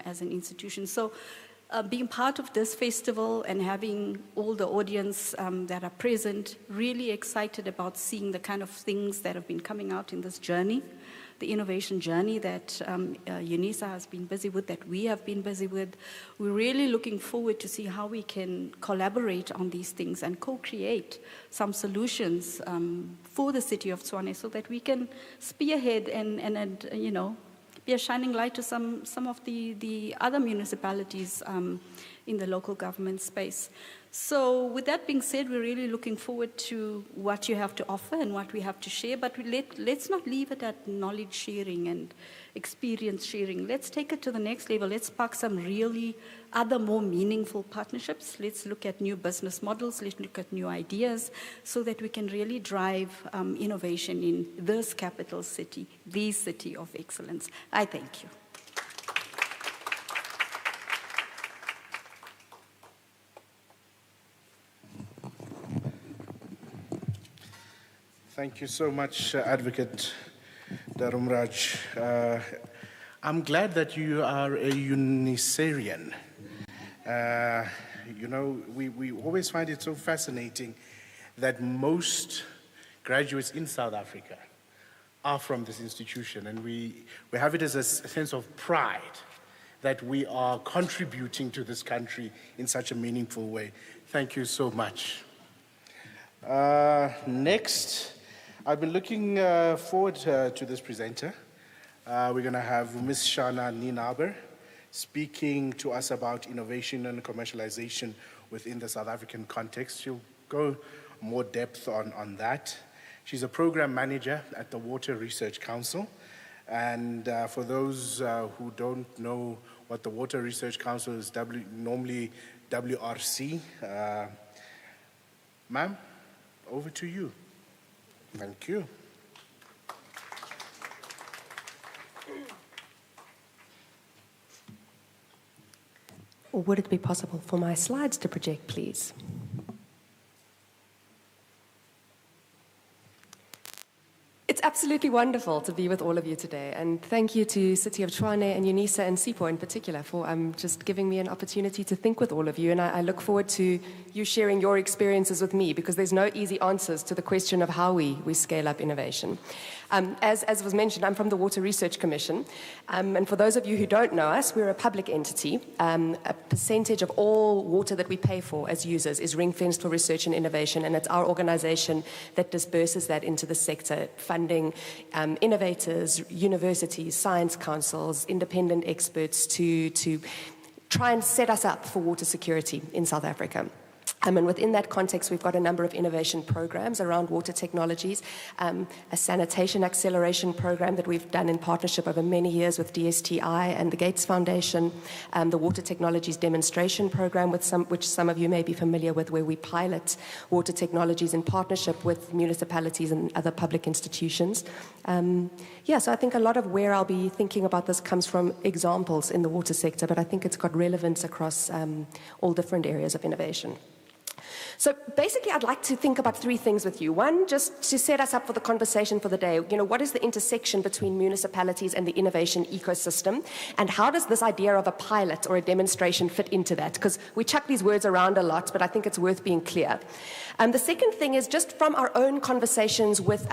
as an institution. So being part of this festival and having all the audience that are present, really excited about seeing the kind of things that have been coming out in this journey, the innovation journey that Unisa has been busy with, that we have been busy with. We're really looking forward to see how we can collaborate on these things and co-create some solutions for the city of Tshwane so that we can spearhead and you know, be a shining light to some of the other municipalities in the local government space. So with that being said, we're really looking forward to what you have to offer and what we have to share, but let's not leave it at knowledge sharing and experience sharing. Let's take it to the next level. Let's spark some really other more meaningful partnerships. Let's look at new business models. Let's look at new ideas so that we can really drive innovation in this capital city, the city of excellence. I thank you. Thank you so much, Advocate Darumraj. I'm glad that you are a Unisarian. You know, we always find it so fascinating that most graduates in South Africa are from this institution, and we have it as a sense of pride that we are contributing to this country in such a meaningful way. Thank you so much. Next, I've been looking forward to this presenter. We're going to have Ms. Shana Nienaber speaking to us about innovation and commercialization within the South African context. She'll go more depth on that. She's a program manager at the Water Research Council. And for those who don't know what the Water Research Council is, normally WRC. Ma'am, over to you. Thank you. Would it be possible for my slides to project, please? It's absolutely wonderful to be with all of you today, and thank you to City of Tshwane and Unisa and SIPO in particular for just giving me an opportunity to think with all of you, and I look forward to you sharing your experiences with me, because there's no easy answers to the question of how we scale up innovation. As was mentioned, I'm from the Water Research Commission, and for those of you who don't know us, we're a public entity. A percentage of all water that we pay for as users is ring-fenced for research and innovation, and it's our organization that disperses that into the sector, funding innovators, universities, science councils, independent experts to try and set us up for water security in South Africa. And within that context, we've got a number of innovation programs around water technologies, a sanitation acceleration program that we've done in partnership over many years with DSTI and the Gates Foundation, the water technologies demonstration program, which some of you may be familiar with, where we pilot water technologies in partnership with municipalities and other public institutions. So I think a lot of where I'll be thinking about this comes from examples in the water sector, but I think it's got relevance across all different areas of innovation. So basically, I'd like to think about three things with you. One, just to set us up for the conversation for the day. You know, what is the intersection between municipalities and the innovation ecosystem? And how does this idea of a pilot or a demonstration fit into that? Because we chuck these words around a lot, but I think it's worth being clear. The second thing is just from our own conversations with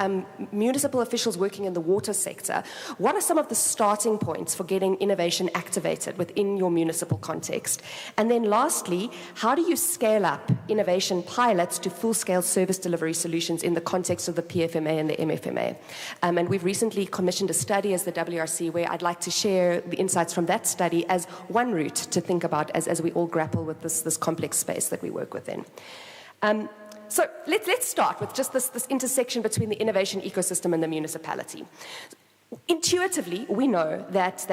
municipal officials working in the water sector, what are some of the starting points for getting innovation activated within your municipal context? And then lastly, how do you scale up innovation pilots to full-scale service delivery solutions in the context of the PFMA and the MFMA? And we've recently commissioned a study as the WRC where I'd like to share the insights from that study as one route to think about as we all grapple with this complex space that we work within. So let's start with just this intersection between the innovation ecosystem and the municipality. Intuitively, we know that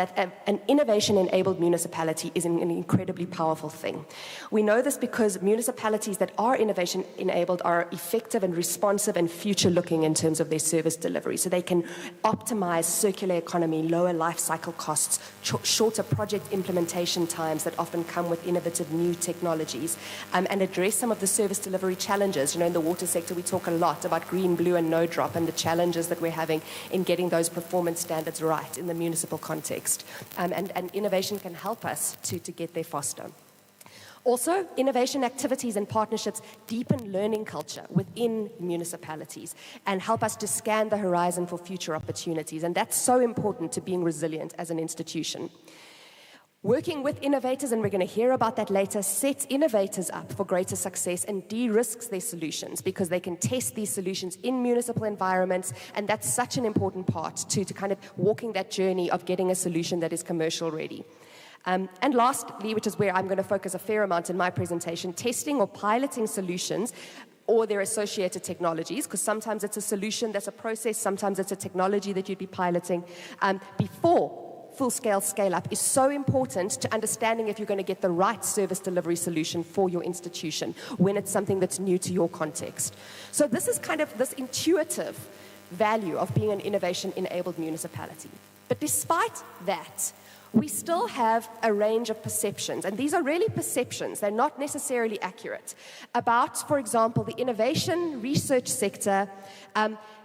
an innovation-enabled municipality is an incredibly powerful thing. We know this because municipalities that are innovation-enabled are effective and responsive and future-looking in terms of their service delivery. So they can optimize circular economy, lower life cycle costs, shorter project implementation times that often come with innovative new technologies, and address some of the service delivery challenges. You know, in the water sector, we talk a lot about green, blue, and no drop and the challenges that we're having in getting those performance standards right in the municipal context. And innovation can help us to get there faster. Also, innovation activities and partnerships deepen learning culture within municipalities and help us to scan the horizon for future opportunities. And that's so important to being resilient as an institution. Working with innovators, and we're going to hear about that later, sets innovators up for greater success and de-risks their solutions because they can test these solutions in municipal environments, and that's such an important part to kind of walking that journey of getting a solution that is commercial ready. And lastly, which is where I'm going to focus a fair amount in my presentation, testing or piloting solutions or their associated technologies, because sometimes it's a solution that's a process, sometimes it's a technology that you'd be piloting, before full-scale scale-up is so important to understanding if you're going to get the right service delivery solution for your institution when it's something that's new to your context. So this is kind of this intuitive value of being an innovation-enabled municipality. But despite that, we still have a range of perceptions, and these are really perceptions, they're not necessarily accurate, about, for example, the innovation research sector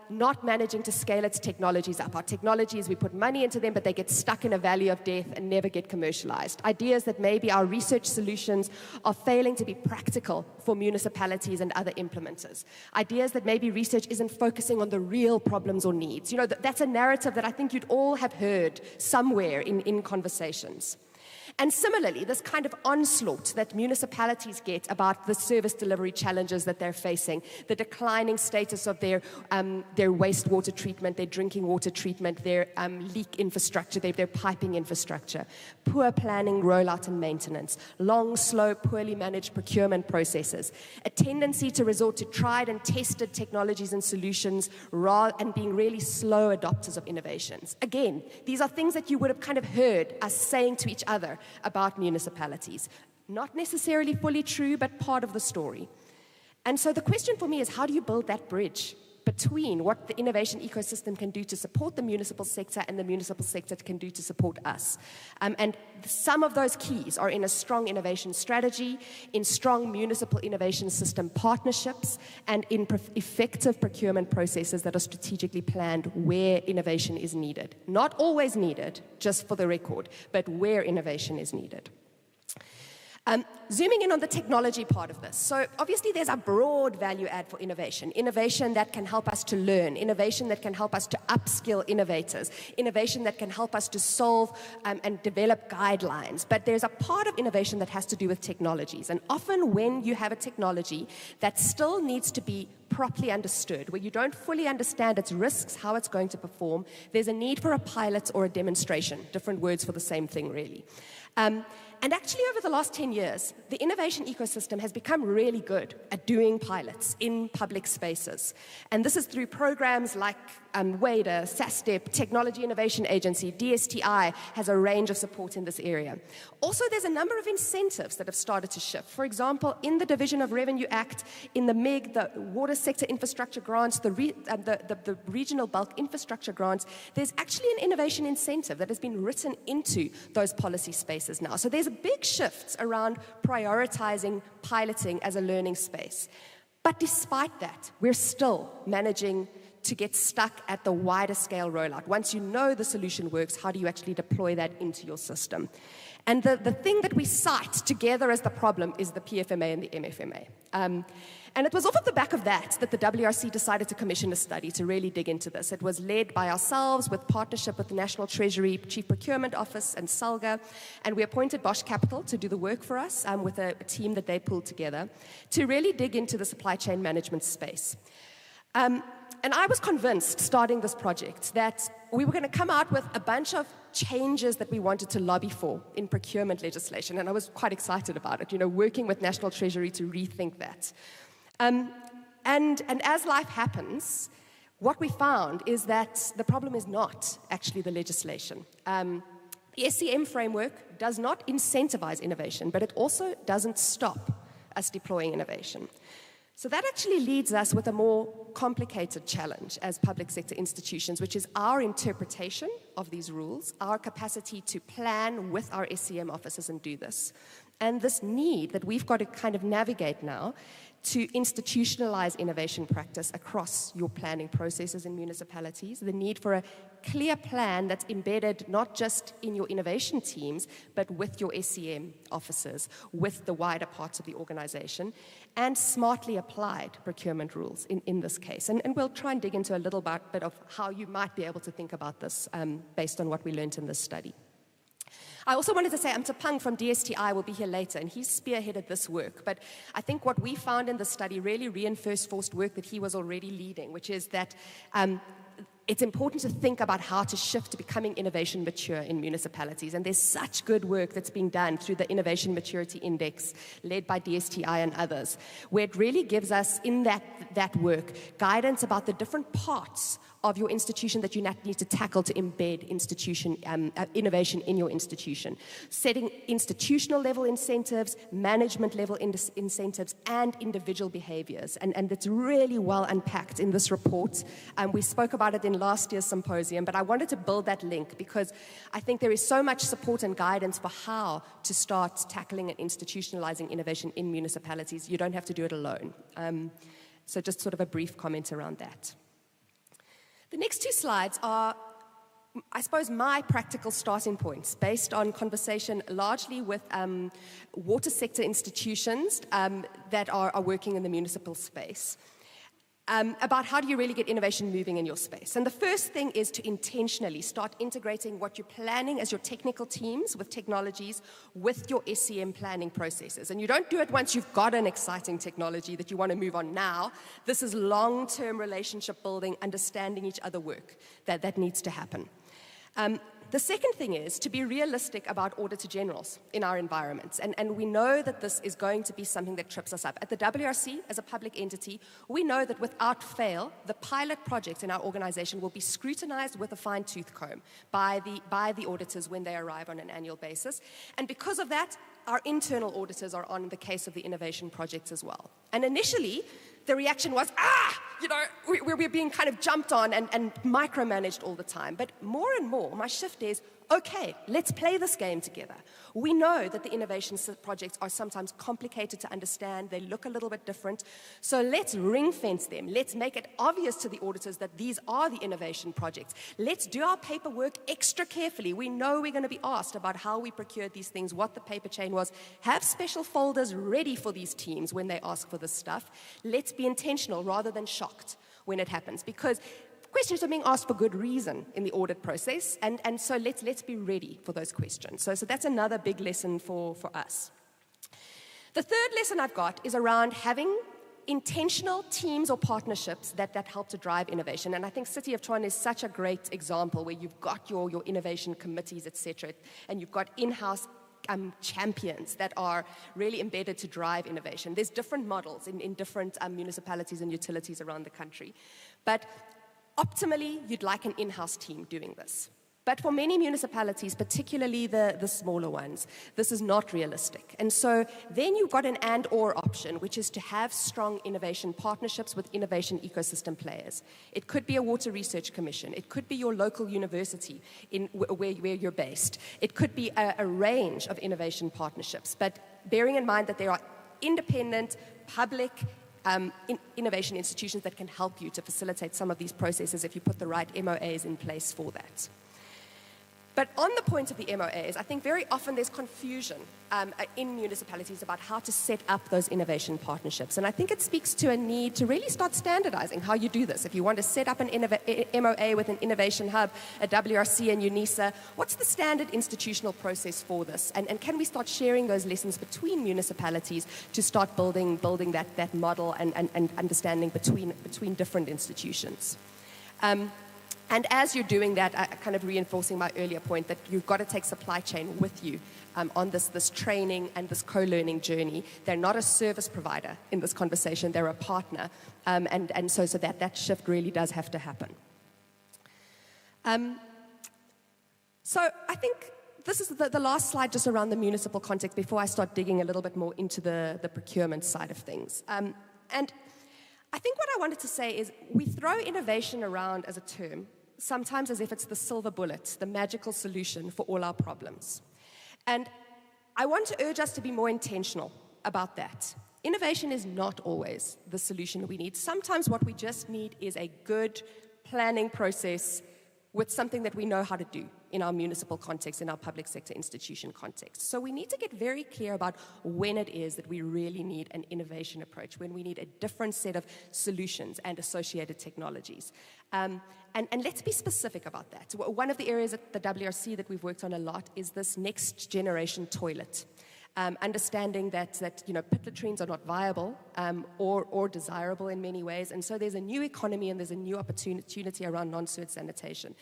not managing to scale its technologies up. Our technologies, we put money into them, but they get stuck in a valley of death and never get commercialized. Ideas that maybe our research solutions are failing to be practical for municipalities and other implementers. Ideas that maybe research isn't focusing on the real problems or needs. You know, that's a narrative that I think you'd all have heard somewhere in conversations. And similarly, this kind of onslaught that municipalities get about the service delivery challenges that they're facing, the declining status of their wastewater treatment, their drinking water treatment, their leak infrastructure, their piping infrastructure, poor planning, rollout and maintenance, long, slow, poorly managed procurement processes, a tendency to resort to tried and tested technologies and solutions and being really slow adopters of innovations. Again, these are things that you would have kind of heard us saying to each other about municipalities. Not necessarily fully true, but part of the story. And so the question for me is, how do you build that bridge between what the innovation ecosystem can do to support the municipal sector and the municipal sector can do to support us? And some of those keys are in a strong innovation strategy, in strong municipal innovation system partnerships, and in effective procurement processes that are strategically planned where innovation is needed. Not always needed, just for the record, but where innovation is needed. Zooming in on the technology part of this. So obviously there's a broad value add for innovation. Innovation that can help us to learn. Innovation that can help us to upskill innovators. Innovation that can help us to solve and develop guidelines. But there's a part of innovation that has to do with technologies. And often when you have a technology that still needs to be properly understood, where you don't fully understand its risks, how it's going to perform, there's a need for a pilot or a demonstration. Different words for the same thing, really. And actually, over the last 10 years, the innovation ecosystem has become really good at doing pilots in public spaces. And this is through programs like WADA, SASTEP, Technology Innovation Agency, DSTI has a range of support in this area. Also, there's a number of incentives that have started to shift. For example, in the Division of Revenue Act, in the MIG, the Water Sector Infrastructure Grants, the Regional Bulk Infrastructure Grants, there's actually an innovation incentive that has been written into those policy spaces now. So there's big shifts around prioritizing piloting as a learning space. But despite that, we're still managing to get stuck at the wider scale rollout. Once you know the solution works, how do you actually deploy that into your system? And the thing that we cite together as the problem is the PFMA and the MFMA. And it was off of the back of that the WRC decided to commission a study to really dig into this. It was led by ourselves with partnership with the National Treasury Chief Procurement Office and SALGA, and we appointed Bosch Capital to do the work for us with a team that they pulled together to really dig into the supply chain management space. And I was convinced, starting this project, that we were going to come out with a bunch of changes that we wanted to lobby for in procurement legislation, and I was quite excited about it, working with National Treasury to rethink that. And as life happens, what we found is that the problem is not actually the legislation. The SCM framework does not incentivize innovation, but it also doesn't stop us deploying innovation. So that actually leads us with a more complicated challenge as public sector institutions, which is our interpretation of these rules, our capacity to plan with our SCM officers and do this, and this need that we've got to kind of navigate now to institutionalize innovation practice across your planning processes in municipalities, the need for a clear plan that's embedded not just in your innovation teams, but with your SCM officers, with the wider parts of the organization, and smartly applied procurement rules in this case. And we'll try and dig into a little bit of how you might be able to think about this based on what we learned in this study. I also wanted to say Mtapang from DSTI will be here later, and he's spearheaded this work. But I think what we found in the study really reinforced work that he was already leading, which is that it's important to think about how to shift to becoming innovation mature in municipalities. And there's such good work that's being done through the Innovation Maturity Index, led by DSTI and others, where it really gives us, in that work, guidance about the different parts of your institution that you need to tackle to embed innovation in your institution. Setting institutional level incentives, management level incentives, and individual behaviors. And it's really well unpacked in this report. We spoke about it in last year's symposium, but I wanted to build that link because I think there is so much support and guidance for how to start tackling and institutionalizing innovation in municipalities. You don't have to do it alone. So just sort of a brief comment around that. The next two slides are, I suppose, my practical starting points based on conversation largely with water sector institutions that are working in the municipal space. About how do you really get innovation moving in your space. And the first thing is to intentionally start integrating what you're planning as your technical teams with technologies with your SCM planning processes. And you don't do it once you've got an exciting technology that you want to move on now. This is long-term relationship building, understanding each other work that needs to happen. The second thing is to be realistic about auditor generals in our environments. And we know that this is going to be something that trips us up. At the WRC, as a public entity, we know that without fail, the pilot projects in our organization will be scrutinized with a fine-tooth comb by the auditors when they arrive on an annual basis. And because of that, our internal auditors are on the case of the innovation projects as well. And initially, the reaction was, we're being kind of jumped on and micromanaged all the time. But more and more, my shift is, okay, let's play this game together. We know that the innovation projects are sometimes complicated to understand. They look a little bit different. So let's ring fence them. Let's make it obvious to the auditors that these are the innovation projects. Let's do our paperwork extra carefully. We know we're going to be asked about how we procured these things, what the paper chain was. Have special folders ready for these teams when they ask for this stuff. Let's be intentional rather than shocked when it happens, because questions are being asked for good reason in the audit process, and so let's be ready for those questions. So that's another big lesson for us. The third lesson I've got is around having intentional teams or partnerships that help to drive innovation. And I think City of Tshwane is such a great example where you've got your innovation committees, etc., and you've got in-house champions that are really embedded to drive innovation. There's different models in different municipalities and utilities around the country. But optimally, you'd like an in-house team doing this. But for many municipalities, particularly the smaller ones, this is not realistic. And so then you've got an and/or option, which is to have strong innovation partnerships with innovation ecosystem players. It could be a water research commission. It could be your local university where you're based. It could be a range of innovation partnerships. But bearing in mind that there are independent, public, innovation institutions that can help you to facilitate some of these processes if you put the right MOAs in place for that. But on the point of the MOAs, I think very often there's confusion in municipalities about how to set up those innovation partnerships. And I think it speaks to a need to really start standardizing how you do this. If you want to set up an MOA with an innovation hub, a WRC and Unisa, what's the standard institutional process for this? And can we start sharing those lessons between municipalities to start building that model and understanding between different institutions? And as you're doing that, kind of reinforcing my earlier point that you've got to take supply chain with you on this training and this co-learning journey. They're not a service provider in this conversation, they're a partner. And so that shift really does have to happen. So I think this is the last slide just around the municipal context before I start digging a little bit more into the procurement side of things. And I think what I wanted to say is we throw innovation around as a term, sometimes as if it's the silver bullet, the magical solution for all our problems. And I want to urge us to be more intentional about that. Innovation is not always the solution we need. Sometimes what we just need is a good planning process with something that we know how to do in our municipal context, in our public sector institution context. So we need to get very clear about when it is that we really need an innovation approach, when we need a different set of solutions and associated technologies. And let's be specific about that. One of the areas at the WRC that we've worked on a lot is this next generation toilet. Understanding that pit latrines are not viable or desirable in many ways. And so there's a new economy and there's a new opportunity around non-sewage sanitation.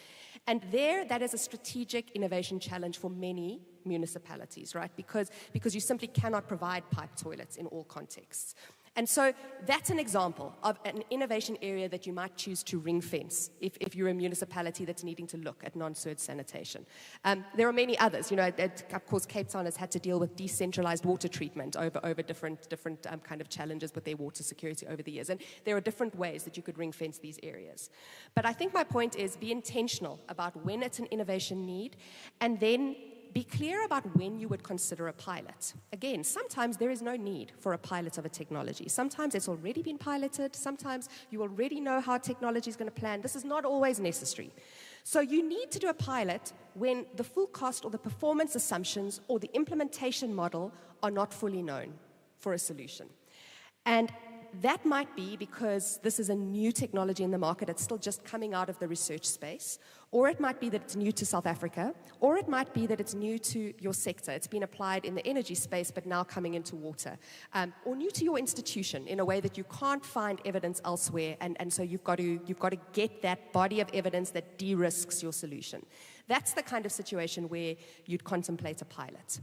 And that is a strategic innovation challenge for many municipalities, right? Because you simply cannot provide pipe toilets in all contexts. And so that's an example of an innovation area that you might choose to ring fence if you're a municipality that's needing to look at non-sewage sanitation. There are many others. Of course, Cape Town has had to deal with decentralized water treatment over different kind of challenges with their water security over the years. And there are different ways that you could ring fence these areas. But I think my point is be intentional about when it's an innovation need, and then be clear about when you would consider a pilot. Again, sometimes there is no need for a pilot of a technology. Sometimes it's already been piloted. Sometimes you already know how technology is going to plan. This is not always necessary. So you need to do a pilot when the full cost or the performance assumptions or the implementation model are not fully known for a solution. And that might be because this is a new technology in the market. It's still just coming out of the research space. Or it might be that it's new to South Africa. Or it might be that it's new to your sector. It's been applied in the energy space, but now coming into water. Or new to your institution in a way that you can't find evidence elsewhere. And so you've got to get that body of evidence that de-risks your solution. That's the kind of situation where you'd contemplate a pilot.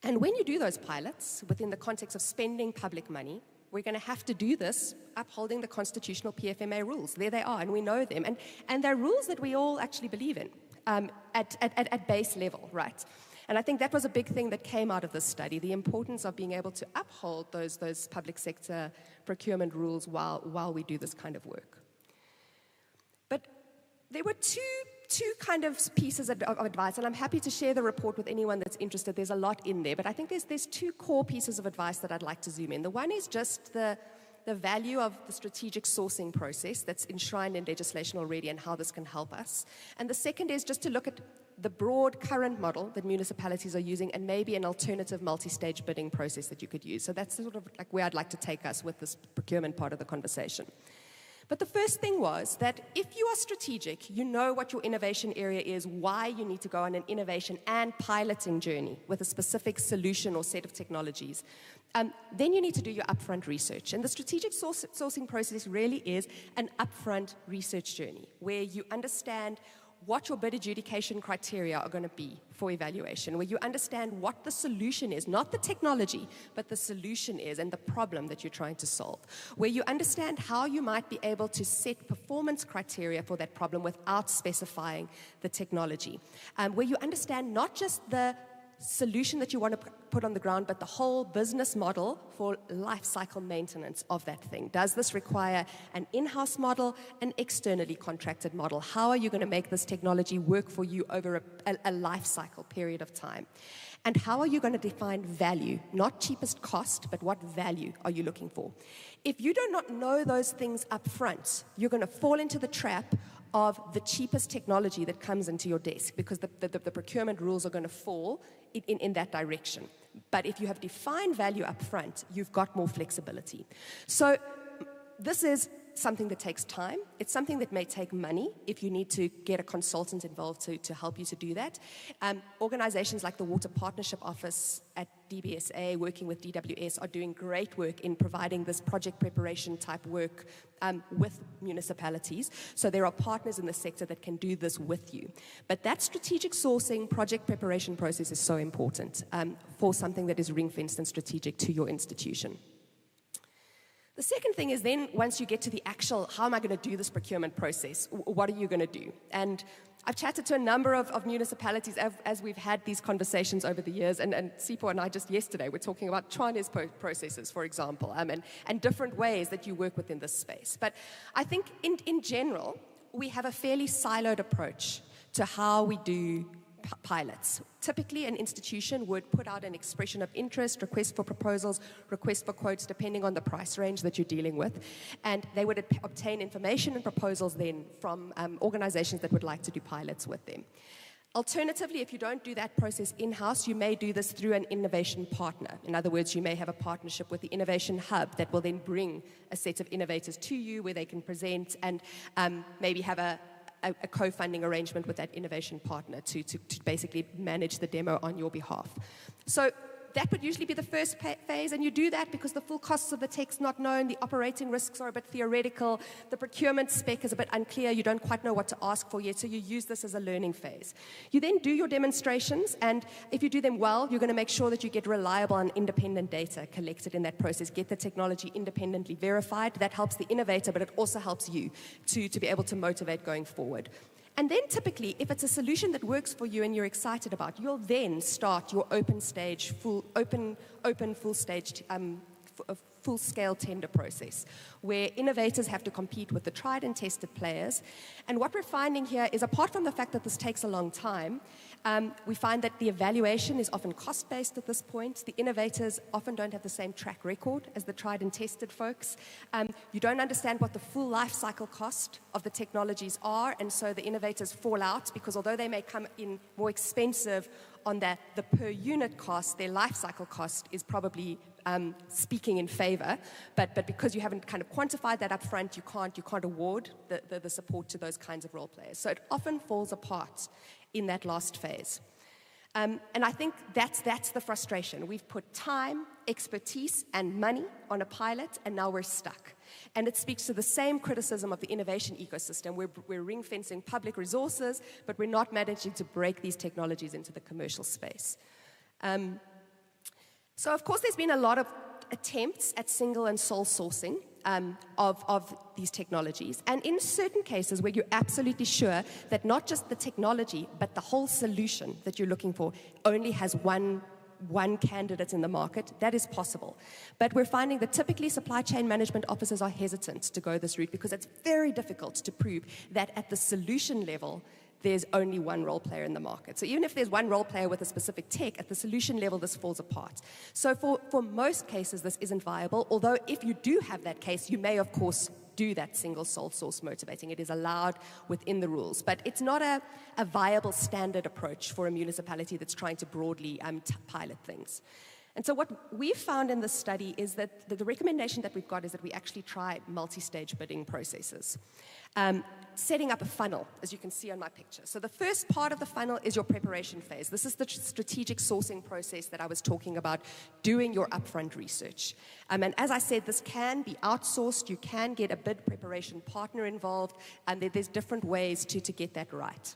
And when you do those pilots, within the context of spending public money, we're going to have to do this upholding the constitutional PFMA rules. There they are, and we know them. And they're rules that we all actually believe in at base level, right? And I think that was a big thing that came out of this study, the importance of being able to uphold those public sector procurement rules while we do this kind of work. But there were two kind of pieces of advice, and I'm happy to share the report with anyone that's interested. There's a lot in there, but I think there's two core pieces of advice that I'd like to zoom in. The one is just the value of the strategic sourcing process that's enshrined in legislation already and how this can help us. And the second is just to look at the broad current model that municipalities are using and maybe an alternative multi-stage bidding process that you could use. So that's sort of like where I'd like to take us with this procurement part of the conversation. But the first thing was that if you are strategic, you know what your innovation area is, why you need to go on an innovation and piloting journey with a specific solution or set of technologies, then you need to do your upfront research. And the strategic sourcing process really is an upfront research journey where you understand what your bid adjudication criteria are going to be for evaluation, where you understand what the solution is, not the technology, but the solution is and the problem that you're trying to solve, where you understand how you might be able to set performance criteria for that problem without specifying the technology, where you understand not just the solution that you want to put on the ground, but the whole business model for life cycle maintenance of that thing. Does this require an in-house model, an externally contracted model? How are you going to make this technology work for you over a life cycle period of time? And how are you going to define value? Not cheapest cost, but what value are you looking for? If you do not know those things up front, you're going to fall into the trap of the cheapest technology that comes into your desk because the procurement rules are going to fall in that direction. But if you have defined value up front, you've got more flexibility. So this is something that takes time. It's something that may take money if you need to get a consultant involved to help you to do that. Organizations like the Water Partnership Office at DBSA, working with DWS, are doing great work in providing this project preparation type work with municipalities. So there are partners in the sector that can do this with you. But that strategic sourcing, project preparation process is so important for something that is ring-fenced and strategic to your institution. The second thing is then, once you get to the actual, how am I going to do this procurement process? What are you going to do? And I've chatted to a number of municipalities as we've had these conversations over the years, and Sipho and I just yesterday were talking about Tshwane's processes, for example, and different ways that you work within this space. But I think in general, we have a fairly siloed approach to how we do pilots. Typically, an institution would put out an expression of interest, request for proposals, request for quotes, depending on the price range that you're dealing with. And they would obtain information and proposals then from organizations that would like to do pilots with them. Alternatively, if you don't do that process in-house, you may do this through an innovation partner. In other words, you may have a partnership with the Innovation Hub that will then bring a set of innovators to you where they can present and maybe have a co-funding arrangement with that innovation partner to basically manage the demo on your behalf. So that would usually be the first phase, and you do that because the full costs of the tech's not known, the operating risks are a bit theoretical, the procurement spec is a bit unclear, you don't quite know what to ask for yet, so you use this as a learning phase. You then do your demonstrations, and if you do them well, you're going to make sure that you get reliable and independent data collected in that process, get the technology independently verified. That helps the innovator, but it also helps you to be able to motivate going forward. And then typically, if it's a solution that works for you and you're excited about, you'll then start your full-scale tender process, where innovators have to compete with the tried and tested players. And what we're finding here is, apart from the fact that this takes a long time, we find that the evaluation is often cost-based at this point. The innovators often don't have the same track record as the tried and tested folks. You don't understand what the full life cycle cost of the technologies are, and so the innovators fall out because although they may come in more expensive on the per unit cost, their life cycle cost is probably speaking in favor, but because you haven't kind of quantified that up front, you can't award the support to those kinds of role players. So it often falls apart in that last phase. And I think that's the frustration. We've put time, expertise, and money on a pilot, and now we're stuck. And it speaks to the same criticism of the innovation ecosystem. We're ring-fencing public resources, but we're not managing to break these technologies into the commercial space. So, of course, there's been a lot of attempts at single and sole sourcing of these technologies. And in certain cases where you're absolutely sure that not just the technology, but the whole solution that you're looking for only has one candidate in the market, that is possible. But we're finding that typically supply chain management officers are hesitant to go this route because it's very difficult to prove that at the solution level, there's only one role player in the market. So even if there's one role player with a specific tech, at the solution level, this falls apart. So for most cases, this isn't viable, although if you do have that case, you may, of course, do that single sole source motivating. It is allowed within the rules. But it's not a viable standard approach for a municipality that's trying to broadly pilot things. And so what we've found in this study is that the recommendation that we've got is that we actually try multi-stage bidding processes. Setting up a funnel, as you can see on my picture. So the first part of the funnel is your preparation phase. This is the strategic sourcing process that I was talking about, doing your upfront research. And as I said, this can be outsourced. You can get a bid preparation partner involved, and there's different ways to get that right.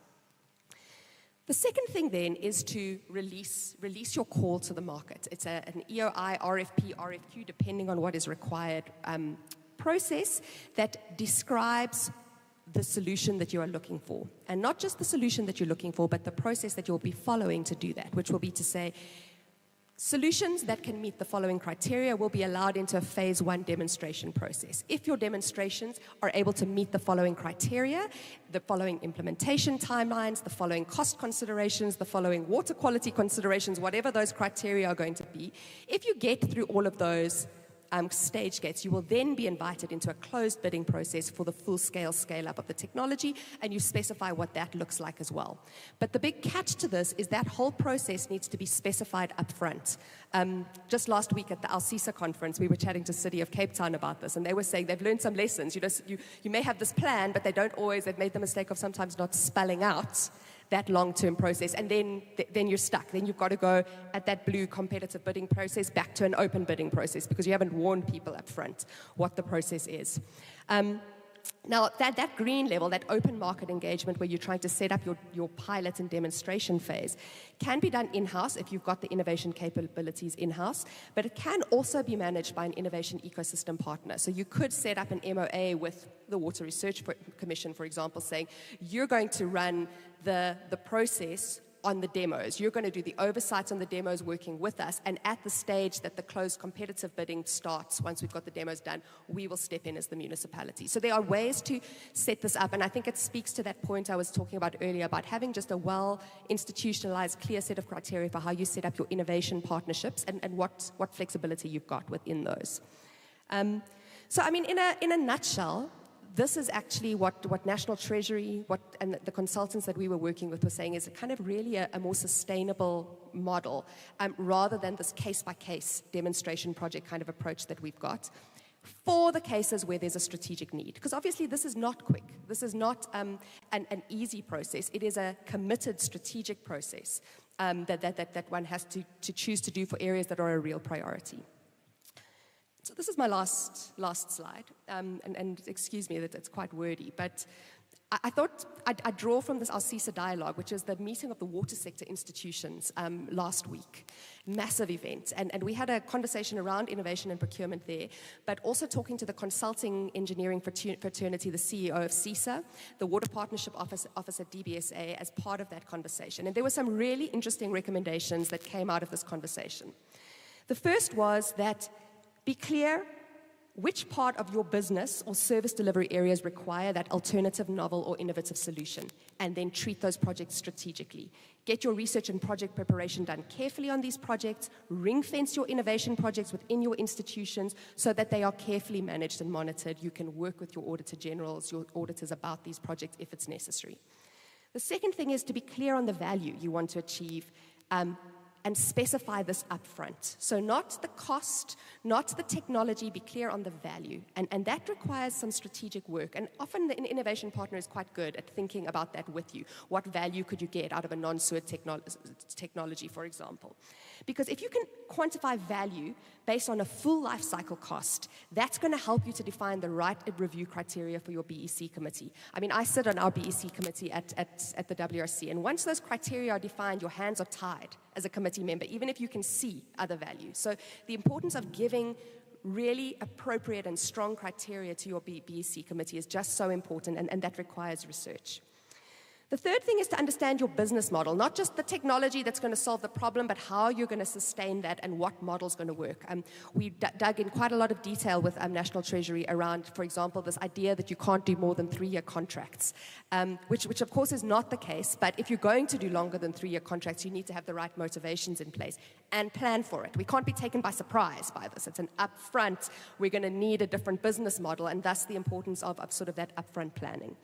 The second thing then is to release your call to the market. It's an EOI, RFP, RFQ, depending on what is required, process that describes the solution that you are looking for. And not just the solution that you're looking for, but the process that you'll be following to do that, which will be to say, solutions that can meet the following criteria will be allowed into a phase 1 demonstration process. If your demonstrations are able to meet the following criteria, the following implementation timelines, the following cost considerations, the following water quality considerations, whatever those criteria are going to be, if you get through all of those stage gates, you will then be invited into a closed bidding process for the full-scale scale-up of the technology, and you specify what that looks like as well. But the big catch to this is that whole process needs to be specified up front. Just last week at the Alcisa conference, we were chatting to City of Cape Town about this, and they were saying they've learned some lessons. You may have this plan, but they've made the mistake of sometimes not spelling out that long-term process, and then you're stuck. Then you've got to go at that blue competitive bidding process back to an open bidding process because you haven't warned people up front what the process is. Now, that green level, that open market engagement where you're trying to set up your pilot and demonstration phase, can be done in-house if you've got the innovation capabilities in-house, but it can also be managed by an innovation ecosystem partner. So you could set up an MOA with the Water Research Commission, for example, saying you're going to run the process on the demos. You're going to do the oversight on the demos working with us, and at the stage that the closed competitive bidding starts, once we've got the demos done, we will step in as the municipality. So there are ways to set this up, and I think it speaks to that point I was talking about earlier about having just a well-institutionalized, clear set of criteria for how you set up your innovation partnerships and what flexibility you've got within those. So, I mean, in a nutshell, this is actually what National Treasury, and the consultants that we were working with were saying is a kind of really a more sustainable model, rather than this case-by-case demonstration project kind of approach that we've got, for the cases where there's a strategic need. Because obviously this is not quick. This is not an easy process. It is a committed strategic process that one has to choose to do for areas that are a real priority. So this is my last slide, and excuse me that it's quite wordy, but I thought I'd draw from this Unisa dialogue, which is the meeting of the water sector institutions last week. Massive event, and we had a conversation around innovation and procurement there, but also talking to the consulting engineering fraternity, the CEO of CISA, the Water Partnership Office at DBSA as part of that conversation. And there were some really interesting recommendations that came out of this conversation. The first was that be clear which part of your business or service delivery areas require that alternative, novel, or innovative solution, and then treat those projects strategically. Get your research and project preparation done carefully on these projects, ring-fence your innovation projects within your institutions so that they are carefully managed and monitored. You can work with your auditor generals, your auditors about these projects if it's necessary. The second thing is to be clear on the value you want to achieve, and specify this upfront. So not the cost, not the technology, be clear on the value. And that requires some strategic work. And often the innovation partner is quite good at thinking about that with you. What value could you get out of a non-sewer technology, for example? Because if you can quantify value based on a full life cycle cost, that's going to help you to define the right review criteria for your BEC committee. I mean, I sit on our BEC committee at the WRC, and once those criteria are defined, your hands are tied as a committee member, even if you can see other value. So the importance of giving really appropriate and strong criteria to your BEC committee is just so important, and that requires research. The third thing is to understand your business model, not just the technology that's going to solve the problem, but how you're going to sustain that and what model's going to work. We dug in quite a lot of detail with National Treasury around, for example, this idea that you can't do more than 3-year contracts, which of course is not the case, but if you're going to do longer than 3-year contracts, you need to have the right motivations in place and plan for it. We can't be taken by surprise by this. It's an upfront, we're going to need a different business model, and thus the importance of sort of that upfront planning.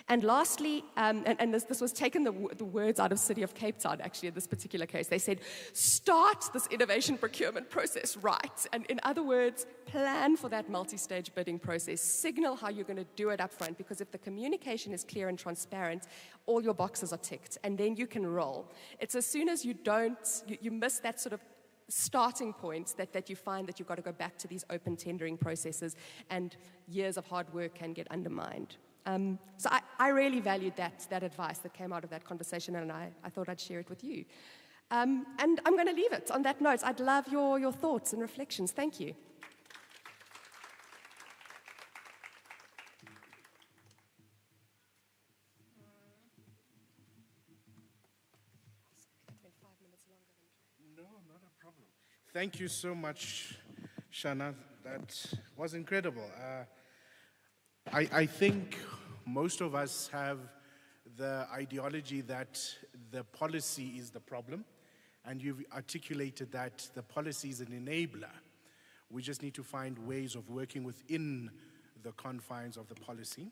And lastly, and this was taken the words out of City of Cape Town, actually, in this particular case. They said, start this innovation procurement process right. And in other words, plan for that multi-stage bidding process. Signal how you're going to do it up front, because if the communication is clear and transparent, all your boxes are ticked, and then you can roll. It's as soon as you miss that sort of starting point that you find that you've got to go back to these open tendering processes, and years of hard work can get undermined. So I really valued that advice that came out of that conversation, and I thought I'd share it with you. And I'm going to leave it on that note. I'd love your thoughts and reflections. Thank you. No, not a problem. Thank you so much, Shana. That was incredible. I think most of us have the ideology that the policy is the problem, and you've articulated that the policy is an enabler. We just need to find ways of working within the confines of the policy.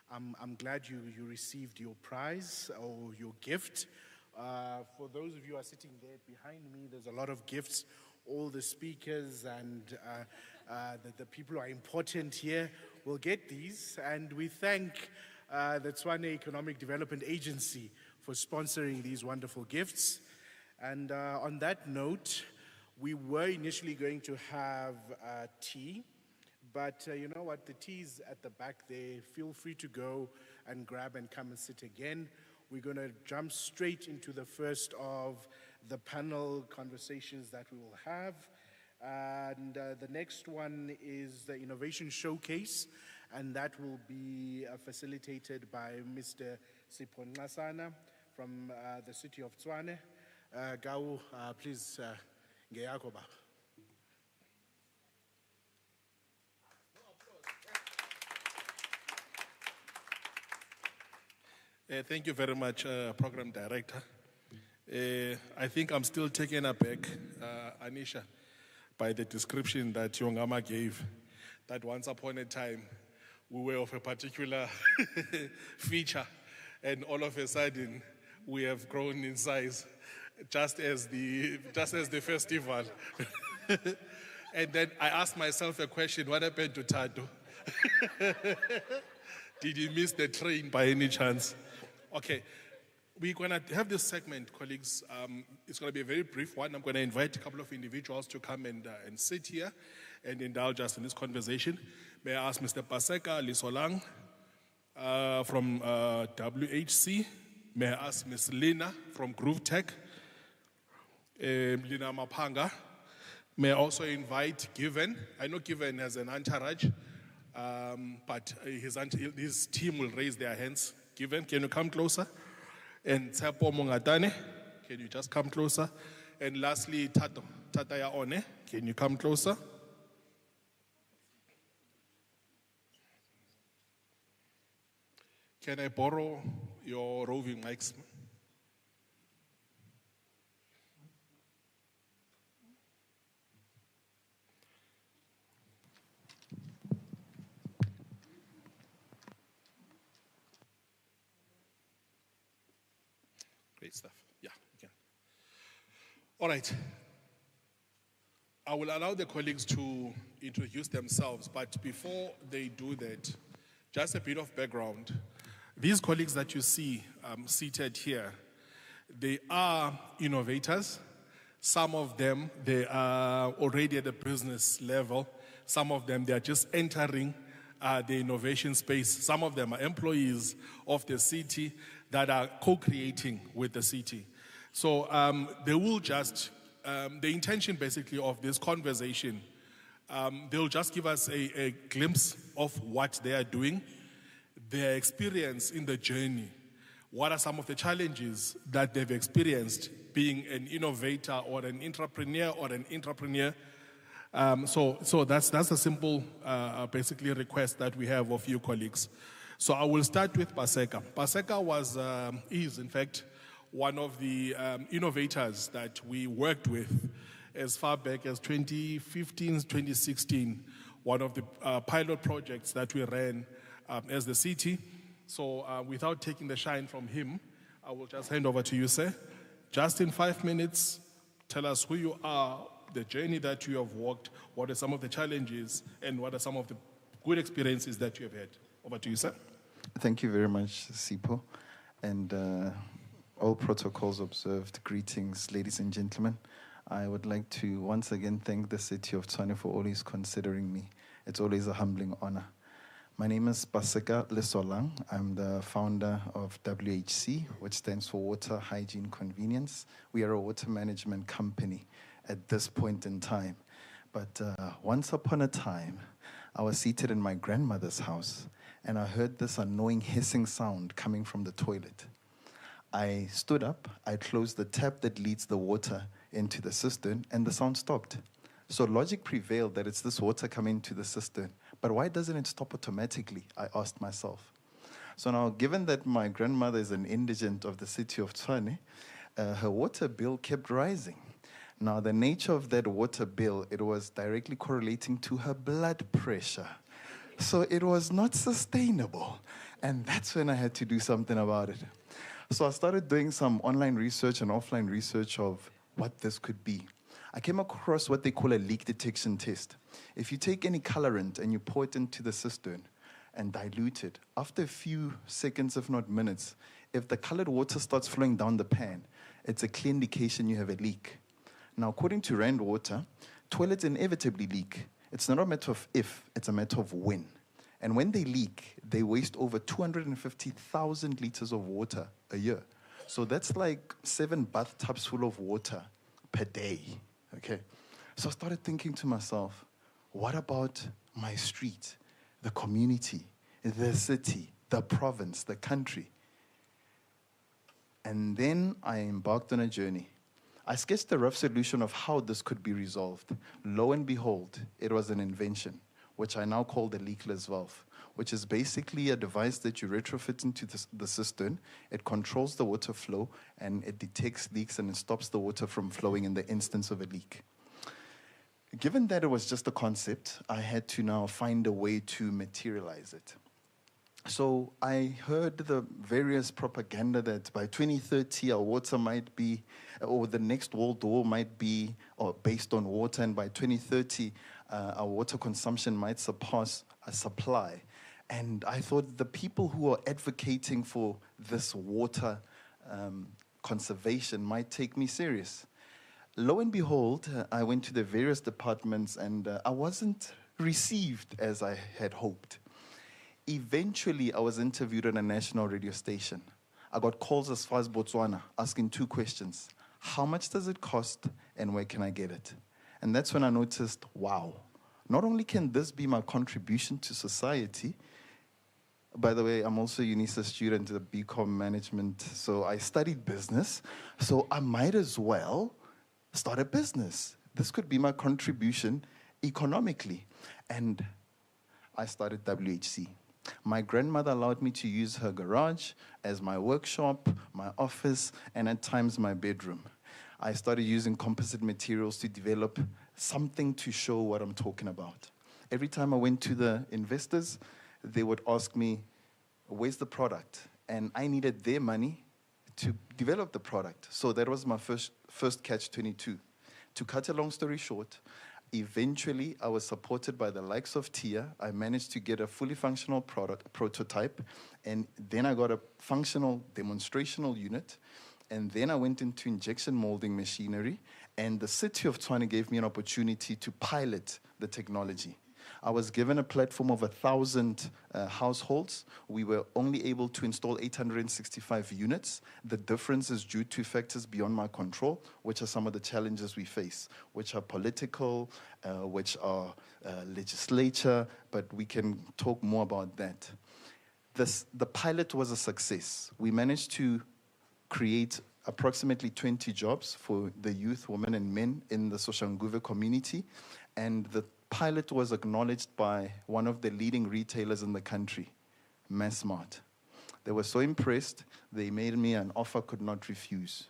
I'm glad you received your prize or your gift. For those of you who are sitting there behind me, there's a lot of gifts. All the speakers and the people who are important here will get these. And we thank the Tshwane Economic Development Agency for sponsoring these wonderful gifts. And on that note, we were initially going to have tea, but you know what, the tea is at the back there. Feel free to go and grab and come and sit again. We're going to jump straight into the first of the panel conversations that we will have. And the next one is the Innovation Showcase, and that will be facilitated by Mr. Sipho Nxasana from the city of Tshwane. Gau, please, ngeyakho baba. Thank you very much, Program Director. I think I'm still taken aback, Anisha, by the description that Yongama gave, that once upon a time we were of a particular feature, and all of a sudden we have grown in size, just as the festival. And then I asked myself a question: what happened to Tato? Did he miss the train by any chance? Okay, we're going to have this segment, colleagues. It's going to be a very brief one. I'm going to invite a couple of individuals to come and sit here and indulge us in this conversation. May I ask Mr. Paseka Lisolang from WHC? May I ask Ms. Lina from Groove Tech? Lina Mapanga. May I also invite Given. I know Given has an entourage, but his team will raise their hands. Given, can you come closer? And Tsepo Mongatane, can you just come closer? And lastly, Tataya One, can you come closer? Can I borrow your roving mics? Great stuff. Yeah, you can. All right. I will allow the colleagues to introduce themselves, but before they do that, just a bit of background. These colleagues that you see seated here, they are innovators. Some of them, they are already at the business level. Some of them, they are just entering the innovation space. Some of them are employees of the city that are co-creating with the city. So they will just, the intention basically of this conversation, they'll just give us a glimpse of what they are doing, their experience in the journey. What are some of the challenges that they've experienced being an innovator or an entrepreneur? So that's a simple, basically request that we have of you colleagues. So I will start with Paseka. Paseka is in fact one of the innovators that we worked with as far back as 2015, 2016, one of the pilot projects that we ran as the city. So without taking the shine from him, I will just hand over to you, sir. Just in 5 minutes, tell us who you are, the journey that you have walked, what are some of the challenges, and what are some of the good experiences that you have had. Over to you, sir. Thank you very much, Sipo. And all protocols observed. Greetings, ladies and gentlemen. I would like to once again thank the city of Tshwane for always considering me. It's always a humbling honor. My name is Paseka Lesolang. I'm the founder of WHC, which stands for Water Hygiene Convenience. We are a water management company at this point in time. But once upon a time, I was seated in my grandmother's house, and I heard this annoying hissing sound coming from the toilet. I stood up, I closed the tap that leads the water into the cistern, and the sound stopped. So logic prevailed that it's this water coming to the cistern. But why doesn't it stop automatically? I asked myself. So now, given that my grandmother is an indigent of the city of Tshwane, her water bill kept rising. Now, the nature of that water bill, it was directly correlating to her blood pressure. So it was not sustainable. And that's when I had to do something about it. So I started doing some online research and offline research of what this could be. I came across what they call a leak detection test. If you take any colorant and you pour it into the cistern and dilute it, after a few seconds, if not minutes, if the colored water starts flowing down the pan, it's a clear indication you have a leak. Now, according to Rand Water, toilets inevitably leak. It's not a matter of if, it's a matter of when. And when they leak, they waste over 250,000 liters of water a year. So that's like 7 bathtubs full of water per day. Okay. So I started thinking to myself, what about my street, the community, the city, the province, the country? And then I embarked on a journey. I sketched a rough solution of how this could be resolved. Lo and behold, it was an invention, which I now call the leakless valve, which is basically a device that you retrofit into the cistern. It controls the water flow, and it detects leaks, and it stops the water from flowing in the instance of a leak. Given that it was just a concept, I had to now find a way to materialize it. So I heard the various propaganda that by 2030 our water might be, or the next world war might be based on water, and by 2030 our water consumption might surpass a supply. And I thought the people who are advocating for this water conservation might take me serious. Lo and behold, I went to the various departments, and I wasn't received as I had hoped. Eventually, I was interviewed on a national radio station. I got calls as far as Botswana asking 2 questions. How much does it cost, and where can I get it? And that's when I noticed, wow, not only can this be my contribution to society. By the way, I'm also a Unisa student at BCom management, so I studied business, so I might as well start a business. This could be my contribution economically. And I started WHC. My grandmother allowed me to use her garage as my workshop, my office, and at times my bedroom. I started using composite materials to develop something to show what I'm talking about. Every time I went to the investors, they would ask me, where's the product? And I needed their money to develop the product. So that was my first catch-22. To cut a long story short, eventually I was supported by the likes of TIA. I managed to get a fully functional prototype, and then I got a functional demonstrational unit, and then I went into injection molding machinery, and the city of Tshwane gave me an opportunity to pilot the technology. I was given a platform of 1,000 households. We were only able to install 865 units. The difference is due to factors beyond my control, which are some of the challenges we face, which are political, which are legislature, but we can talk more about that. The pilot was a success. We managed to create approximately 20 jobs for the youth, women, and men in the Soshanguve community, and the pilot was acknowledged by one of the leading retailers in the country, Massmart. They were so impressed, they made me an offer I could not refuse.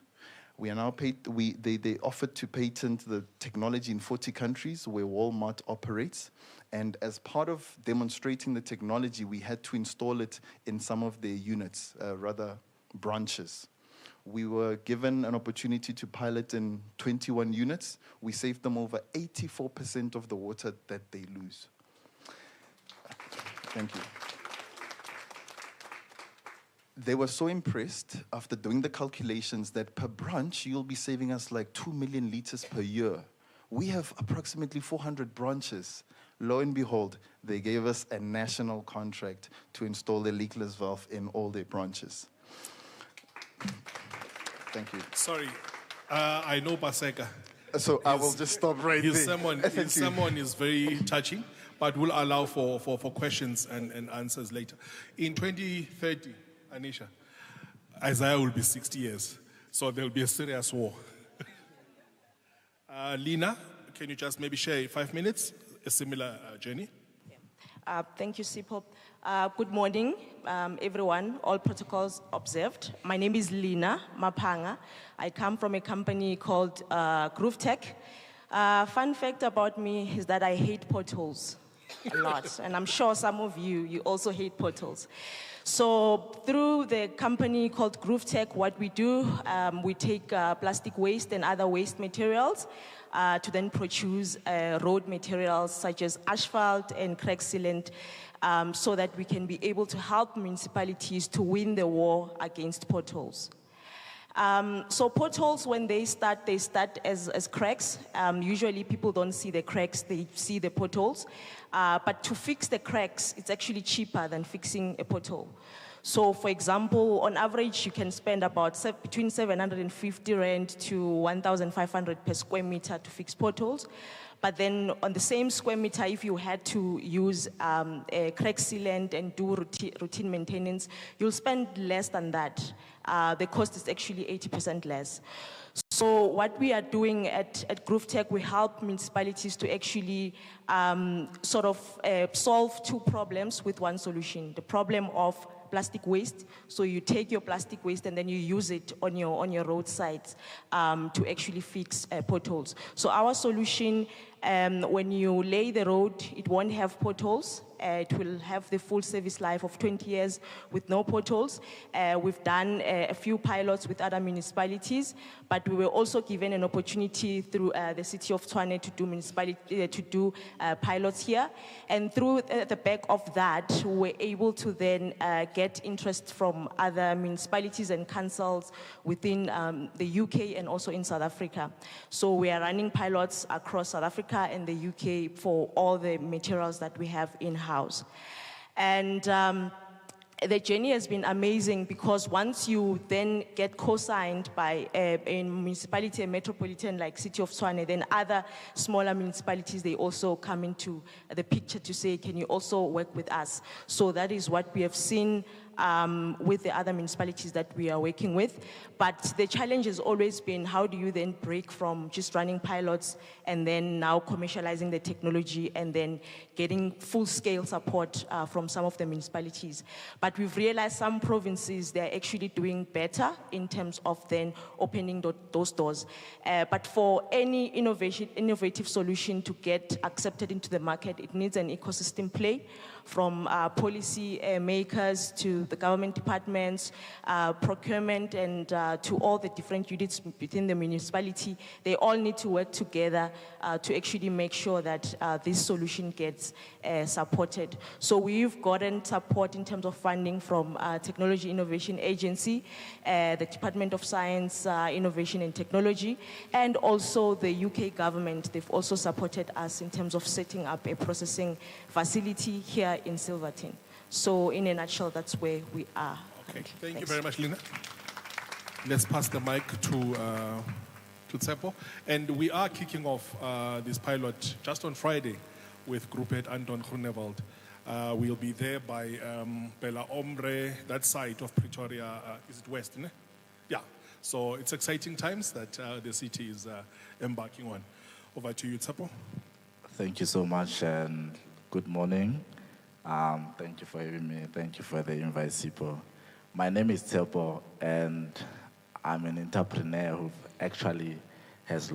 We are now they offered to patent the technology in 40 countries where Walmart operates, and as part of demonstrating the technology, we had to install it in some of their units, branches. We were given an opportunity to pilot in 21 units. We saved them over 84% of the water that they lose. Thank you. They were so impressed after doing the calculations that per branch, you'll be saving us like 2 million liters per year. We have approximately 400 branches. Lo and behold, they gave us a national contract to install the leakless valve in all their branches. Thank you. Sorry, I know Paseka. So I will just stop right there. His sermon is very touching, but we'll allow for questions and answers later. In 2030, Anisha, Isaiah will be 60 years, so there will be a serious war. Lina, can you just maybe share 5 minutes, a similar journey? Thank you, Sipho. Good morning, everyone. All protocols observed. My name is Lina Mapanga. I come from a company called Groove Tech. Fun fact about me is that I hate potholes a lot. And I'm sure some of you also hate potholes. So through the company called Groove Tech, what we do, we take plastic waste and other waste materials to then produce road materials such as asphalt and crack sealant, so that we can be able to help municipalities to win the war against potholes. So potholes, when they start as cracks. Usually people don't see the cracks, they see the potholes. But to fix the cracks, it's actually cheaper than fixing a pothole. So for example, on average, you can spend about between 750 Rand to 1,500 per square meter to fix potholes. But then on the same square meter, if you had to use a crack sealant and do routine maintenance, you'll spend less than that. The cost is actually 80% less. So what we are doing at Groove Tech, we help municipalities to actually solve two problems with one solution. The problem of plastic waste. So you take your plastic waste and then you use it on your roadsides to actually fix potholes. So our solution, when you lay the road, it won't have potholes. It will have the full service life of 20 years with no potholes. We've done a few pilots with other municipalities, but we were also given an opportunity through the city of Tshwane to do pilots here. And through the back of that, we were able to then get interest from other municipalities and councils within the UK and also in South Africa. So we are running pilots across South Africa and the UK for all the materials that we have in-house. And the journey has been amazing because once you then get co-signed by a municipality, a metropolitan like City of Tshwane, then other smaller municipalities, they also come into the picture to say, can you also work with us? So that is what we have seen with the other municipalities that we are working with. But the challenge has always been, how do you then break from just running pilots and then now commercializing the technology and then getting full-scale support from some of the municipalities. But we've realized some provinces, they're actually doing better in terms of then opening those doors. But for any innovative solution to get accepted into the market, it needs an ecosystem play, from policy makers to the government departments, procurement, and to all the different units within the municipality. They all need to work together to actually make sure that this solution gets supported. So we've gotten support in terms of funding from Technology Innovation Agency, the Department of Science, Innovation and Technology, and also the UK government. They've also supported us in terms of setting up a processing facility here in Silverton. So in a nutshell, that's where we are. Okay, thank you very much, Lina. Let's pass the mic to Tsepo. And we are kicking off this pilot just on Friday with Group Head Anton Groenewald. We'll be there by Bella Ombre, that side of Pretoria. Is it west, ne? Yeah. So it's exciting times that the city is embarking on. Over to you, Tsepo. Thank you so much and good morning. Thank you for having me. Thank you for the invite, Sipo. My name is Tsepo, and I'm an entrepreneur who actually has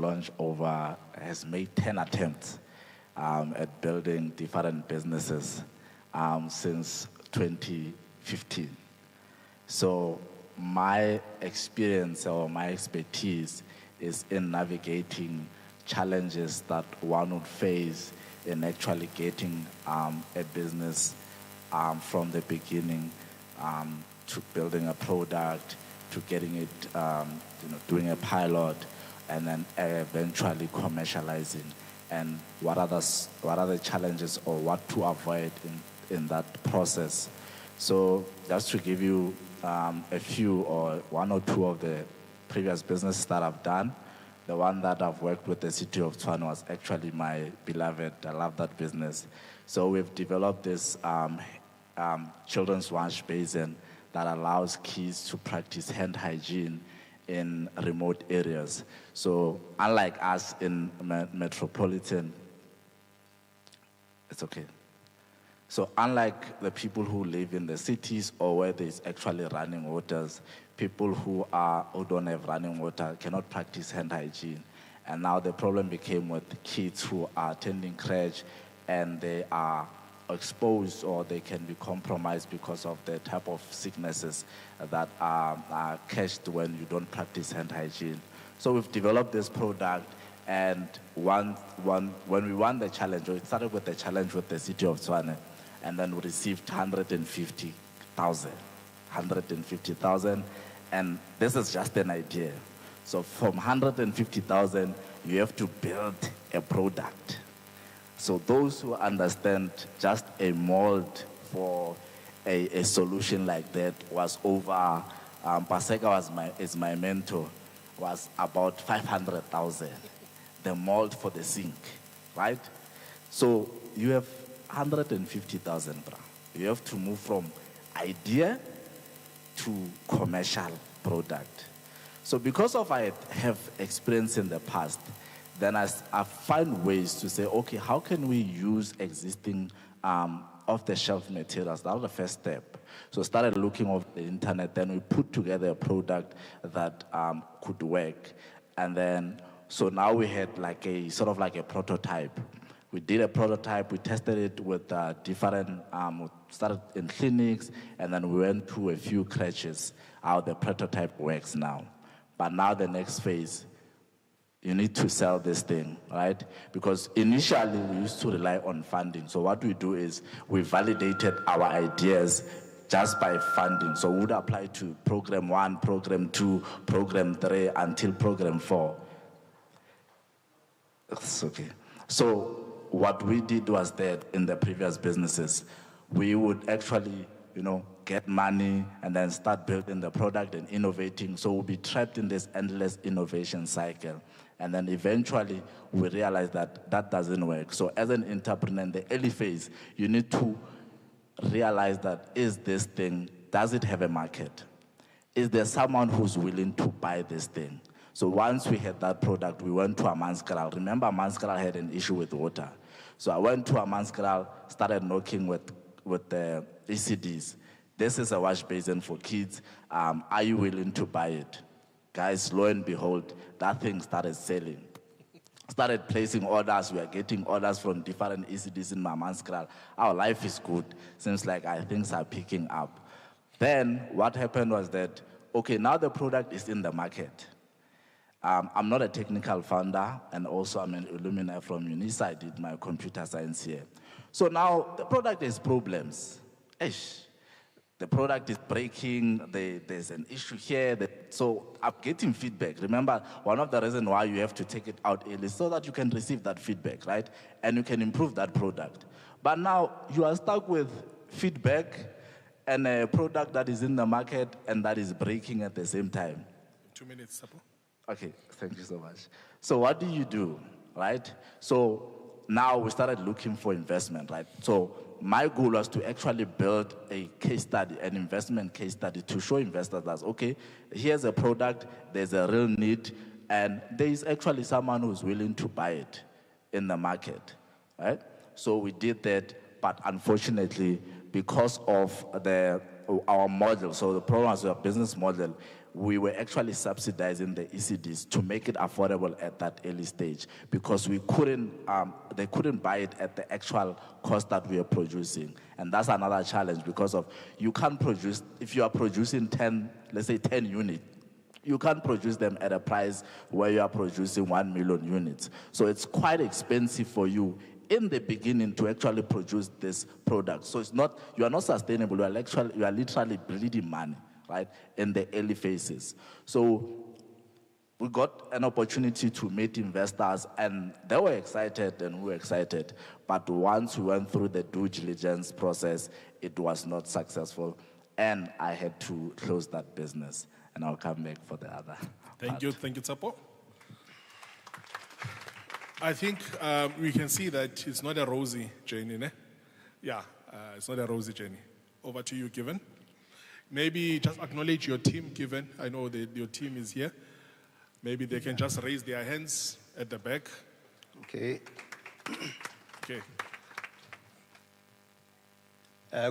made 10 attempts at building different businesses since 2015. So my experience or my expertise is in navigating challenges that one would face in actually getting a business from the beginning to building a product, to getting it, doing a pilot, and then eventually commercializing. And what are the challenges or what to avoid in that process? So just to give you a few or one or two of the previous businesses that I've done. The one that I've worked with the city of Tshwane was actually my beloved. I love that business. So we've developed this children's wash basin that allows kids to practice hand hygiene in remote areas. So unlike us in metropolitan, it's okay. So unlike the people who live in the cities or where there's actually running waters, people who don't have running water cannot practice hand hygiene. And now the problem became with kids who are attending crèche and they are exposed or they can be compromised because of the type of sicknesses that are catched when you don't practice hand hygiene. So we've developed this product, and when we won the challenge, we started with the challenge with the city of Tshwane, and then we received 150,000, and this is just an idea. So from 150,000, you have to build a product. So those who understand just a mold for a solution like that was over, Paseka is my mentor, was about 500,000, the mold for the sink, right? So you have 150,000, bro. You have to move from idea to commercial product. So because of I have experience in the past, then I find ways to say, okay, how can we use existing off-the-shelf materials? That was the first step. So started looking off the internet, then we put together a product that could work. And then, so now we had like a sort of like a prototype. We did a prototype, we tested it with different, we started in clinics, and then we went to a few crèches, how the prototype works now. But now the next phase, you need to sell this thing, right? Because initially we used to rely on funding. So what we do is we validated our ideas just by funding. So we would apply to program 1, program 2, program 3, until program 4. It's okay. So what we did was that in the previous businesses, we would actually, get money and then start building the product and innovating. So we'll be trapped in this endless innovation cycle. And then eventually we realize that that doesn't work. So as an entrepreneur in the early phase, you need to realize that, is this thing, does it have a market? Is there someone who's willing to buy this thing? So once we had that product, we went to Amanskral. Remember, Amanskral had an issue with water. So I went to Amanskral, started knocking with the ECDs. This is a wash basin for kids. Are you willing to buy it? Guys, lo and behold, that thing started selling. Started placing orders. We are getting orders from different ECDs in Mamanskral. Our life is good. Seems like things are picking up. Then what happened was that, okay, now the product is in the market. I'm not a technical founder, and also I'm an alumni from Unisa. I did my computer science here. So now the product has problems. The product is breaking, there's an issue here. So I'm getting feedback. Remember, one of the reasons why you have to take it out early is so that you can receive that feedback, right? And you can improve that product. But now you are stuck with feedback and a product that is in the market and that is breaking at the same time. 2 minutes, Sapo. Okay, thank you so much. So what do, right? So now we started looking for investment, right? So my goal was to actually build a case study, an investment case study, to show investors that, okay, here's a product, there's a real need, and there is actually someone who's willing to buy it in the market, right? So we did that, but unfortunately, because of our model, so the problem was our business model, we were actually subsidizing the ECDs to make it affordable at that early stage, because we couldn't, they couldn't buy it at the actual cost that we are producing. And that's another challenge, because of, you can't produce, if you are producing 10, let's say 10 units, you can't produce them at a price where you are producing 1 million units. So it's quite expensive for you in the beginning to actually produce this product. So it's not, you are not sustainable, you are literally bleeding money, right, in the early phases. So we got an opportunity to meet investors, and they were excited and we were excited. But once we went through the due diligence process, it was not successful, and I had to close that business, and I'll come back for the other. Thank you, Tsapo. I think we can see that it's not a rosy journey, ne? Yeah, it's not a rosy journey. Over to you, Given. Maybe just acknowledge your team, Given. I know that your team is here. Maybe they can just raise their hands at the back. Okay. Okay.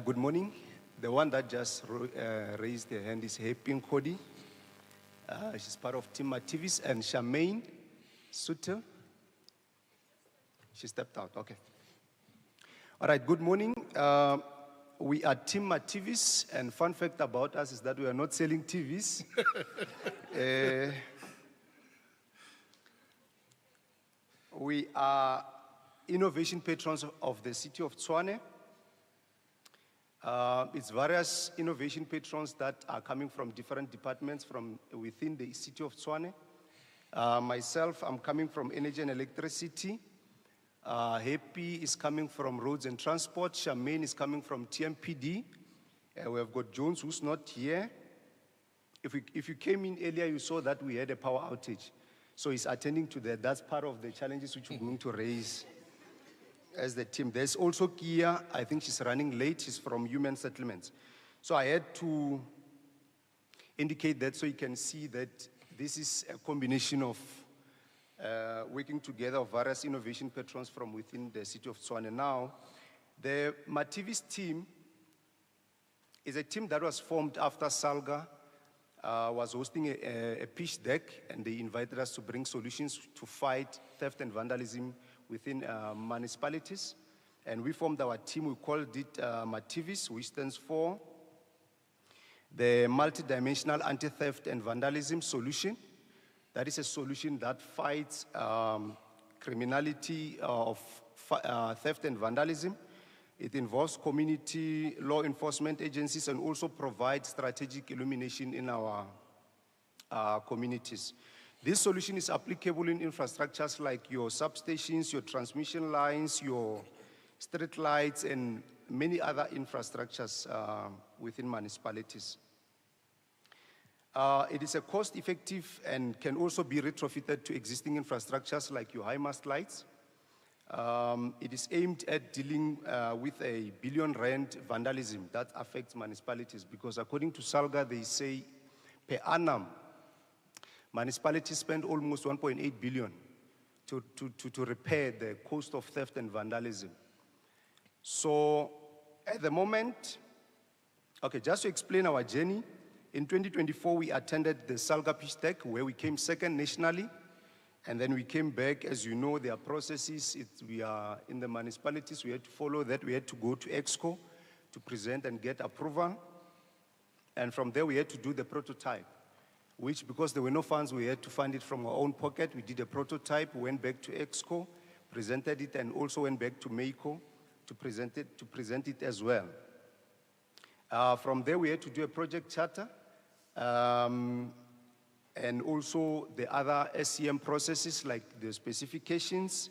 Good morning. The one that just raised their hand is Heping Kodi. She's part of Team Activis, and Charmaine Suter. She stepped out, okay. All right, good morning. We are Team Activis, and fun fact about us is that we are not selling TVs. We are innovation patrons of the city of Tshwane. It's various innovation patrons that are coming from different departments from within the city of Tshwane. Myself, I'm coming from energy and electricity. Happy is coming from roads and transport. Charmaine is coming from TMPD. We have got Jones, who's not here. If you came in earlier, you saw that we had a power outage. So he's attending to that. That's part of the challenges which we're going to raise as the team. There's also Kia. I think she's running late. She's from Human Settlements. So I had to indicate that so you can see that this is a combination of working together of various innovation patrons from within the city of Tshwane. Now, the Mativis team is a team that was formed after Salga was hosting a pitch deck, and they invited us to bring solutions to fight theft and vandalism within municipalities. And we formed our team. We called it Mativis, which stands for the Multidimensional Anti-Theft and Vandalism Solution. That is a solution that fights criminality of theft and vandalism. It involves community law enforcement agencies and also provides strategic illumination in our communities. This solution is applicable in infrastructures like your substations, your transmission lines, your street lights, and many other infrastructures within municipalities. It is a cost-effective and can also be retrofitted to existing infrastructures like your high-mast lights. It is aimed at dealing with a R1 billion vandalism that affects municipalities, because according to Salga, they say per annum, municipalities spend almost 1.8 billion to repair the cost of theft and vandalism. So at the moment, okay, just to explain our journey, in 2024, we attended the Salga Pitch Deck, where we came second nationally. And then we came back. As you know, there are processes. We are in the municipalities. We had to follow that. We had to go to EXCO to present and get approval. And from there, we had to do the prototype, which, because there were no funds, we had to fund it from our own pocket. We did a prototype, went back to EXCO, presented it, and also went back to MEICO to present it as well. From there, we had to do a project charter. And also the other SCM processes like the specifications,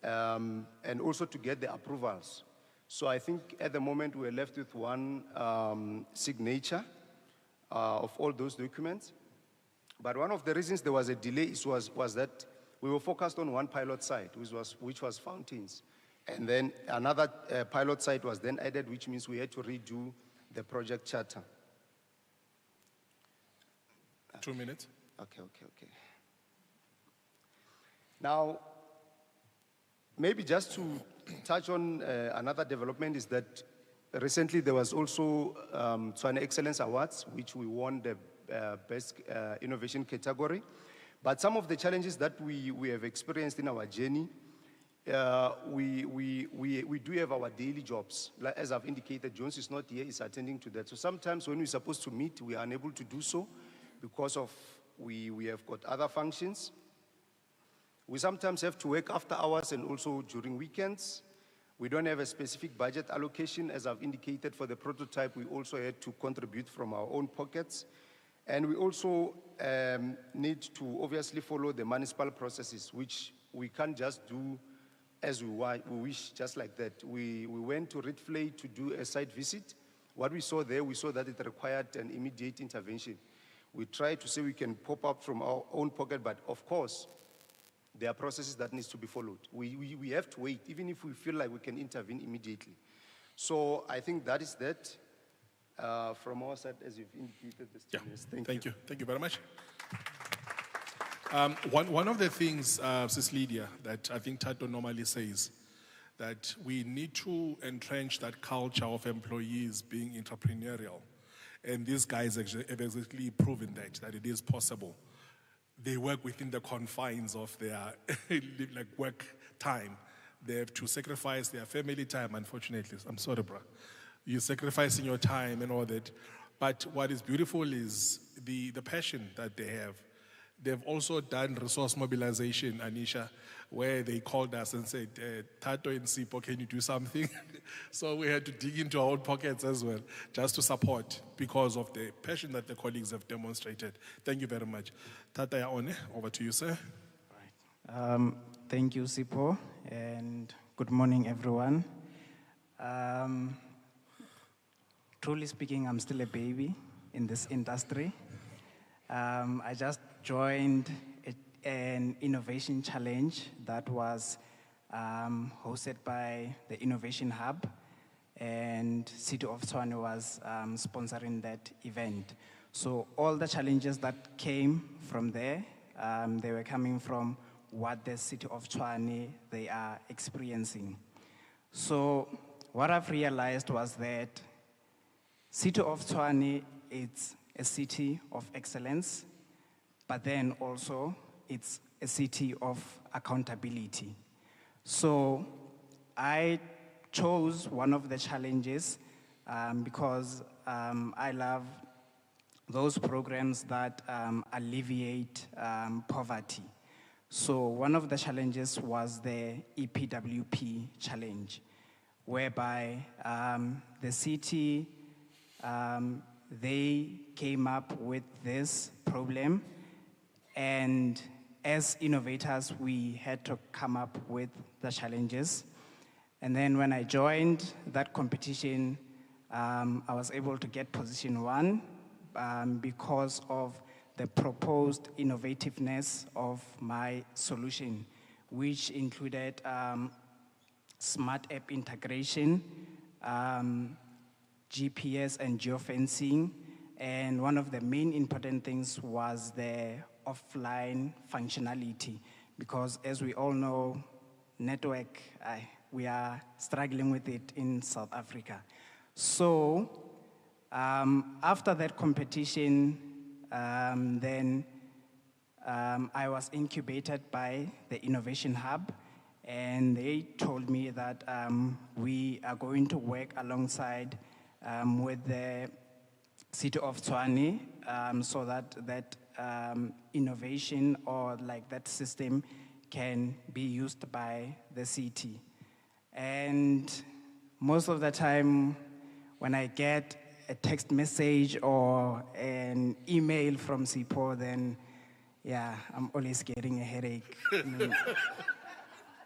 and also to get the approvals. So I think at the moment we're left with one signature of all those documents. But one of the reasons there was a delay was that we were focused on one pilot site, which was fountains. And then another pilot site was then added, which means we had to redo the project charter. 2 minutes. Okay. Now, maybe just to touch on another development is that recently there was also Tshwane Excellence Awards, which we won the best innovation category. But some of the challenges that we have experienced in our journey, we do have our daily jobs. Like, as I've indicated, Jones is not here, he's attending to that. So sometimes when we're supposed to meet, we are unable to do so because of we have got other functions. We sometimes have to work after hours and also during weekends. We don't have a specific budget allocation. As I've indicated for the prototype, we also had to contribute from our own pockets. And we also need to obviously follow the municipal processes, which we can't just do as we wish, just like that. We went to Ridgevlei to do a site visit. What we saw there, we saw that it required an immediate intervention. We tried to say we can pop up from our own pocket, but of course, there are processes that needs to be followed. We have to wait, even if we feel like we can intervene immediately. So I think that is that. From our side, as you've indicated, the students. Yeah. Thank you. Thank you very much. One of the things, Sis Lydia, that I think Tato normally says, that we need to entrench that culture of employees being entrepreneurial. And these guys have exactly proven that it is possible. They work within the confines of their work time. They have to sacrifice their family time, unfortunately. I'm sorry, bro. You're sacrificing your time and all that. But what is beautiful is the passion that they have. They've also done resource mobilization, Anisha, where they called us and said, Tato and Sipo, can you do something? So we had to dig into our own pockets as well, just to support, because of the passion that the colleagues have demonstrated. Thank you very much. Tata Yaone, over to you, sir. Right. Thank you, Sipo, and good morning, everyone. truly speaking, I'm still a baby in this industry. I just joined an innovation challenge that was hosted by the Innovation Hub, and City of Tshwane was sponsoring that event. So all the challenges that came from there, they were coming from what the City of Tshwane they are experiencing. So what I've realized was that City of Tshwane, it's a city of excellence, but then also it's a city of accountability. So I chose one of the challenges because I love those programs that alleviate poverty. So one of the challenges was the EPWP challenge, whereby the city, they came up with this problem, and as innovators, we had to come up with the challenges. And then when I joined that competition, I was able to get position 1 because of the proposed innovativeness of my solution, which included smart app integration, GPS and geofencing, and one of the main important things was the offline functionality, because as we all know, network, we are struggling with it in South Africa. So after that competition, then I was incubated by the Innovation Hub, and they told me that we are going to work alongside with the City of Tshwane so that innovation or like that system can be used by the city. And most of the time when I get a text message or an email from Sipho, then yeah, I'm always getting a headache.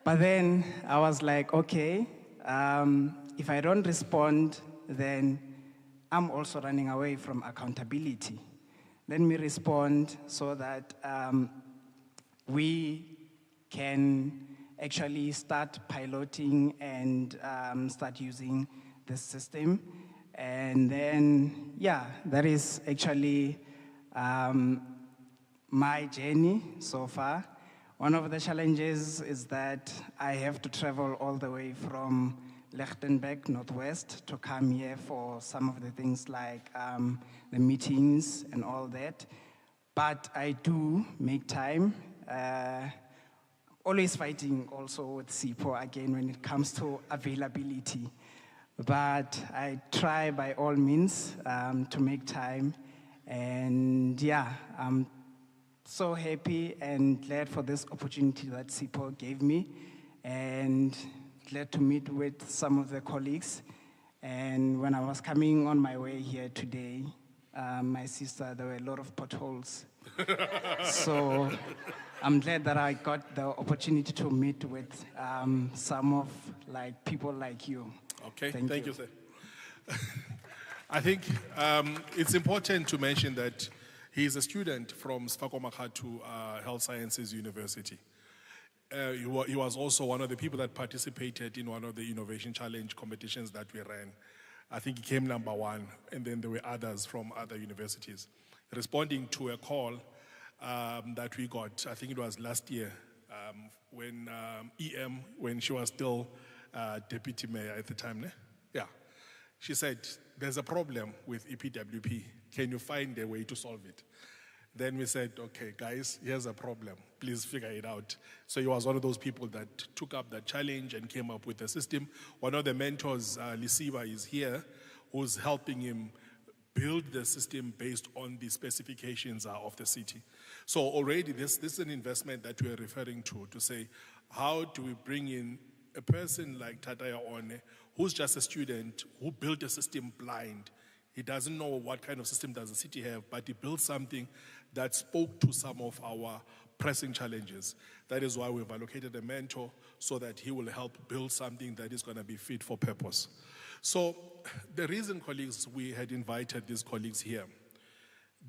But then I was like, okay, if I don't respond, then I'm also running away from accountability. Let me respond so that we can actually start piloting and start using the system. And then, yeah, that is actually my journey so far. One of the challenges is that I have to travel all the way from Lichtenberg, Northwest, to come here for some of the things like the meetings and all that. But I do make time. Always fighting also with Sipho again when it comes to availability. But I try by all means to make time. And yeah, I'm so happy and glad for this opportunity that Sipho gave me, and glad to meet with some of the colleagues. And when I was coming on my way here today, my sister, there were a lot of potholes. So I'm glad that I got the opportunity to meet with some of like people like you. Okay, thank you, sir. I think it's important to mention that he's a student from Sfakomakhatu Health Sciences University. He was also one of the people that participated in one of the Innovation Challenge competitions that we ran. I think he came number 1, and then there were others from other universities. Responding to a call that we got, I think it was last year, when EM, when she was still deputy mayor at the time, ne? Yeah. She said, there's a problem with EPWP. Can you find a way to solve it? Then we said, okay, guys, here's a problem. Please figure it out. So he was one of those people that took up that challenge and came up with a system. One of the mentors, Lisiba, is here, who's helping him build the system based on the specifications of the city. So already this is an investment that we're referring to say, how do we bring in a person like Tataya One, who's just a student, who built a system blind. He doesn't know what kind of system does the city have, but he built something that spoke to some of our pressing challenges. That is why we've allocated a mentor so that he will help build something that is going to be fit for purpose. So the reason, colleagues, we had invited these colleagues here,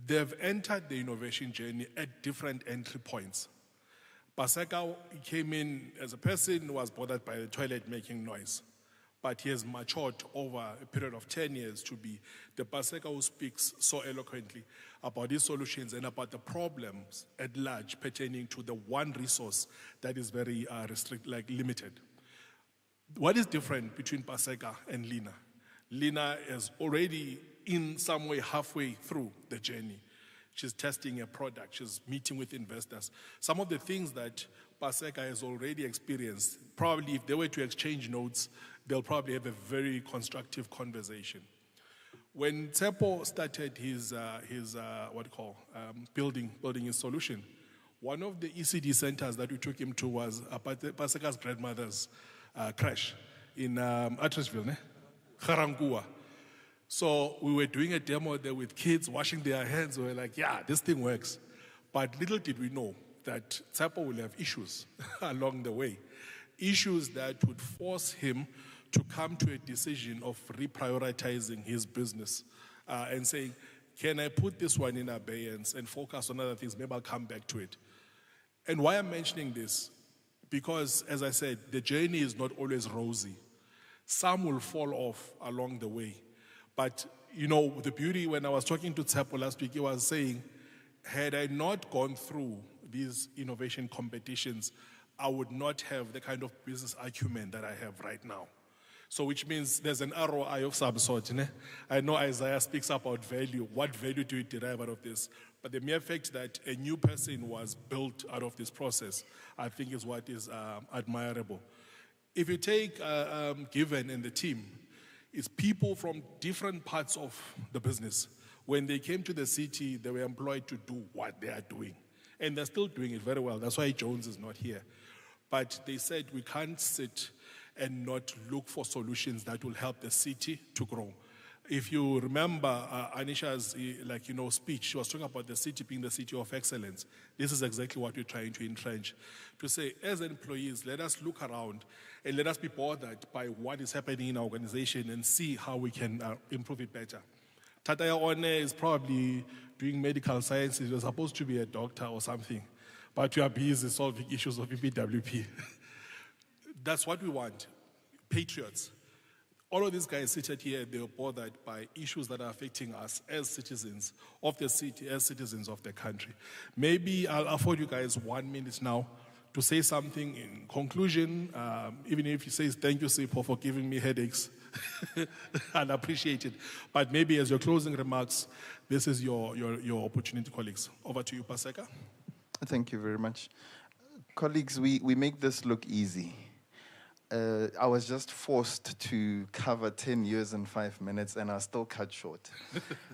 they've entered the innovation journey at different entry points. Paseka came in as a person who was bothered by the toilet making noise, but he has matured over a period of 10 years to be the Paseka who speaks so eloquently about these solutions and about the problems at large pertaining to the one resource that is very limited. What is different between Paseka and Lina? Lina is already in some way halfway through the journey. She's testing a product, she's meeting with investors. Some of the things that Paseka has already experienced, probably if they were to exchange notes, they'll probably have a very constructive conversation. When Tsepo started his building his solution, one of the ECD centers that we took him to was Paseka's grandmother's crash in Attersville, Kgorong. So we were doing a demo there with kids washing their hands. We were like, yeah, this thing works. But little did we know that Tsepo will have issues along the way. Issues that would force him to come to a decision of reprioritizing his business and saying, can I put this one in abeyance and focus on other things? Maybe I'll come back to it. And why I'm mentioning this, because as I said, the journey is not always rosy. Some will fall off along the way. But, you know, the beauty, when I was talking to Tsepo last week, he was saying, had I not gone through these innovation competitions, I would not have the kind of business acumen that I have right now. So which means there's an ROI of some sort. I know Isaiah speaks about value. What value do you derive out of this? But the mere fact that a new person was built out of this process, I think is what is admirable. If you take Given and the team, it's people from different parts of the business. When they came to the city, they were employed to do what they are doing. And they're still doing it very well. That's why Jones is not here. But they said we can't sit and not look for solutions that will help the city to grow. If you remember Anisha's speech, she was talking about the city being the city of excellence. This is exactly what we're trying to entrench. To say, as employees, let us look around and let us be bothered by what is happening in our organization and see how we can improve it better. Tataya One is probably doing medical sciences. You're supposed to be a doctor or something, but you are busy solving issues of EPWP. That's what we want, patriots. All of these guys seated here, they are bothered by issues that are affecting us as citizens of the city, as citizens of the country. Maybe I'll afford you guys 1 minute now to say something in conclusion, even if you say thank you, Sipho, for giving me headaches. I'd appreciate it. But maybe as your closing remarks, this is your opportunity, colleagues. Over to you, Paseka. Thank you very much. Colleagues, we make this look easy. I was just forced to cover 10 years in 5 minutes, and I still cut short.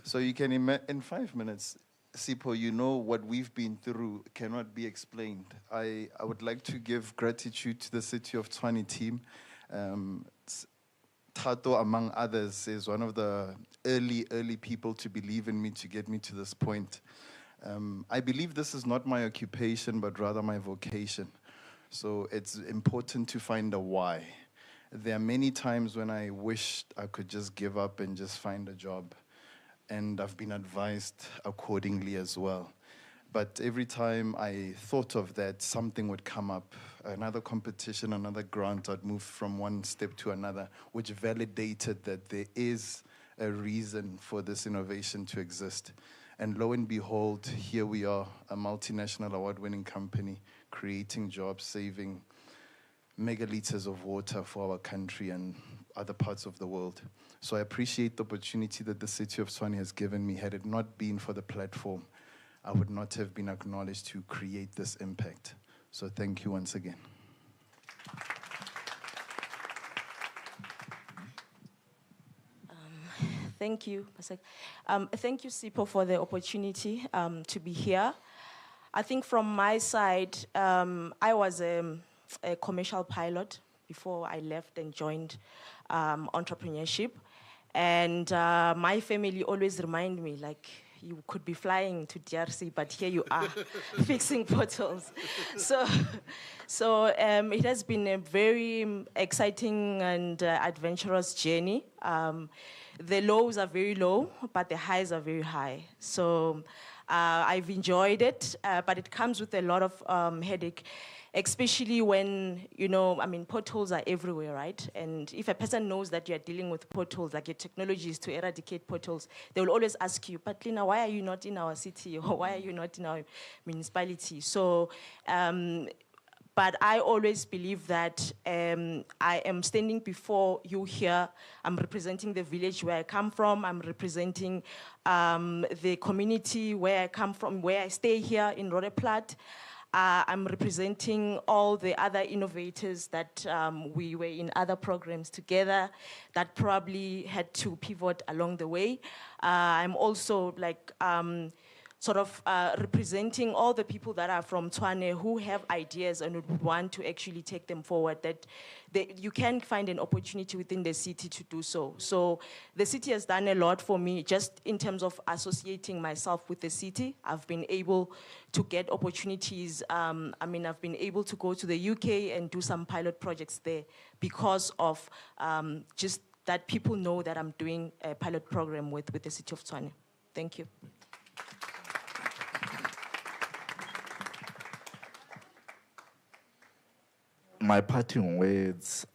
So you can imagine, in 5 minutes, Sipho, you know what we've been through cannot be explained. I would like to give gratitude to the City of Tshwane team. Tato, among others, is one of the early people to believe in me to get me to this point. I believe this is not my occupation, but rather my vocation. So it's important to find a why. There are many times when I wished I could just give up and just find a job. And I've been advised accordingly as well. But every time I thought of that, something would come up. Another competition, another grant, I'd move from one step to another, which validated that there is a reason for this innovation to exist. And lo and behold, here we are, a multinational award-winning company, creating jobs, saving megaliters of water for our country and other parts of the world. So I appreciate the opportunity that the City of Tshwane has given me. Had it not been for the platform, I would not have been acknowledged to create this impact. So thank you once again. Thank you, Pasek. Thank you, Sipho, for the opportunity to be here. I think from my side, I was a commercial pilot before I left and joined entrepreneurship. And my family always remind me, like, you could be flying to DRC, but here you are fixing potholes. So it has been a very exciting and adventurous journey. The lows are very low, but the highs are very high. So I've enjoyed it, but it comes with a lot of headache, especially when, potholes are everywhere, right? And if a person knows that you're dealing with potholes, like your technology is to eradicate potholes, they will always ask you, but Lina, why are you not in our city? Or why are you not in our municipality? So, but I always believe that I am standing before you here. I'm representing the village where I come from. I'm representing the community where I come from, where I stay here in Rhodeplat. I'm representing all the other innovators that we were in other programs together that probably had to pivot along the way. I'm also representing all the people that are from Tshwane who have ideas and would want to actually take them forward, that you can find an opportunity within the city to do so. So the city has done a lot for me, just in terms of associating myself with the city. I've been able to get opportunities. I've been able to go to the UK and do some pilot projects there because of just that people know that I'm doing a pilot program with the city of Tshwane. Thank you. My parting words,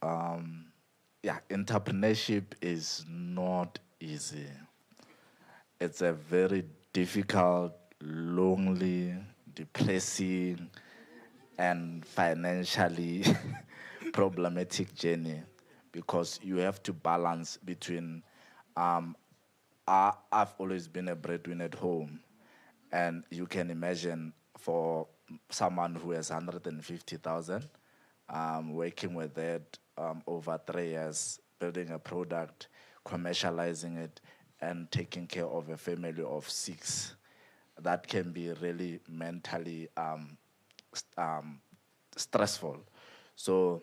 entrepreneurship is not easy. It's a very difficult, lonely, depressing, and financially problematic journey, because you have to balance between, I've always been a breadwinner at home, and you can imagine for someone who has 150,000, working with that over 3 years, building a product, commercializing it, and taking care of a family of 6. That can be really mentally stressful. So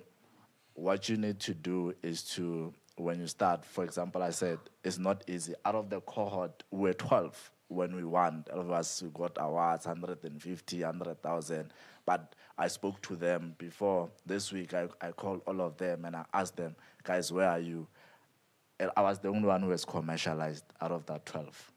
what you need to do is to, when you start, for example, I said, it's not easy. Out of the cohort, we're 12 when we won. All of us, we got awards, 150, 100,000. But I spoke to them before this week. I called all of them and I asked them, guys, where are you? And I was the only one who was commercialized out of that 12.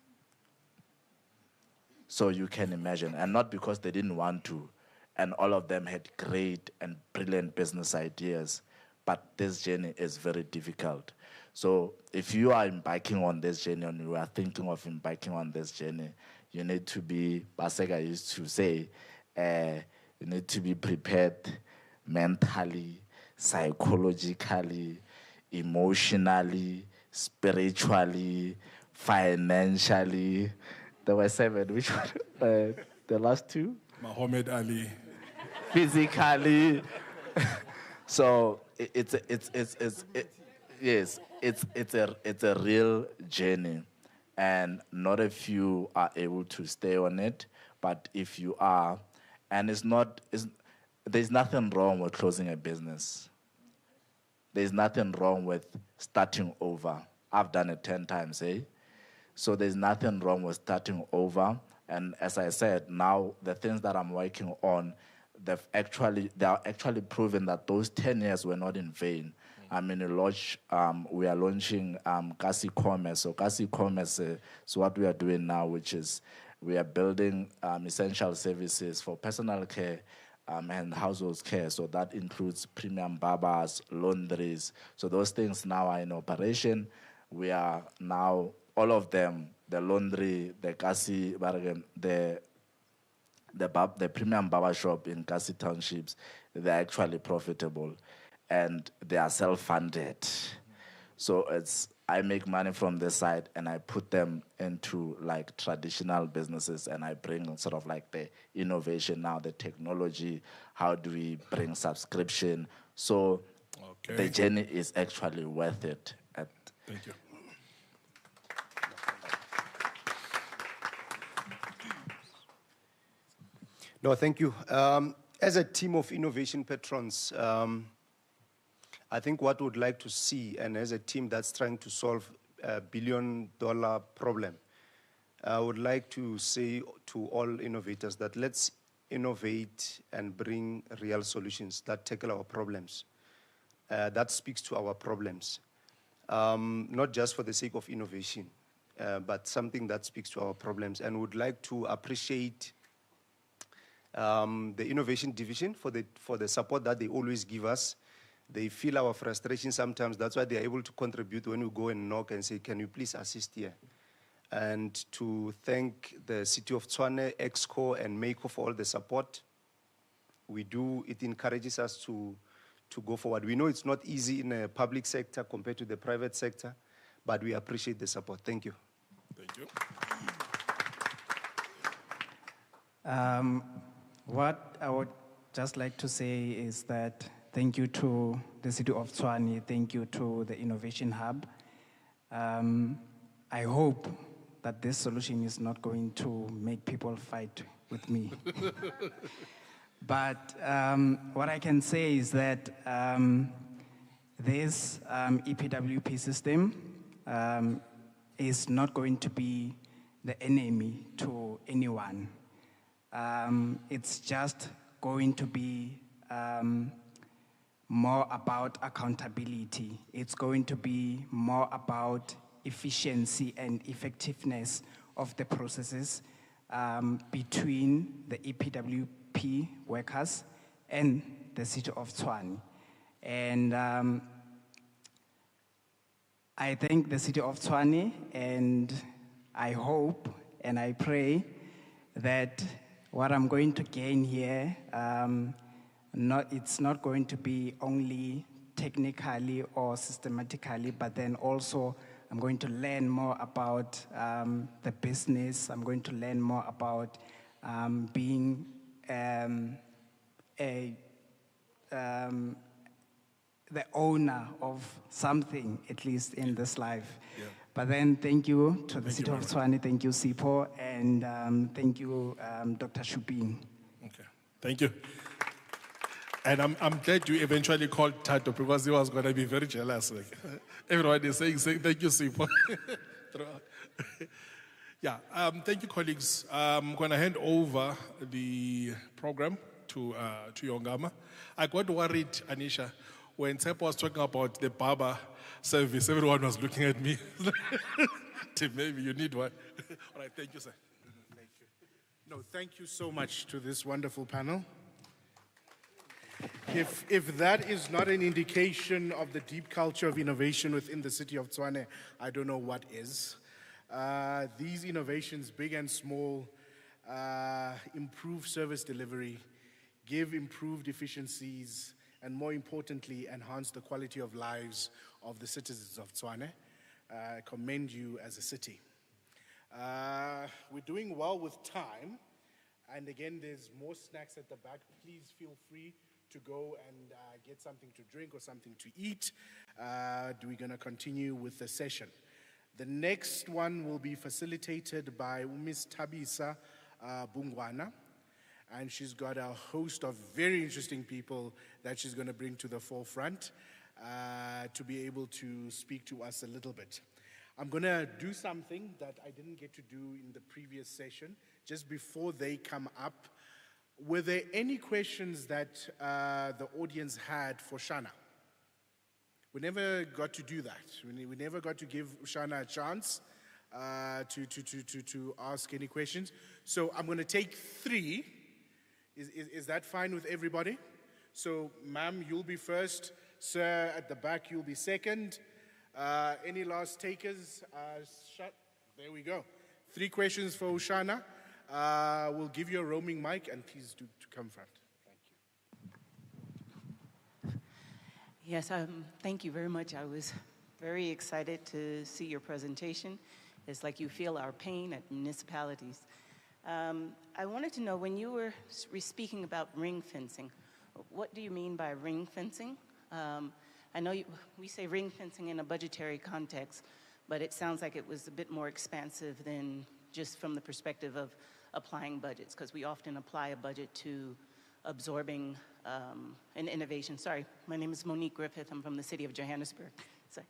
So you can imagine, and not because they didn't want to, and all of them had great and brilliant business ideas, but this journey is very difficult. So if you are embarking on this journey and you are thinking of embarking on this journey, you need to be, Basega used to say, you need to be prepared mentally, psychologically, emotionally, spiritually, financially. There were 7. Which one? The last 2? Muhammad Ali. Physically. So it's a real journey, and not a few are able to stay on it. But if you are, and there's nothing wrong with closing a business. There's nothing wrong with starting over. I've done it 10 times, eh? So there's nothing wrong with starting over. And as I said, now the things that I'm working on, they are actually proven that those 10 years were not in vain. We are launching Kasi Commerce. So Kasi Commerce is what we are doing now, which is we are building essential services for personal care and household care. So that includes premium barbers, laundries. So those things now are in operation. We are now, all of them, the laundry, the Kasi, the premium barber shop in Kasi townships, they're actually profitable and they are self-funded. So I make money from this side and I put them into like traditional businesses and I bring sort of like the innovation now, the technology, how do we bring subscription? So the journey is actually worth it. Thank you. No, thank you. As a team of innovation patrons, I think what we'd like to see, and as a team that's trying to solve a $1 billion problem, I would like to say to all innovators that let's innovate and bring real solutions that tackle our problems, that speaks to our problems, not just for the sake of innovation, but something that speaks to our problems. And would like to appreciate the Innovation Division for the support that they always give us. They feel our frustration sometimes. That's why they're able to contribute when we go and knock and say, can you please assist here? And to thank the City of Tshwane, EXCO, and MACO for all the support. It encourages us to go forward. We know it's not easy in a public sector compared to the private sector, but we appreciate the support. Thank you. Thank you. What I would just like to say is that thank you to the City of Tshwane, thank you to the Innovation Hub. I hope that this solution is not going to make people fight with me. But what I can say is that this EPWP system is not going to be the enemy to anyone. It's just going to be more about accountability. It's going to be more about efficiency and effectiveness of the processes between the EPWP workers and the City of Tshwane. And I thank the City of Tshwane, and I hope and I pray that what I'm going to gain here, it's not going to be only technically or systematically, but then also I'm going to learn more about the business. I'm going to learn more about being the owner of something, at least in this life. Yeah. But then thank you to the City of Tshwane, thank you Sipho, and thank you Dr. Shuping. Okay, thank you. And I'm glad you eventually called Tato because he was going to be very jealous. Like, everyone is saying thank you, Sipho. Yeah, thank you, colleagues. I'm going to hand over the program to Yongama. I got worried, Anisha, when Tsepo was talking about the barber service. Everyone was looking at me. Maybe you need one. All right, thank you, sir. Thank you. No, thank you so much to this wonderful panel. If that is not an indication of the deep culture of innovation within the City of Tshwane, I don't know what is. These innovations, big and small, improve service delivery, give improved efficiencies, and more importantly, enhance the quality of lives of the citizens of Tshwane. I commend you as a city. We're doing well with time, and again, there's more snacks at the back. Please feel free to go and get something to drink or something to eat. We're going to continue with the session. The next one will be facilitated by Ms. Tabisa Bungwana, and she's got a host of very interesting people that she's going to bring to the forefront to be able to speak to us a little bit. I'm going to do something that I didn't get to do in the previous session. Just before they come up, were there any questions that the audience had for Shana? We never got to do that. We never got to give Shana a chance to ask any questions. So I'm going to take 3. Is that fine with everybody? So, ma'am, you'll be first. Sir, at the back, you'll be second. Any last takers? There we go. 3 questions for Ushana. We'll give you a roaming mic, and please do to come front. Thank you. Yes, thank you very much. I was very excited to see your presentation. It's like you feel our pain at municipalities. I wanted to know, when you were speaking about ring fencing, what do you mean by ring fencing? I know we say ring fencing in a budgetary context, but it sounds like it was a bit more expansive than just from the perspective of applying budgets, because we often apply a budget to absorbing an innovation. Sorry, my name is Monique Griffith. I'm from the city of Johannesburg. Sorry.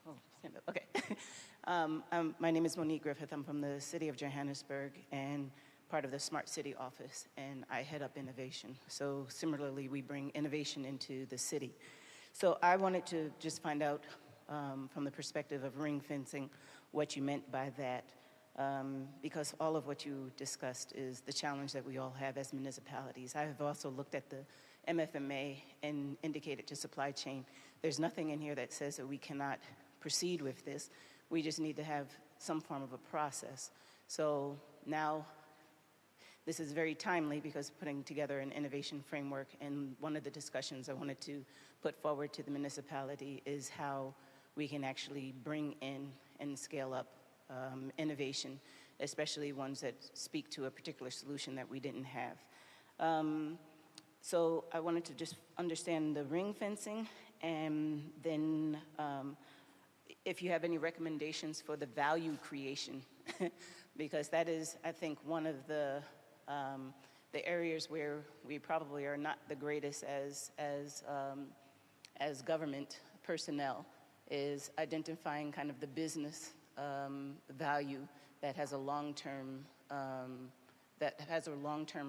Oh, stand up. Okay. My name is Monique Griffith. I'm from the city of Johannesburg and part of the Smart City office, and I head up innovation. So similarly, we bring innovation into the city. So I wanted to just find out from the perspective of ring fencing what you meant by that, because all of what you discussed is the challenge that we all have as municipalities. I have also looked at the MFMA and indicated to supply chain, there's nothing in here that says that we cannot proceed with this. We just need to have some form of a process. So now, this is very timely because putting together an innovation framework, and one of the discussions I wanted to put forward to the municipality is how we can actually bring in and scale up innovation, especially ones that speak to a particular solution that we didn't have. So I wanted to just understand the ring fencing, and then if you have any recommendations for the value creation, because that is, I think, one of the areas where we probably are not the greatest as government personnel, is identifying kind of the business value that has a long-term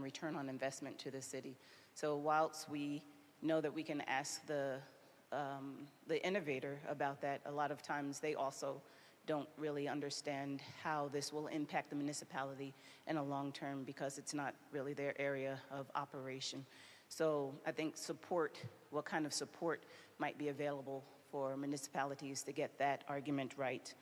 return on investment to the city. So whilst we know that we can ask the innovator about that, a lot of times they also don't really understand how this will impact the municipality in a long term because it's not really their area of operation. So I think support, what kind of support might be available for municipalities to get that argument right.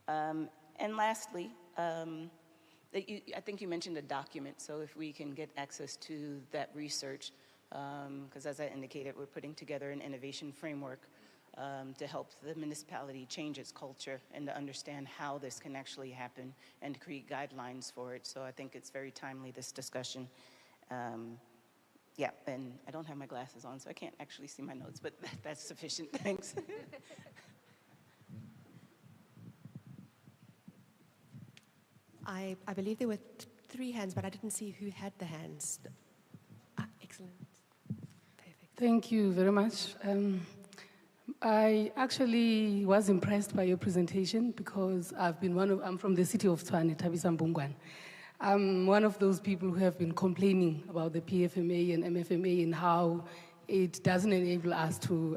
And lastly, I think you mentioned a document, so if we can get access to that research, because as I indicated, we're putting together an innovation framework to help the municipality change its culture and to understand how this can actually happen and to create guidelines for it. So I think it's very timely, this discussion. Yeah, and I don't have my glasses on, so I can't actually see my notes, but that's sufficient. Thanks. I believe there were 3 hands, but I didn't see who had the hands. Excellent. Perfect. Thank you very much. I actually was impressed by your presentation because I'm from the city of Tshwane, Thabisa Mbungwane. I'm one of those people who have been complaining about the PFMA and MFMA and how it doesn't enable us to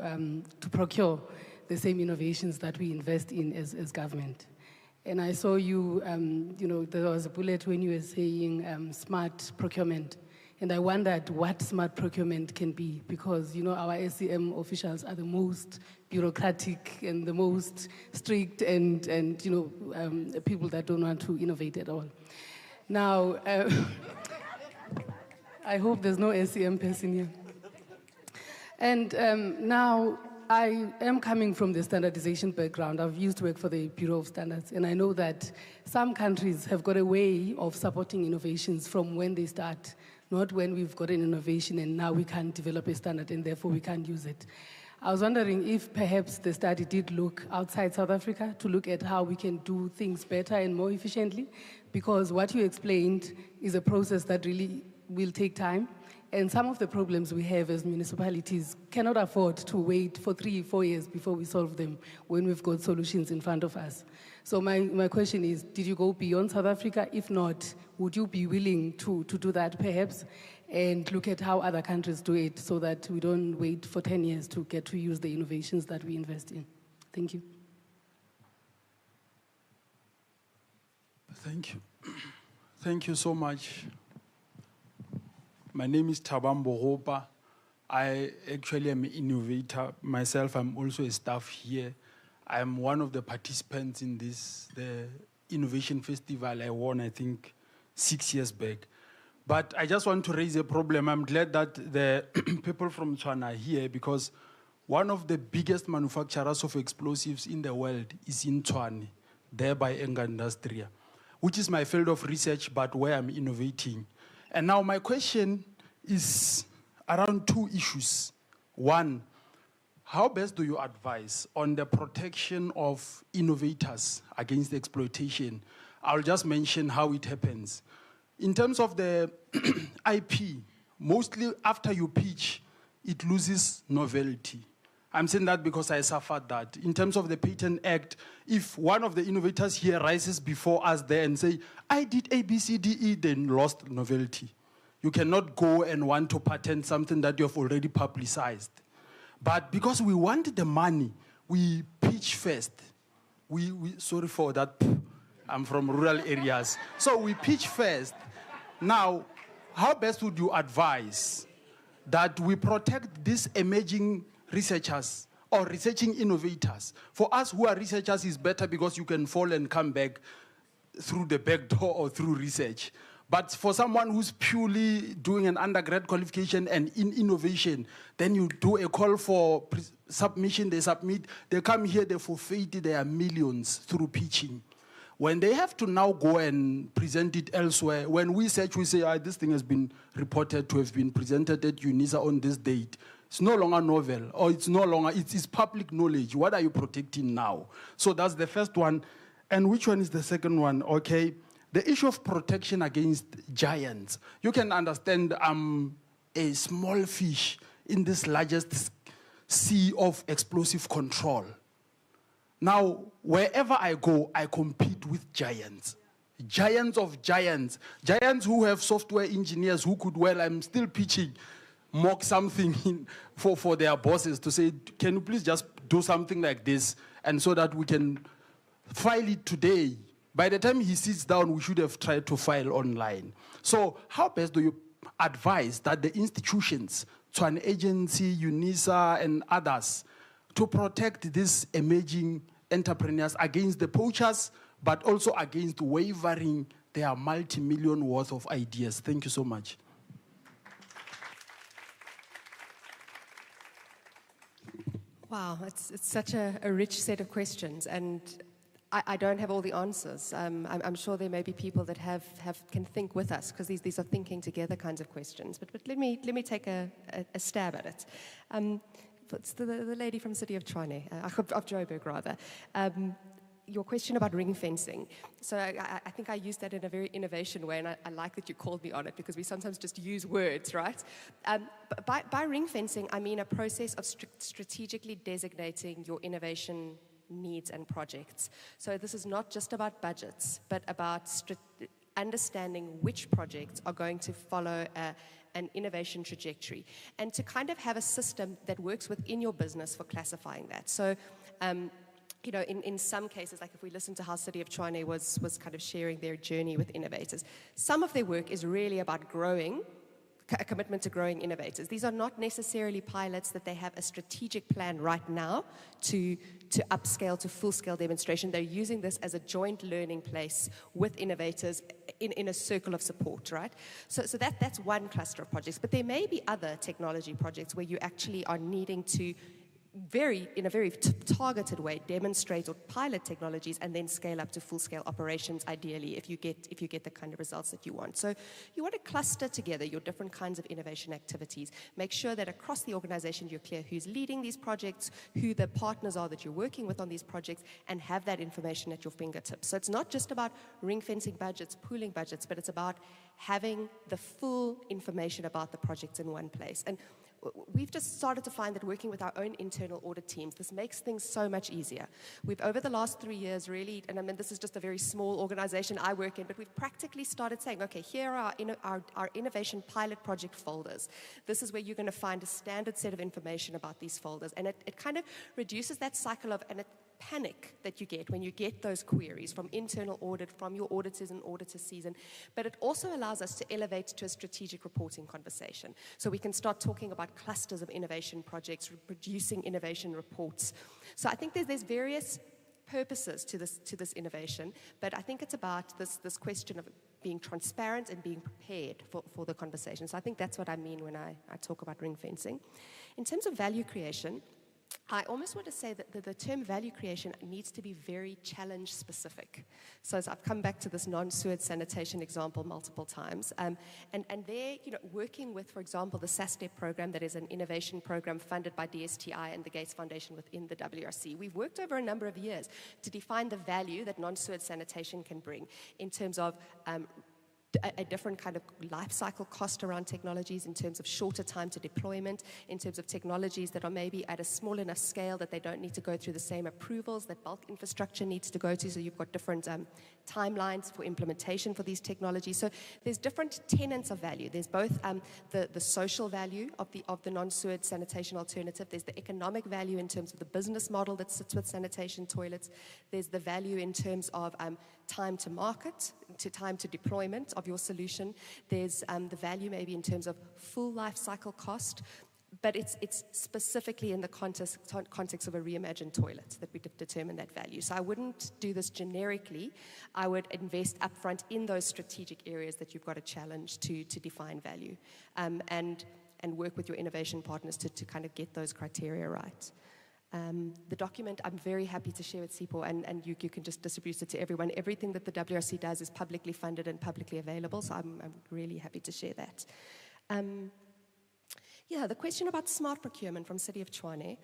procure the same innovations that we invest in as government. And I saw you, there was a bullet when you were saying smart procurement. And I wondered what smart procurement can be because, our SCM officials are the most bureaucratic and the most strict and people that don't want to innovate at all. Now, I hope there's no SCM person here. And now, I am coming from the standardization background. I've used to work for the Bureau of Standards, and I know that some countries have got a way of supporting innovations from when they start, not when we've got an innovation and now we can't develop a standard and therefore we can't use it. I was wondering if perhaps the study did look outside South Africa to look at how we can do things better and more efficiently, because what you explained is a process that really will take time. And some of the problems we have as municipalities cannot afford to wait for 3-4 years before we solve them when we've got solutions in front of us. So my question is, did you go beyond South Africa? If not, would you be willing to do that perhaps and look at how other countries do it so that we don't wait for 10 years to get to use the innovations that we invest in? Thank you. Thank you. Thank you so much. My name is Thabambo Ropa. I actually am an innovator. Myself, I'm also a staff here. I'm one of the participants in the Innovation Festival I won, I think, 6 years back. But I just want to raise a problem. I'm glad that the people from Tshwane are here because one of the biggest manufacturers of explosives in the world is in Tshwane, there by Enga Industria, which is my field of research, but where I'm innovating. And now my question is around 2 issues. One, how best do you advise on the protection of innovators against exploitation? I'll just mention how it happens. In terms of the IP, mostly after you pitch, it loses novelty. I'm saying that because I suffered that. In terms of the Patent Act, if one of the innovators here rises before us there and say, I did A, B, C, D, E, then lost novelty. You cannot go and want to patent something that you have already publicized. But because we want the money, we pitch first. Sorry for that, I'm from rural areas. So we pitch first. Now, how best would you advise that we protect these emerging researchers or researching innovators? For us who are researchers, it's better because you can fall and come back through the back door or through research. But for someone who's purely doing an undergrad qualification and in innovation, then you do a call for submission, they submit, they come here, they forfeit their millions through pitching. When they have to now go and present it elsewhere, when we search, we say, this thing has been reported to have been presented at Unisa on this date. It's no longer novel, or it's no longer, it's public knowledge. What are you protecting now? So that's the first one. And which one is the second one? Okay, the issue of protection against giants. You can understand I'm a small fish in this largest sea of explosive control. Now, wherever I go, I compete with giants. Giants of giants. Giants who have software engineers who could, well, I'm still pitching, mock something for their bosses to say, can you please just do something like this, and so that we can file it today. By the time he sits down, we should have tried to file online. So how best do you advise that the institutions, Tshwane Agency, Unisa, and others, to protect these emerging entrepreneurs against the poachers, but also against wavering their multi-million worth of ideas? Thank you so much. Wow, it's such a rich set of questions, and I don't have all the answers. I'm sure there may be people that can think with us, because these are thinking together kinds of questions. But let me take a stab at it. It's the lady from the city of Tshwane, of Joburg rather. Your question about ring fencing. So I think I used that in a very innovation way, and I like that you called me on it, because we sometimes just use words, right? By ring fencing, I mean a process of strategically designating your innovation needs and projects. So this is not just about budgets, but about understanding which projects are going to follow an innovation trajectory, and to kind of have a system that works within your business for classifying that. So, you know, in some cases, like if we listen to how City of Tshwane was kind of sharing their journey with innovators, some of their work is really about growing, a commitment to growing innovators. These are not necessarily pilots that they have a strategic plan right now to upscale to full-scale demonstration. They're using this as a joint learning place with innovators in a circle of support, right? So that's one cluster of projects. But there may be other technology projects where you actually are needing to in a very targeted way, demonstrate or pilot technologies and then scale up to full-scale operations, ideally, if you get the kind of results that you want. So you want to cluster together your different kinds of innovation activities. Make sure that across the organization you're clear who's leading these projects, who the partners are that you're working with on these projects, and have that information at your fingertips. So it's not just about ring-fencing budgets, pooling budgets, but it's about having the full information about the projects in one place. And we've just started to find that working with our own internal audit teams, this makes things so much easier. We've, over the last 3 years, really, and I mean, this is just a very small organization I work in, but we've practically started saying, okay, here are our innovation pilot project folders. This is where you're going to find a standard set of information about these folders. And it kind of reduces that cycle of panic that you get when you get those queries from internal audit, from your auditors and auditor season. But it also allows us to elevate to a strategic reporting conversation. So we can start talking about clusters of innovation projects, producing innovation reports. So I think there's various purposes to this innovation, but I think it's about this question of being transparent and being prepared for the conversation. So I think that's what I mean when I talk about ring fencing. In terms of value creation, I almost want to say that the term value creation needs to be very challenge specific. So as I've come back to this non-sewage sanitation example multiple times, and there, you know, working with, for example, the SASTEP program, that is an innovation program funded by DSTI and the Gates Foundation within the WRC. We've worked over a number of years to define the value that non-sewage sanitation can bring in terms of a different kind of life cycle cost around technologies in terms of shorter time to deployment, in terms of technologies that are maybe at a small enough scale that they don't need to go through the same approvals that bulk infrastructure needs to go to. So you've got different timelines for implementation for these technologies. So there's different tenets of value. There's both the social value of the non-sewage sanitation alternative. There's the economic value in terms of the business model that sits with sanitation toilets. There's the value in terms of time to market, to time to deployment of your solution. There's the value maybe in terms of full life cycle cost, but it's specifically in the context of a reimagined toilet that we determine that value. So I wouldn't do this generically. I would invest upfront in those strategic areas that you've got a challenge to define value, and work with your innovation partners to kind of get those criteria right. The document I'm very happy to share with Sipho, and you can just distribute it to everyone. Everything that the WRC does is publicly funded and publicly available, so I'm really happy to share that. Yeah, the question about smart procurement from City of Tshwane.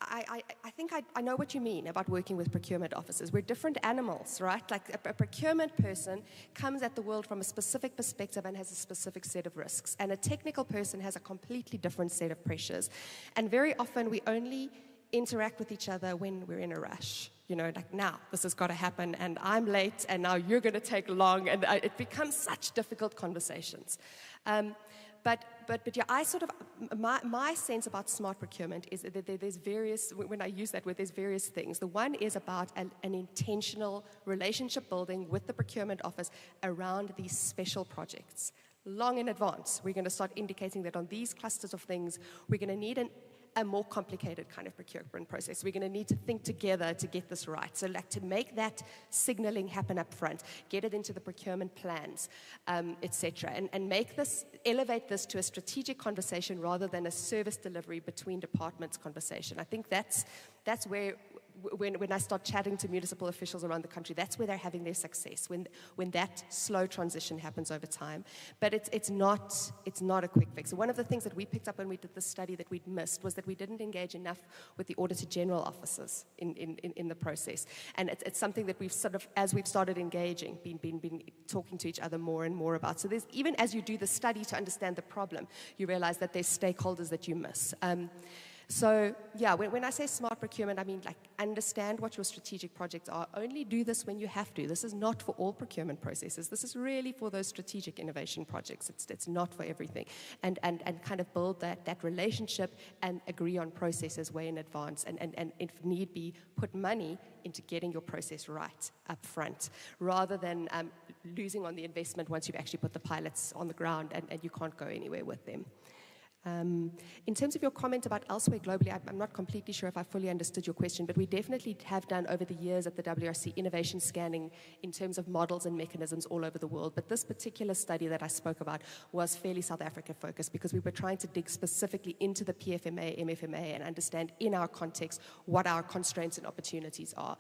I think I know what you mean about working with procurement officers. We're different animals, right? Like a procurement person comes at the world from a specific perspective and has a specific set of risks. And a technical person has a completely different set of pressures. And very often we only interact with each other when we're in a rush. You know, like now, this has got to happen, and I'm late, and now you're going to take long, and it becomes such difficult conversations. But yeah, I sort of, my sense about smart procurement is that there's various, when I use that word, there's various things. The one is about an intentional relationship building with the procurement office around these special projects. Long in advance, we're going to start indicating that on these clusters of things, we're going to need a more complicated kind of procurement process. We're going to need to think together to get this right. So like to make that signaling happen up front, get it into the procurement plans, etc. And make this, elevate this to a strategic conversation rather than a service delivery between departments conversation. I think that's where, when I start chatting to municipal officials around the country, that's where they're having their success, when that slow transition happens over time. But it's not a quick fix. So one of the things that we picked up when we did this study that we'd missed was that we didn't engage enough with the Auditor General officers in the process. And it's something that we've sort of, as we've started engaging, been talking to each other more and more about. So there's, even as you do the study to understand the problem, you realize that there's stakeholders that you miss. So yeah, when I say smart procurement, I mean like understand what your strategic projects are. Only do this when you have to. This is not for all procurement processes. This is really for those strategic innovation projects. It's not for everything. And kind of build that relationship and agree on processes way in advance, and if need be, put money into getting your process right up front, rather than losing on the investment once you've actually put the pilots on the ground and you can't go anywhere with them. In terms of your comment about elsewhere globally, I'm not completely sure if I fully understood your question, but we definitely have done over the years at the WRC innovation scanning in terms of models and mechanisms all over the world. But this particular study that I spoke about was fairly South Africa focused, because we were trying to dig specifically into the PFMA, MFMA, and understand in our context what our constraints and opportunities are.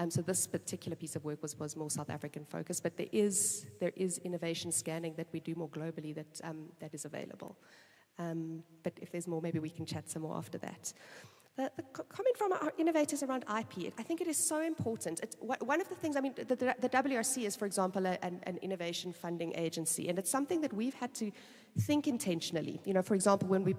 So this particular piece of work was more South African focused, but there is innovation scanning that we do more globally that is available. But if there's more, maybe we can chat some more after that. The comment from our innovators around IP, I think it is so important. One of the things, I mean, the WRC is, for example, an innovation funding agency, and it's something that we've had to think intentionally. You know, for example, when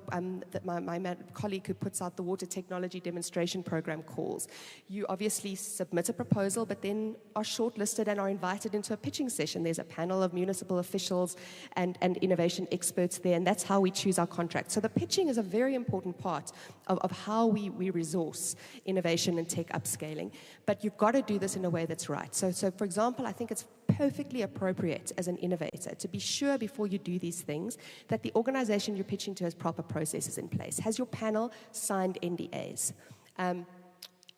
my colleague who puts out the water technology demonstration program calls, you obviously submit a proposal, but then are shortlisted and are invited into a pitching session. There's a panel of municipal officials and innovation experts there, and that's how we choose our contract. So the pitching is a very important part of how we resource innovation and tech upscaling. But you've got to do this in a way that's right. So for example, I think it's perfectly appropriate as an innovator to be sure before you do these things that the organization you're pitching to has proper processes in place. Has your panel signed NDAs?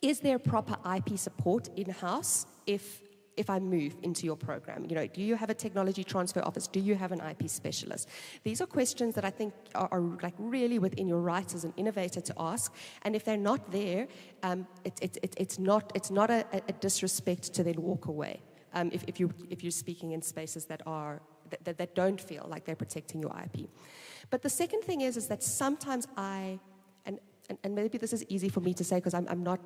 Is there proper IP support in-house if I move into your program? You know, do you have a technology transfer office? Do you have an IP specialist? These are questions that I think are like really within your rights as an innovator to ask. And if they're not there, it's not a disrespect to then walk away. If you're speaking in spaces that don't feel like they're protecting your IP. But the second thing is that sometimes and maybe this is easy for me to say because I'm not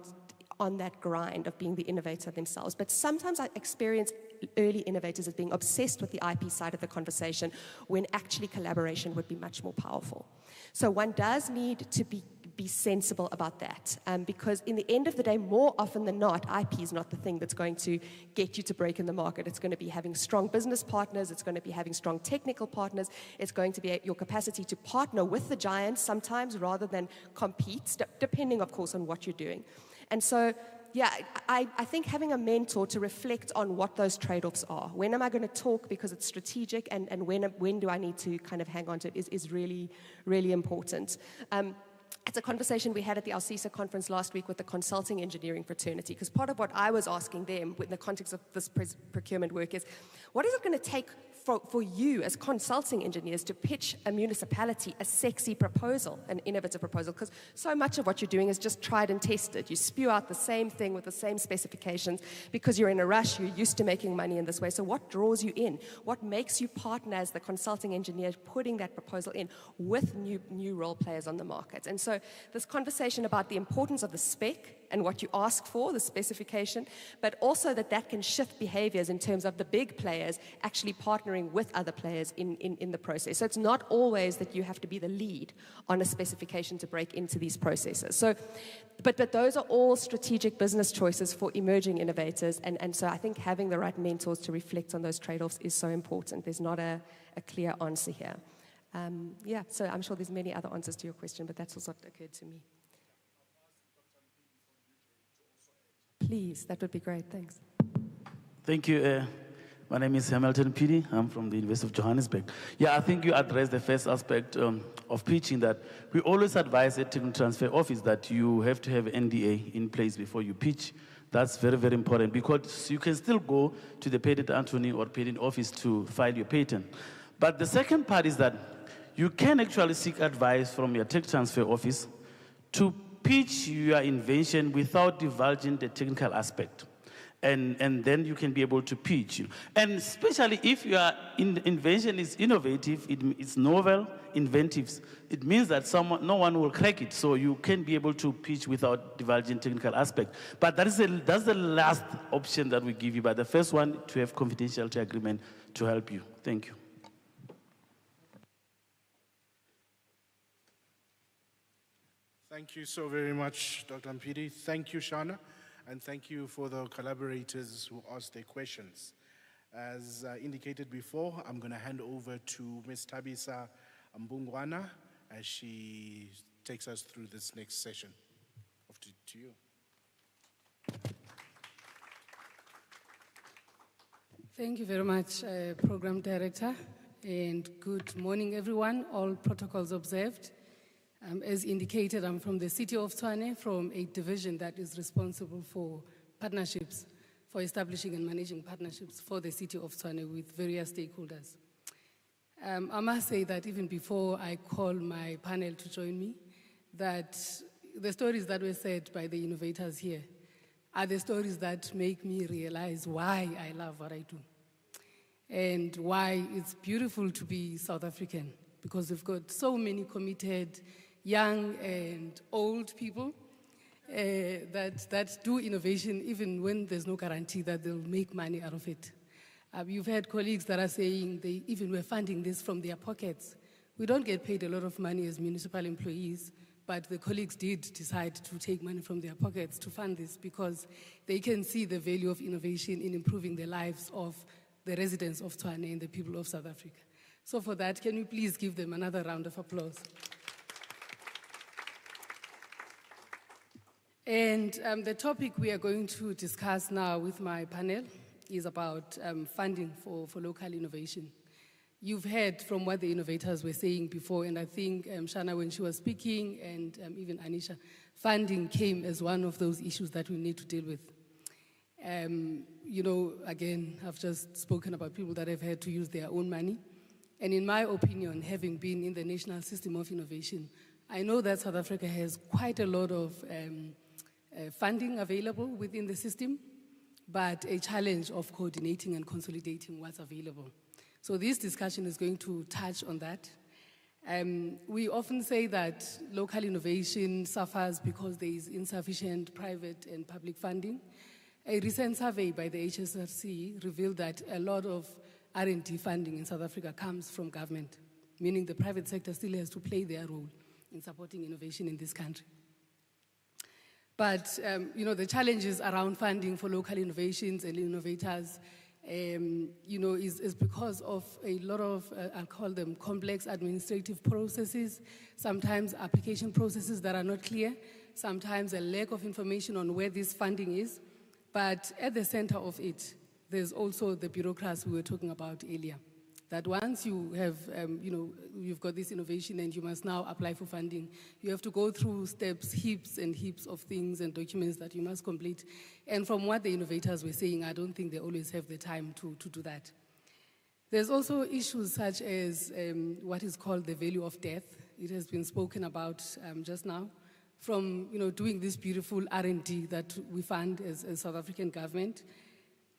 on that grind of being the innovator themselves, but sometimes I experience early innovators as being obsessed with the IP side of the conversation, when actually collaboration would be much more powerful. So one does need to be sensible about that, because in the end of the day, more often than not, IP is not the thing that's going to get you to break in the market. It's going to be having strong business partners, it's going to be having strong technical partners, it's going to be your capacity to partner with the giants sometimes rather than compete, depending, of course, on what you're doing. And so, yeah, I think having a mentor to reflect on what those trade-offs are. When am I going to talk because it's strategic, and when do I need to kind of hang on to it is really, really important. It's a conversation we had at the Alcisa conference last week with the consulting engineering fraternity, because part of what I was asking them in the context of this procurement work is, what is it going to take for you as consulting engineers to pitch a municipality a sexy proposal, an innovative proposal? Because so much of what you're doing is just tried and tested. You spew out the same thing with the same specifications because you're in a rush, you're used to making money in this way. So what draws you in? What makes you partner as the consulting engineer putting that proposal in with new role players on the market? And so this conversation about the importance of the spec and what you ask for, the specification, but also that can shift behaviors in terms of the big players actually partnering with other players in the process. So it's not always that you have to be the lead on a specification to break into these processes. So, but those are all strategic business choices for emerging innovators, and so I think having the right mentors to reflect on those trade-offs is so important. There's not a clear answer here. Yeah, so I'm sure there's many other answers to your question, but that's also what occurred to me. Please, that would be great. Thanks. Thank you. My name is Hamilton Pidi. I'm from the University of Johannesburg. Yeah, I think you addressed the first aspect of pitching, that we always advise at Technical Transfer Office that you have to have NDA in place before you pitch. That's very, very important, because you can still go to the patent attorney or patent office to file your patent. But the second part is that you can actually seek advice from your tech transfer office to pitch your invention without divulging the technical aspect. And then you can be able to pitch. And especially if your invention is innovative, it's novel, inventive, it means that no one will crack it. So you can be able to pitch without divulging technical aspect. But that's the last option that we give you. But the first one, to have confidentiality agreement to help you. Thank you. Thank you so very much, Dr. Mpidi. Thank you, Shana, and thank you for the collaborators who asked their questions. As indicated before, I'm going to hand over to Ms. Tabisa Mbungwana as she takes us through this next session. Off to you. Thank you very much, Program Director, and good morning, everyone. All protocols observed. As indicated, I'm from the city of Tshwane, from a division that is responsible for partnerships, for establishing and managing partnerships for the city of Tshwane with various stakeholders. I must say that even before I call my panel to join me, that the stories that were said by the innovators here are the stories that make me realize why I love what I do and why it's beautiful to be South African, because we've got so many committed young and old people that do innovation even when there's no guarantee that they'll make money out of it. You've had colleagues that are saying they even were funding this from their pockets. We don't get paid a lot of money as municipal employees, but the colleagues did decide to take money from their pockets to fund this because they can see the value of innovation in improving the lives of the residents of Tshwane and the people of South Africa. So for that, can we please give them another round of applause? And the topic we are going to discuss now with my panel is about funding for local innovation. You've heard from what the innovators were saying before, and I think Shana, when she was speaking, and even Anisha, funding came as one of those issues that we need to deal with. You know, again, I've just spoken about people that have had to use their own money. And in my opinion, having been in the national system of innovation, I know that South Africa has quite a lot of funding available within the system, but a challenge of coordinating and consolidating what's available. So this discussion is going to touch on that. We often say that local innovation suffers because there is insufficient private and public funding. A recent survey by the HSRC revealed that a lot of R&D funding in South Africa comes from government, meaning the private sector still has to play their role in supporting innovation in this country. But the challenges around funding for local innovations and innovators, is because of a lot of, I'll call them complex administrative processes, sometimes application processes that are not clear, sometimes a lack of information on where this funding is. But at the center of it, there's also the bureaucracy we were talking about earlier. That once you have, you've got this innovation and you must now apply for funding, you have to go through steps, heaps and heaps of things and documents that you must complete. And from what the innovators were saying, I don't think they always have the time to do that. There's also issues such as what is called the value of death. It has been spoken about just now. From doing this beautiful R&D that we fund as South African government,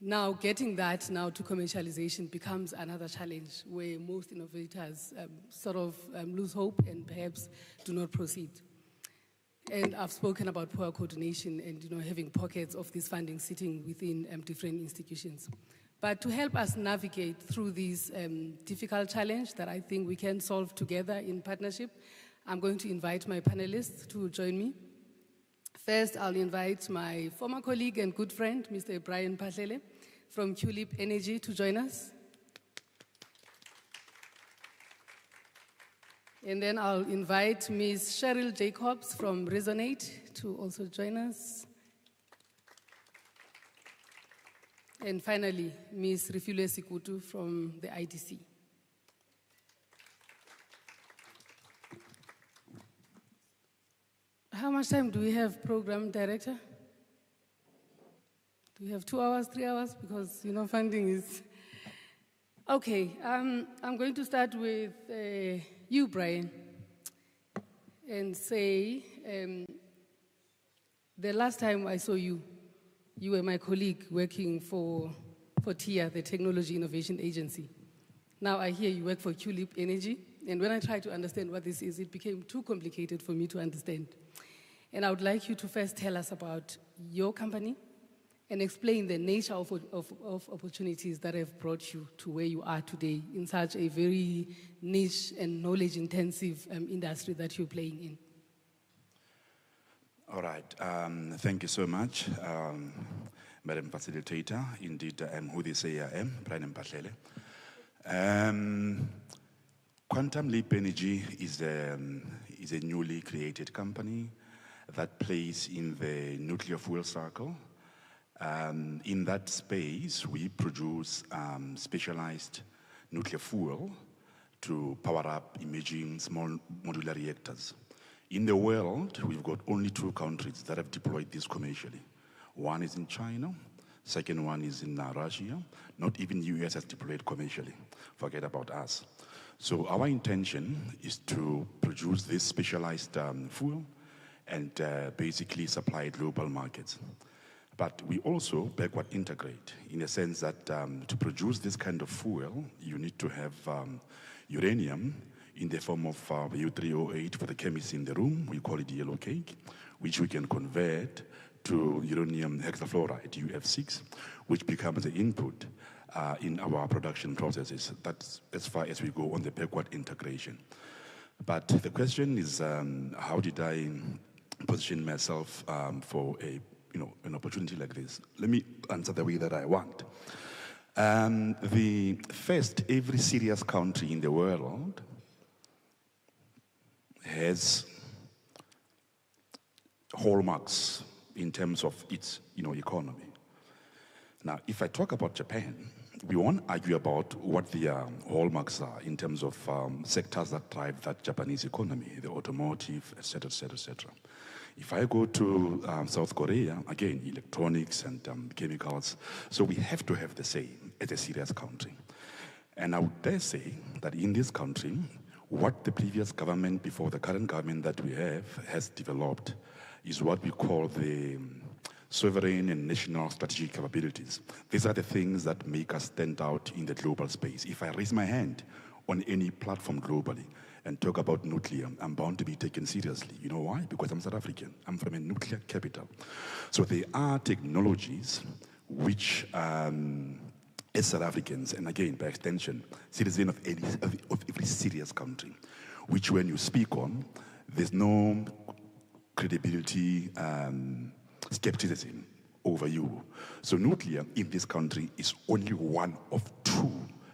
now getting that now to commercialization becomes another challenge where most innovators lose hope and perhaps do not proceed. And I've spoken about poor coordination and having pockets of this funding sitting within different institutions. But to help us navigate through this difficult challenge that I think we can solve together in partnership, I'm going to invite my panelists to join me. First, I'll invite my former colleague and good friend, Mr. Brian Patlele from Tulip Energy to join us. And then I'll invite Ms. Cheryl Jacobs from Resonate to also join us. And finally, Ms. Refilwe Sikutu from the IDC. How much time do we have, Program Director? Do we have 2 hours, 3 hours? Because, funding is... Okay, I'm going to start with you, Brian, and say, the last time I saw you, you were my colleague working for TIA, the Technology Innovation Agency. Now I hear you work for Tulip Energy, and when I try to understand what this is, it became too complicated for me to understand. And I would like you to first tell us about your company and explain the nature of opportunities that have brought you to where you are today in such a very niche and knowledge-intensive industry that you're playing in. All right. Thank you so much, Madam Facilitator. Indeed, I am who they say I am, Brian Mpatlele. Quantum Leap Energy is a newly created company that plays in the nuclear fuel cycle. In that space, we produce specialized nuclear fuel to power up emerging small modular reactors. In the world, we've got only 2 countries that have deployed this commercially. One is in China, second one is in Russia. Not even the US has deployed commercially. Forget about us. So our intention is to produce this specialized fuel and basically supply global markets. But we also backward integrate in the sense that to produce this kind of fuel, you need to have uranium in the form of U3O8 for the chemists in the room. We call it yellow cake, which we can convert to uranium hexafluoride, UF6, which becomes the input in our production processes. That's as far as we go on the backward integration. But the question is, how did I position myself for an opportunity like this? Let me answer the way that I want. Every serious country in the world has hallmarks in terms of its economy. Now, if I talk about Japan, we won't argue about what the hallmarks are in terms of sectors that drive that Japanese economy, the automotive, et cetera, et cetera, et cetera. If I go to South Korea, again, electronics and chemicals. So we have to have the same as a serious country. And I would dare say that in this country, what the previous government before the current government that we have has developed is what we call the sovereign and national strategic capabilities. These are the things that make us stand out in the global space. If I raise my hand on any platform globally, and talk about nuclear, I'm bound to be taken seriously. You know why? Because I'm South African. I'm from a nuclear capital. So there are technologies which, as South Africans, and again, by extension, citizens of every serious country, which when you speak on, there's no credibility, skepticism over you. So nuclear in this country is only one of two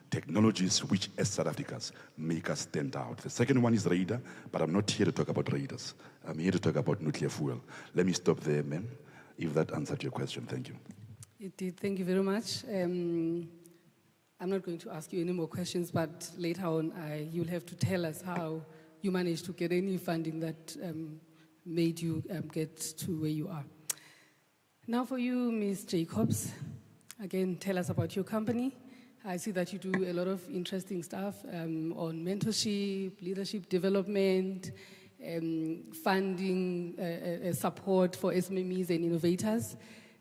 technologies which as South Africans make us stand out. The second one is radar, but I'm not here to talk about radars. I'm here to talk about nuclear fuel. Let me stop there, ma'am, if that answered your question. Thank you. It did. Thank you very much. I'm not going to ask you any more questions, but later on you'll have to tell us how you managed to get any funding that made you get to where you are. Now for you, Ms. Jacobs, again, tell us about your company. I see that you do a lot of interesting stuff on mentorship, leadership development, funding, support for SMEs and innovators.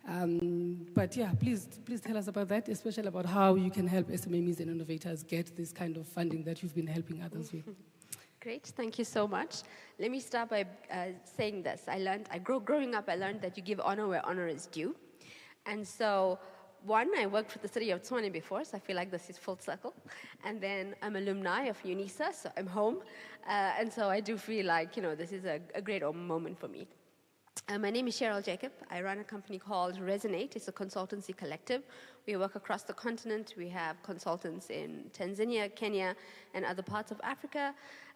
But yeah, please tell us about that, especially about how you can help SMEs and innovators get this kind of funding that you've been helping others with. Great, thank you so much. Let me start by saying this. Growing up, I learned that you give honor where honor is due. And so, one, I worked for the city of Tshwane before, so I feel like this is full circle. And then I'm alumni of Unisa, so I'm home. And so I do feel like, this is a great moment for me. My name is Cheryl Jacob. I run a company called Resonate. It's a consultancy collective. We work across the continent. We have consultants in Tanzania, Kenya, and other parts of Africa.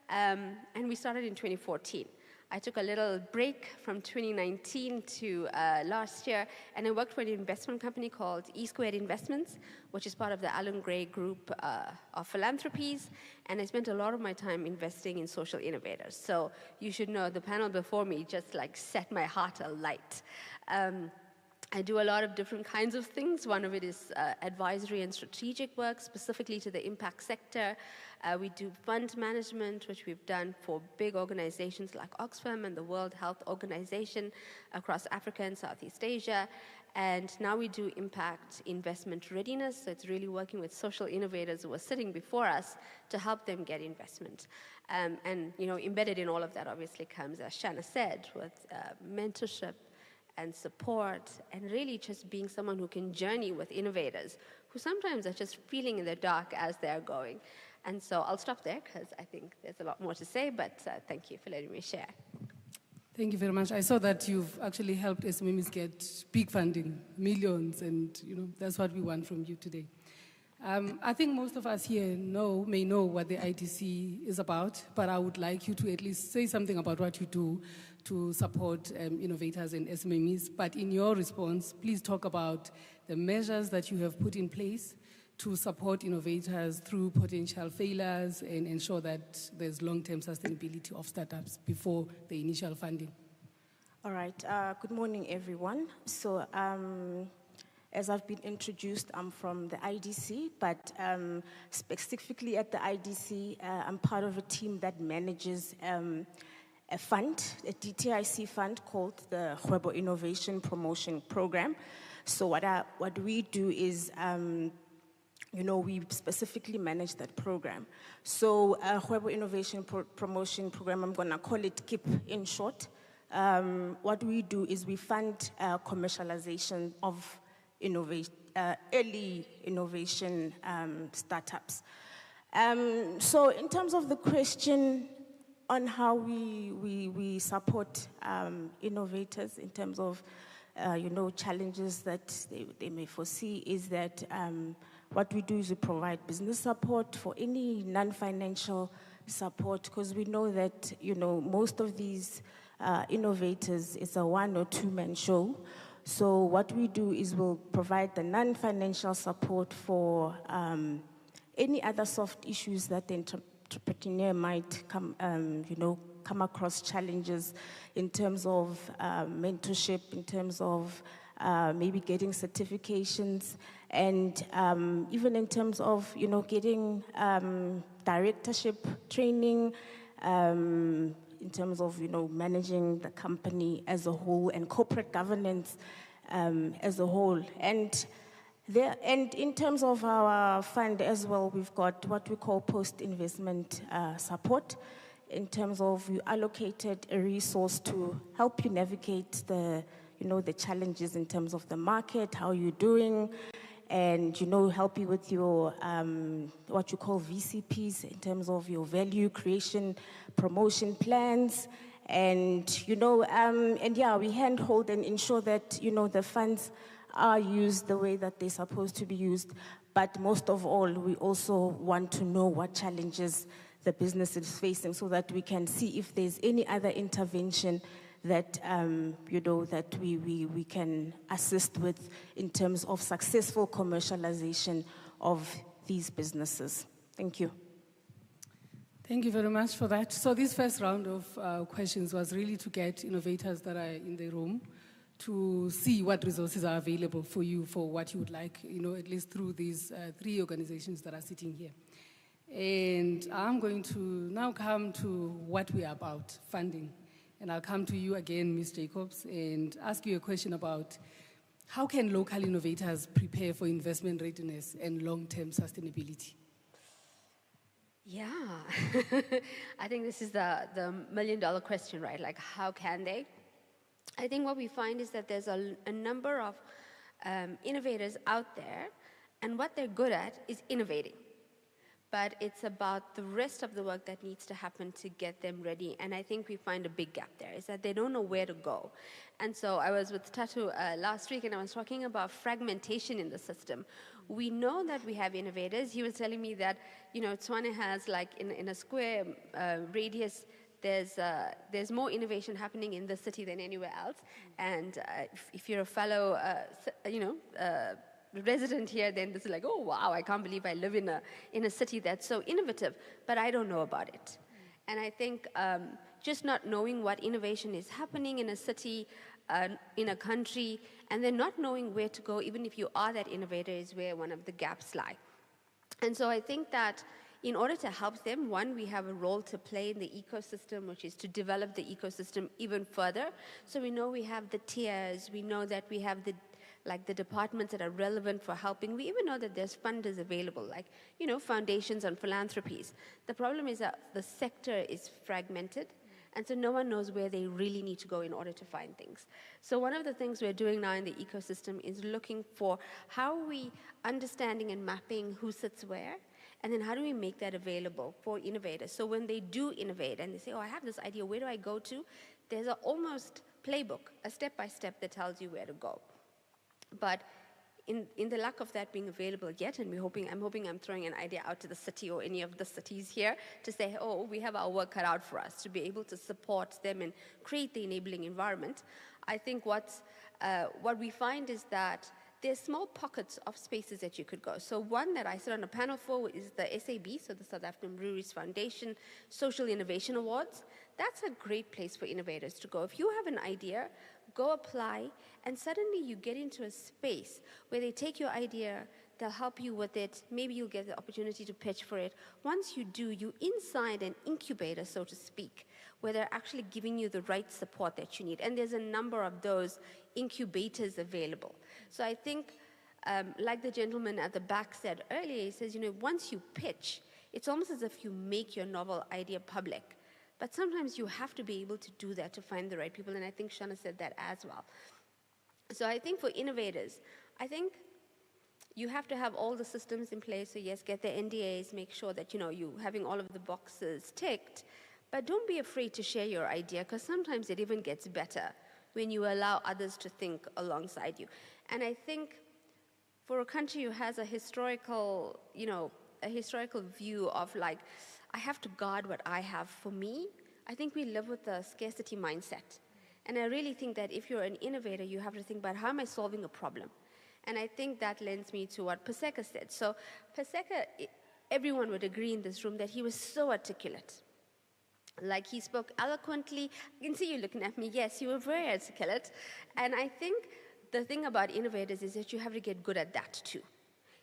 And we started in 2014. I took a little break from 2019 to last year, and I worked for an investment company called E Squared Investments, which is part of the Alan Gray Group of philanthropies, and I spent a lot of my time investing in social innovators. So you should know the panel before me just set my heart alight. I do a lot of different kinds of things. One of it is advisory and strategic work, specifically to the impact sector. We do fund management, which we've done for big organizations like Oxfam and the World Health Organization across Africa and Southeast Asia. And now we do impact investment readiness, so it's really working with social innovators who are sitting before us to help them get investment. And embedded in all of that obviously comes, as Shana said, with mentorship and support, and really just being someone who can journey with innovators who sometimes are just feeling in the dark as they're going. And so I'll stop there because I think there's a lot more to say, but thank you for letting me share. Thank you very much. I saw that you've actually helped SMEs get big funding, millions, and that's what we want from you today. I think most of us here may know what the IDC is about, but I would like you to at least say something about what you do to support innovators and SMEs. But in your response, please talk about the measures that you have put in place to support innovators through potential failures and ensure that there's long-term sustainability of startups before the initial funding. All right. Good morning, everyone. So, as I've been introduced, I'm from the IDC, but specifically at the IDC, I'm part of a team that manages a fund, a DTIC fund called the Kgorong Innovation Promotion Program. So what we do is, we specifically manage that program. So Kgorong Innovation Promotion Program, I'm going to call it KIP in short. What we do is we fund commercialization of early innovation startups. So in terms of the question on how we support innovators in terms of challenges that they may foresee, is that what we do is we provide business support for any non-financial support, because we know that most of these innovators, it's a one or two man show. So what we do is we'll provide the non-financial support for any other soft issues that the entrepreneur might come across, challenges in terms of mentorship, in terms of maybe getting certifications, and even in terms of getting directorship training, in terms of managing the company as a whole and corporate governance as a whole. And There, and in terms of our fund as well, we've got what we call post-investment support. In terms of, we allocated a resource to help you navigate the, the challenges in terms of the market, how you're doing, and, help you with your, what you call VCPs in terms of your value creation, promotion plans. And, and yeah, we handhold and ensure that, the funds are used the way that they're supposed to be used. But most of all, we also want to know what challenges the business is facing so that we can see if there's any other intervention that, that we can assist with in terms of successful commercialization of these businesses. Thank you. Thank you very much for that. So this first round of questions was really to get innovators that are in the room to see what resources are available for you for what you would like, at least through these three organizations that are sitting here. And I'm going to now come to what we are about, funding. And I'll come to you again, Ms. Jacobs, and ask you a question about how can local innovators prepare for investment readiness and long-term sustainability? Yeah, I think this is the million-dollar question, right? Like, how can they? I think what we find is that there's a number of innovators out there, and what they're good at is innovating. But it's about the rest of the work that needs to happen to get them ready. And I think we find a big gap there, is that they don't know where to go. And so I was with Tatu last week, and I was talking about fragmentation in the system. We know that we have innovators. He was telling me that, Tshwane has, like, in a square radius, there's more innovation happening in the city than anywhere else. And if you're a fellow, resident here, then this is like, oh wow, I can't believe I live in a city that's so innovative, but I don't know about it. And I think just not knowing what innovation is happening in a city, in a country, and then not knowing where to go, even if you are that innovator, is where one of the gaps lie. And so I think that in order to help them, one, we have a role to play in the ecosystem, which is to develop the ecosystem even further. So we know we have the tiers, we know that we have the departments that are relevant for helping. We even know that there's funders available, like, foundations and philanthropies. The problem is that the sector is fragmented, and so no one knows where they really need to go in order to find things. So one of the things we're doing now in the ecosystem is looking for how are we understanding and mapping who sits where, and then how do we make that available for innovators? So when they do innovate and they say, oh, I have this idea, where do I go to? There's an almost playbook, a step-by-step that tells you where to go. But in the lack of that being available yet, and I'm hoping I'm throwing an idea out to the city or any of the cities here to say, oh, we have our work cut out for us to be able to support them and create the enabling environment. I think what we find is that there's small pockets of spaces that you could go. So one that I sit on a panel for is the SAB, so the South African Breweries Foundation Social Innovation Awards. That's a great place for innovators to go. If you have an idea, go apply, and suddenly you get into a space where they take your idea, they'll help you with it, maybe you'll get the opportunity to pitch for it. Once you do, you're inside an incubator, so to speak, where they're actually giving you the right support that you need. And there's a number of those incubators available. So I think, like the gentleman at the back said earlier, he says, once you pitch, it's almost as if you make your novel idea public. But sometimes you have to be able to do that to find the right people, and I think Shana said that as well. So I think for innovators, I think you have to have all the systems in place. So yes, get the NDAs, make sure that you having all of the boxes ticked, but don't be afraid to share your idea, because sometimes it even gets better when you allow others to think alongside you. And I think for a country who has a historical view of like, I have to guard what I have for me, I think we live with a scarcity mindset. And I really think that if you're an innovator, you have to think about, how am I solving a problem? And I think that lends me to what Paseka said. So Paseka, everyone would agree in this room that he was so articulate. Like, he spoke eloquently. I can see you looking at me. Yes, you were very articulate. And I think the thing about innovators is that you have to get good at that too.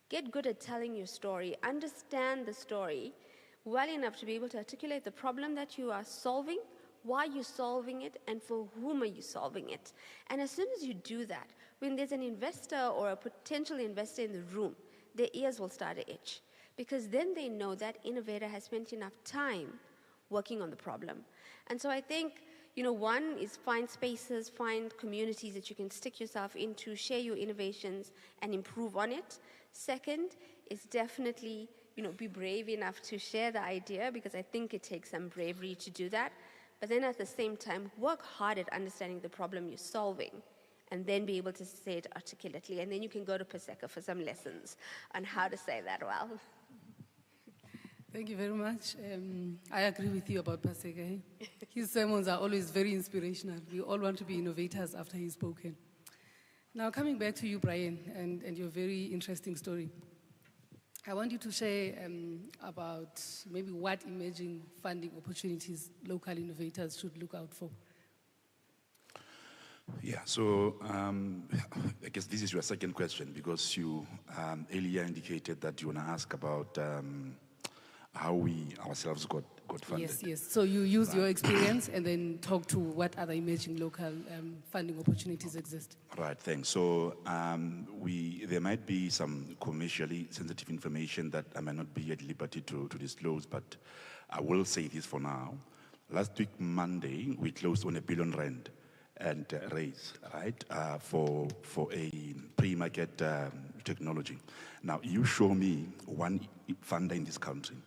Get good at telling your story, understand the story well enough to be able to articulate the problem that you are solving why you're solving it, and for whom are you solving it. And as soon as you do that, when there's an investor or a potential investor in the room, their ears will start to itch, because then they know that innovator has spent enough time working on the problem. And so I think, one is find spaces, find communities that you can stick yourself into, share your innovations and improve on it. Second is definitely, be brave enough to share the idea, because I think it takes some bravery to do that. But then at the same time, work hard at understanding the problem you're solving, and then be able to say it articulately. And then you can go to Paseka for some lessons on how to say that well. Thank you very much. I agree with you about Paseka. His sermons are always very inspirational. We all want to be innovators after he's spoken. Now, coming back to you, Brian, and your very interesting story. I want you to share about maybe what emerging funding opportunities local innovators should look out for. Yeah, so I guess this is your second question, because you earlier indicated that you want to ask about how we ourselves got funded. Yes. So you use your experience and then talk to what other emerging local funding opportunities exist. Right, thanks. So there might be some commercially sensitive information that I might not be at liberty to disclose, but I will say this for now. Last week, Monday, we closed on R1 billion and raise, right, for a pre-market technology. Now, you show me one funder in this country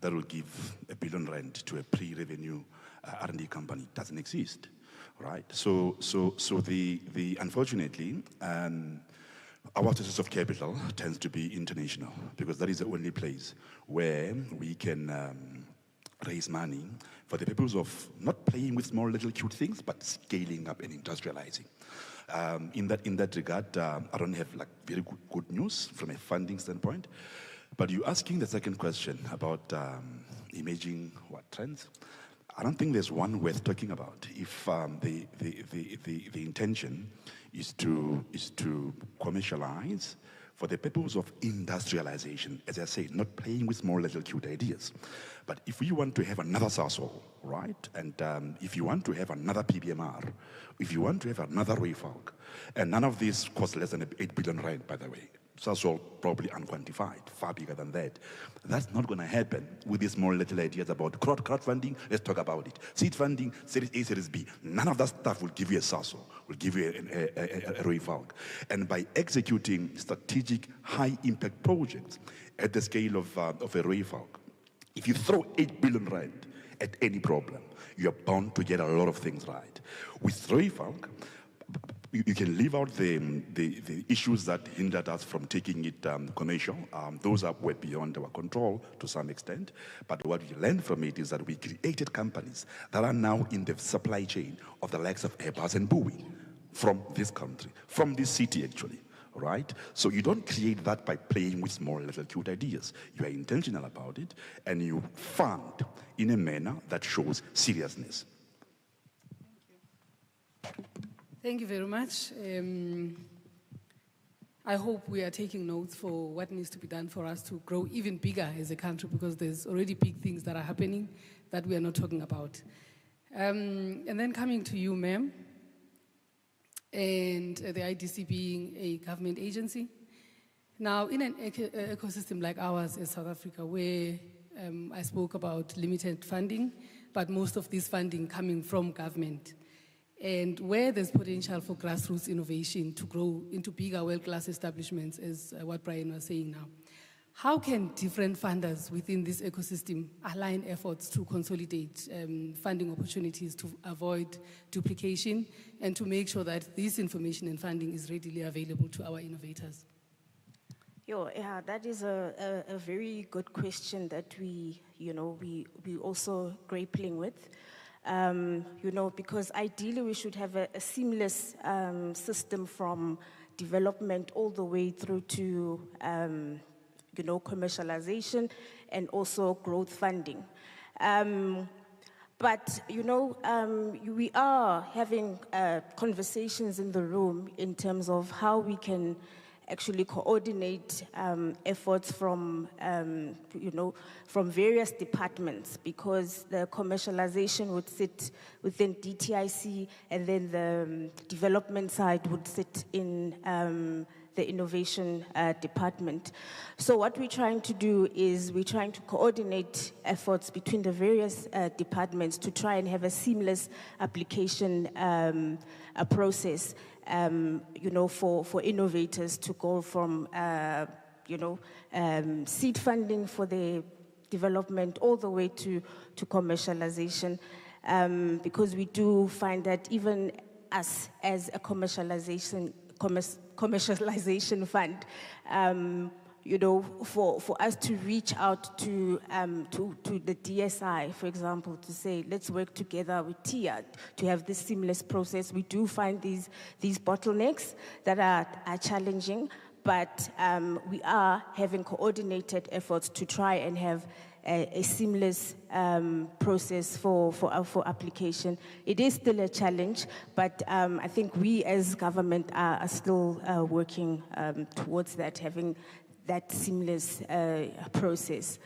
that will give R1 billion to a pre-revenue R&D company. It doesn't exist, right? So unfortunately, our sources of capital tends to be international, because that is the only place where we can raise money for the purpose of not playing with small little cute things, but scaling up and industrializing. In that regard, I don't have very good news from a funding standpoint. But you're asking the second question about emerging trends. I don't think there's one worth talking about. If the intention is to commercialize for the purpose of industrialization, as I say, not playing with small little cute ideas. But if you want to have another Sasol, right, and if you want to have another PBMR, if you want to have another Rayfalk, and none of these cost less than R8 billion, by the way, Sasol probably unquantified, far bigger than that. That's not going to happen with these small little ideas about crowdfunding. Let's talk about it. Seed funding, Series A, Series B. None of that stuff will give you a Sasol, will give you a Rayfalk. And by executing strategic, high-impact projects at the scale of a Rayfalk, if you throw R8 billion at any problem, you're bound to get a lot of things right. With Rayfalk, you can leave out the issues that hindered us from taking it commercial. Those are way beyond our control to some extent. But what we learned from it is that we created companies that are now in the supply chain of the likes of Airbus and Boeing from this country, from this city actually, right? So you don't create that by playing with small little cute ideas. You are intentional about it, and you fund in a manner that shows seriousness. Thank you very much. I hope we are taking notes for what needs to be done for us to grow even bigger as a country, because there's already big things that are happening that we are not talking about. And then coming to you, ma'am, and the IDC being a government agency. Now, in an ecosystem like ours in South Africa, where I spoke about limited funding, but most of this funding coming from government, and where there's potential for grassroots innovation to grow into bigger world-class establishments, is what Brian was saying now. How can different funders within this ecosystem align efforts to consolidate funding opportunities to avoid duplication and to make sure that this information and funding is readily available to our innovators? Yeah, that is a very good question that we also grappling with. Because ideally we should have a seamless system from development all the way through to, commercialization and also growth funding. But we are having conversations in the room in terms of how we can actually coordinate efforts from, from various departments, because the commercialization would sit within DTIC, and then the development side would sit in the innovation department. So what we're trying to do is we're trying to coordinate efforts between the various departments to try and have a seamless application process, for innovators to go from, seed funding for the development all the way to commercialization, because we do find that even us as a commercialization fund, for us to reach out to the DSI, for example, to say, let's work together with TIA to have this seamless process. We do find these bottlenecks that are challenging, but we are having coordinated efforts to try and have a seamless process for application. It is still a challenge, but I think we as government are still working towards that, having that seamless process.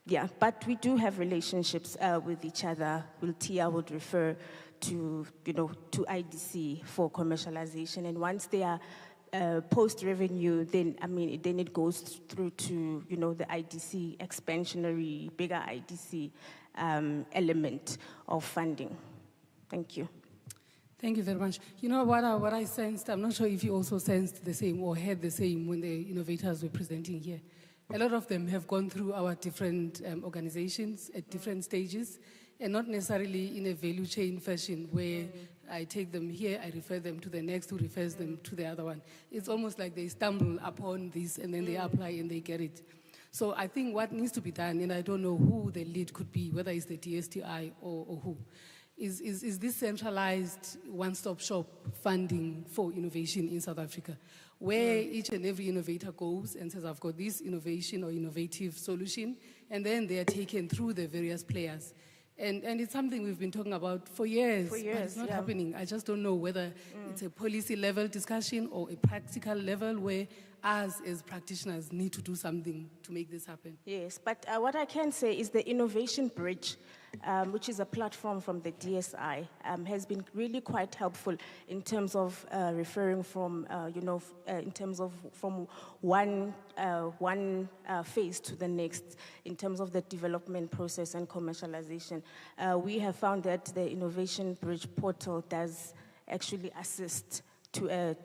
Yeah, but we do have relationships with each other. TIA would refer to IDC for commercialization, and once they are post-revenue, then it goes through to the IDC expansionary, bigger IDC element of funding. Thank you. Thank you very much. You know what I sensed, I'm not sure if you also sensed the same or heard the same when the innovators were presenting here. A lot of them have gone through our different organizations at different stages, and not necessarily in a value chain fashion where I take them here, I refer them to the next who refers them to the other one. It's almost like they stumble upon this and then they apply and they get it. So I think what needs to be done, and I don't know who the lead could be, whether it's the DSTI or who, is this centralized one-stop shop funding for innovation in South Africa, where each and every innovator goes and says, I've got this innovation or innovative solution, and then they are taken through the various players. And it's something we've been talking about for years, but it's not happening. I just don't know whether it's a policy level discussion or a practical level where us as practitioners need to do something to make this happen. Yes, but what I can say is the Innovation Bridge, which is a platform from the DSI, has been really quite helpful in terms of referring from, in terms of from one phase to the next, in terms of the development process and commercialization. We have found that the Innovation Bridge portal does actually assist to a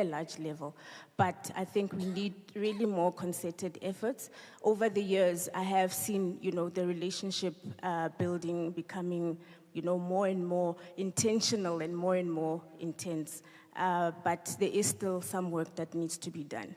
large level. But I think we need really more concerted efforts. Over the years, I have seen, the relationship building becoming, more and more intentional and more intense. But there is still some work that needs to be done.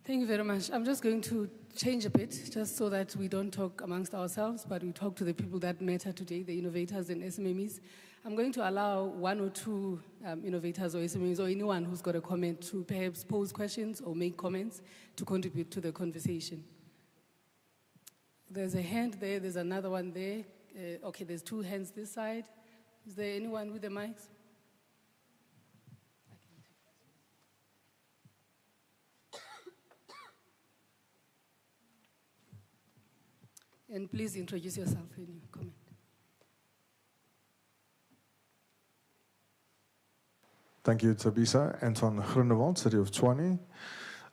Thank you very much. I'm just going to change a bit, just so that we don't talk amongst ourselves, but we talk to the people that matter today, the innovators and SMMEs. I'm going to allow one or two innovators or SMEs or anyone who's got a comment to perhaps pose questions or make comments to contribute to the conversation. There's a hand there, there's another one there. Okay, there's two hands this side. Is there anyone with the mics? And please introduce yourself in your comment. Thank you, Tabisa. Anton Groenewald, City of Tshwane.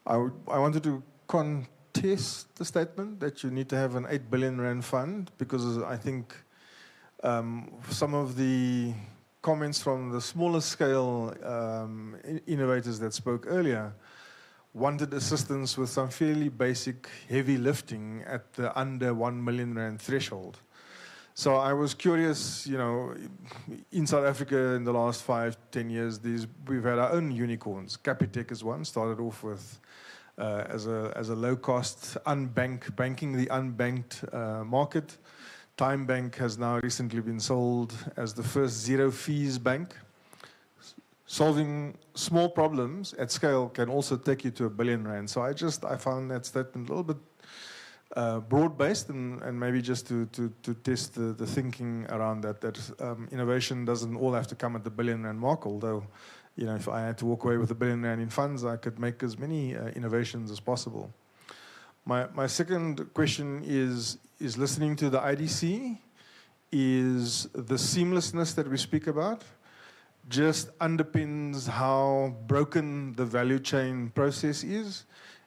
I wanted to contest the statement that you need to have an 8 billion rand fund, because I think some of the comments from the smaller scale innovators that spoke earlier wanted assistance with some fairly basic heavy lifting at the under 1 million rand threshold. So I was curious, in South Africa in the last 5-10 years, we've had our own unicorns. Capitec is one, started off with as a low-cost banking the unbanked market. Time Bank has now recently been sold as the first zero-fees bank. Solving small problems at scale can also take you to 1 billion rand. So I found that statement a little bit broad-based, and maybe just to test the thinking around that innovation doesn't all have to come at the 1 billion rand mark, although if I had to walk away with R1 billion in funds, I could make as many innovations as possible. My second question is listening to the IDC, is the seamlessness that we speak about just underpins how broken the value chain process is.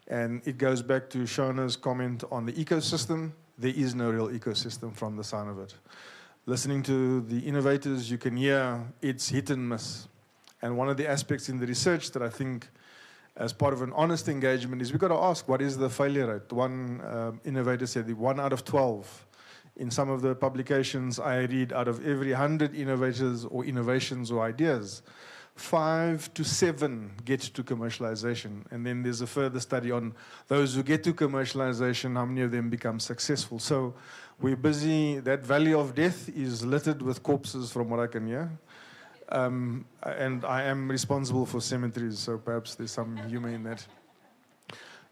And it goes back to Shauna's comment on the ecosystem. There is no real ecosystem from the sound of it. Listening to the innovators, you can hear it's hit and miss. And one of the aspects in the research that I think, as part of an honest engagement, is we've got to ask, what is the failure rate? One innovator said, 1 out of 12. In some of the publications I read, out of every 100 innovators or innovations or ideas, 5 to 7 get to commercialization. And then there's a further study on those who get to commercialization, how many of them become successful. So we're busy, that valley of death is littered with corpses from what I can hear. And I am responsible for cemeteries, so perhaps there's some humor in that.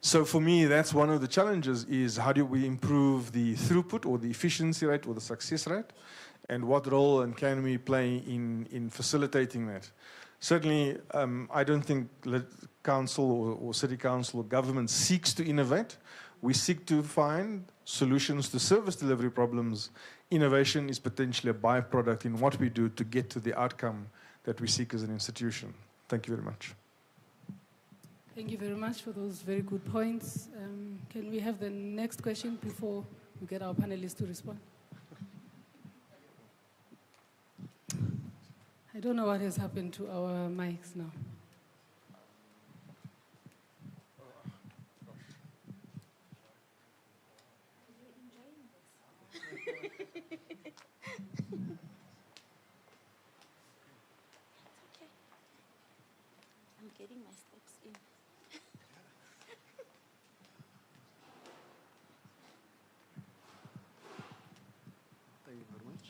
So for me, that's one of the challenges, is how do we improve the throughput or the efficiency rate or the success rate? And what role and can we play in facilitating that? Certainly, I don't think council or city council or government seeks to innovate. We seek to find solutions to service delivery problems. Innovation is potentially a byproduct in what we do to get to the outcome that we seek as an institution. Thank you very much. Thank you very much for those very good points. Can we have the next question before we get our panelists to respond? I don't know what has happened to our mics now. I'm getting my steps in. Thank you very much.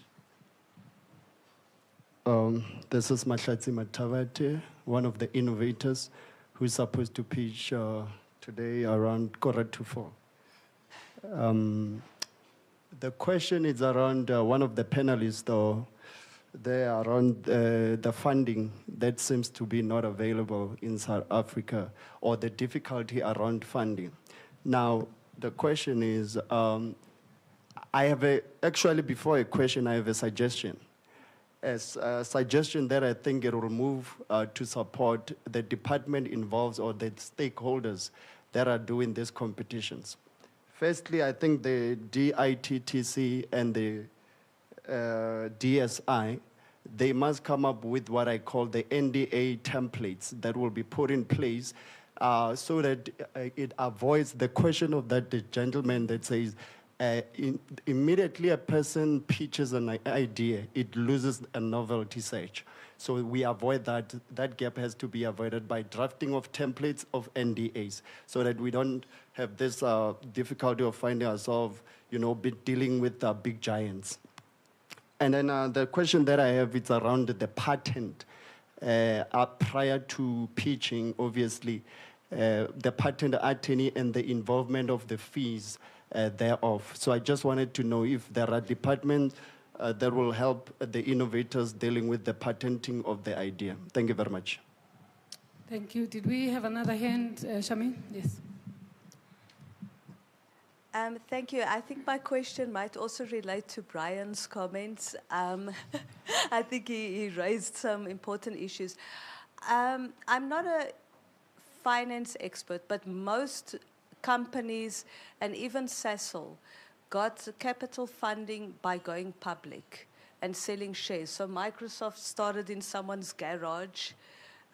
This is Mahlatsi Matavate, one of the innovators who's supposed to pitch today around 3:45. The question is around one of the panelists, though, there around the funding that seems to be not available in South Africa, or the difficulty around funding. Now, the question is, actually before a question, I have a suggestion. As a suggestion that I think it will move to support the department involved or the stakeholders that are doing these competitions. Firstly, I think the DITTC and the DSI, they must come up with what I call the NDA templates that will be put in place so that it avoids the question of that the gentleman that says, immediately a person pitches an idea, it loses a novelty search. So we avoid that. That gap has to be avoided by drafting of templates of NDAs so that we don't have this difficulty of finding ourselves, dealing with big giants. And then the question that I have is around the patent. Prior to pitching, obviously, the patent attorney and the involvement of the fees thereof. So I just wanted to know if there are departments that will help the innovators dealing with the patenting of the idea. Thank you very much. Thank you. Did we have another hand, Shamin? Yes. Thank you. I think my question might also relate to Brian's comments. I think he raised some important issues. I'm not a finance expert, but most companies and even Cecil got capital funding by going public and selling shares. So Microsoft started in someone's garage.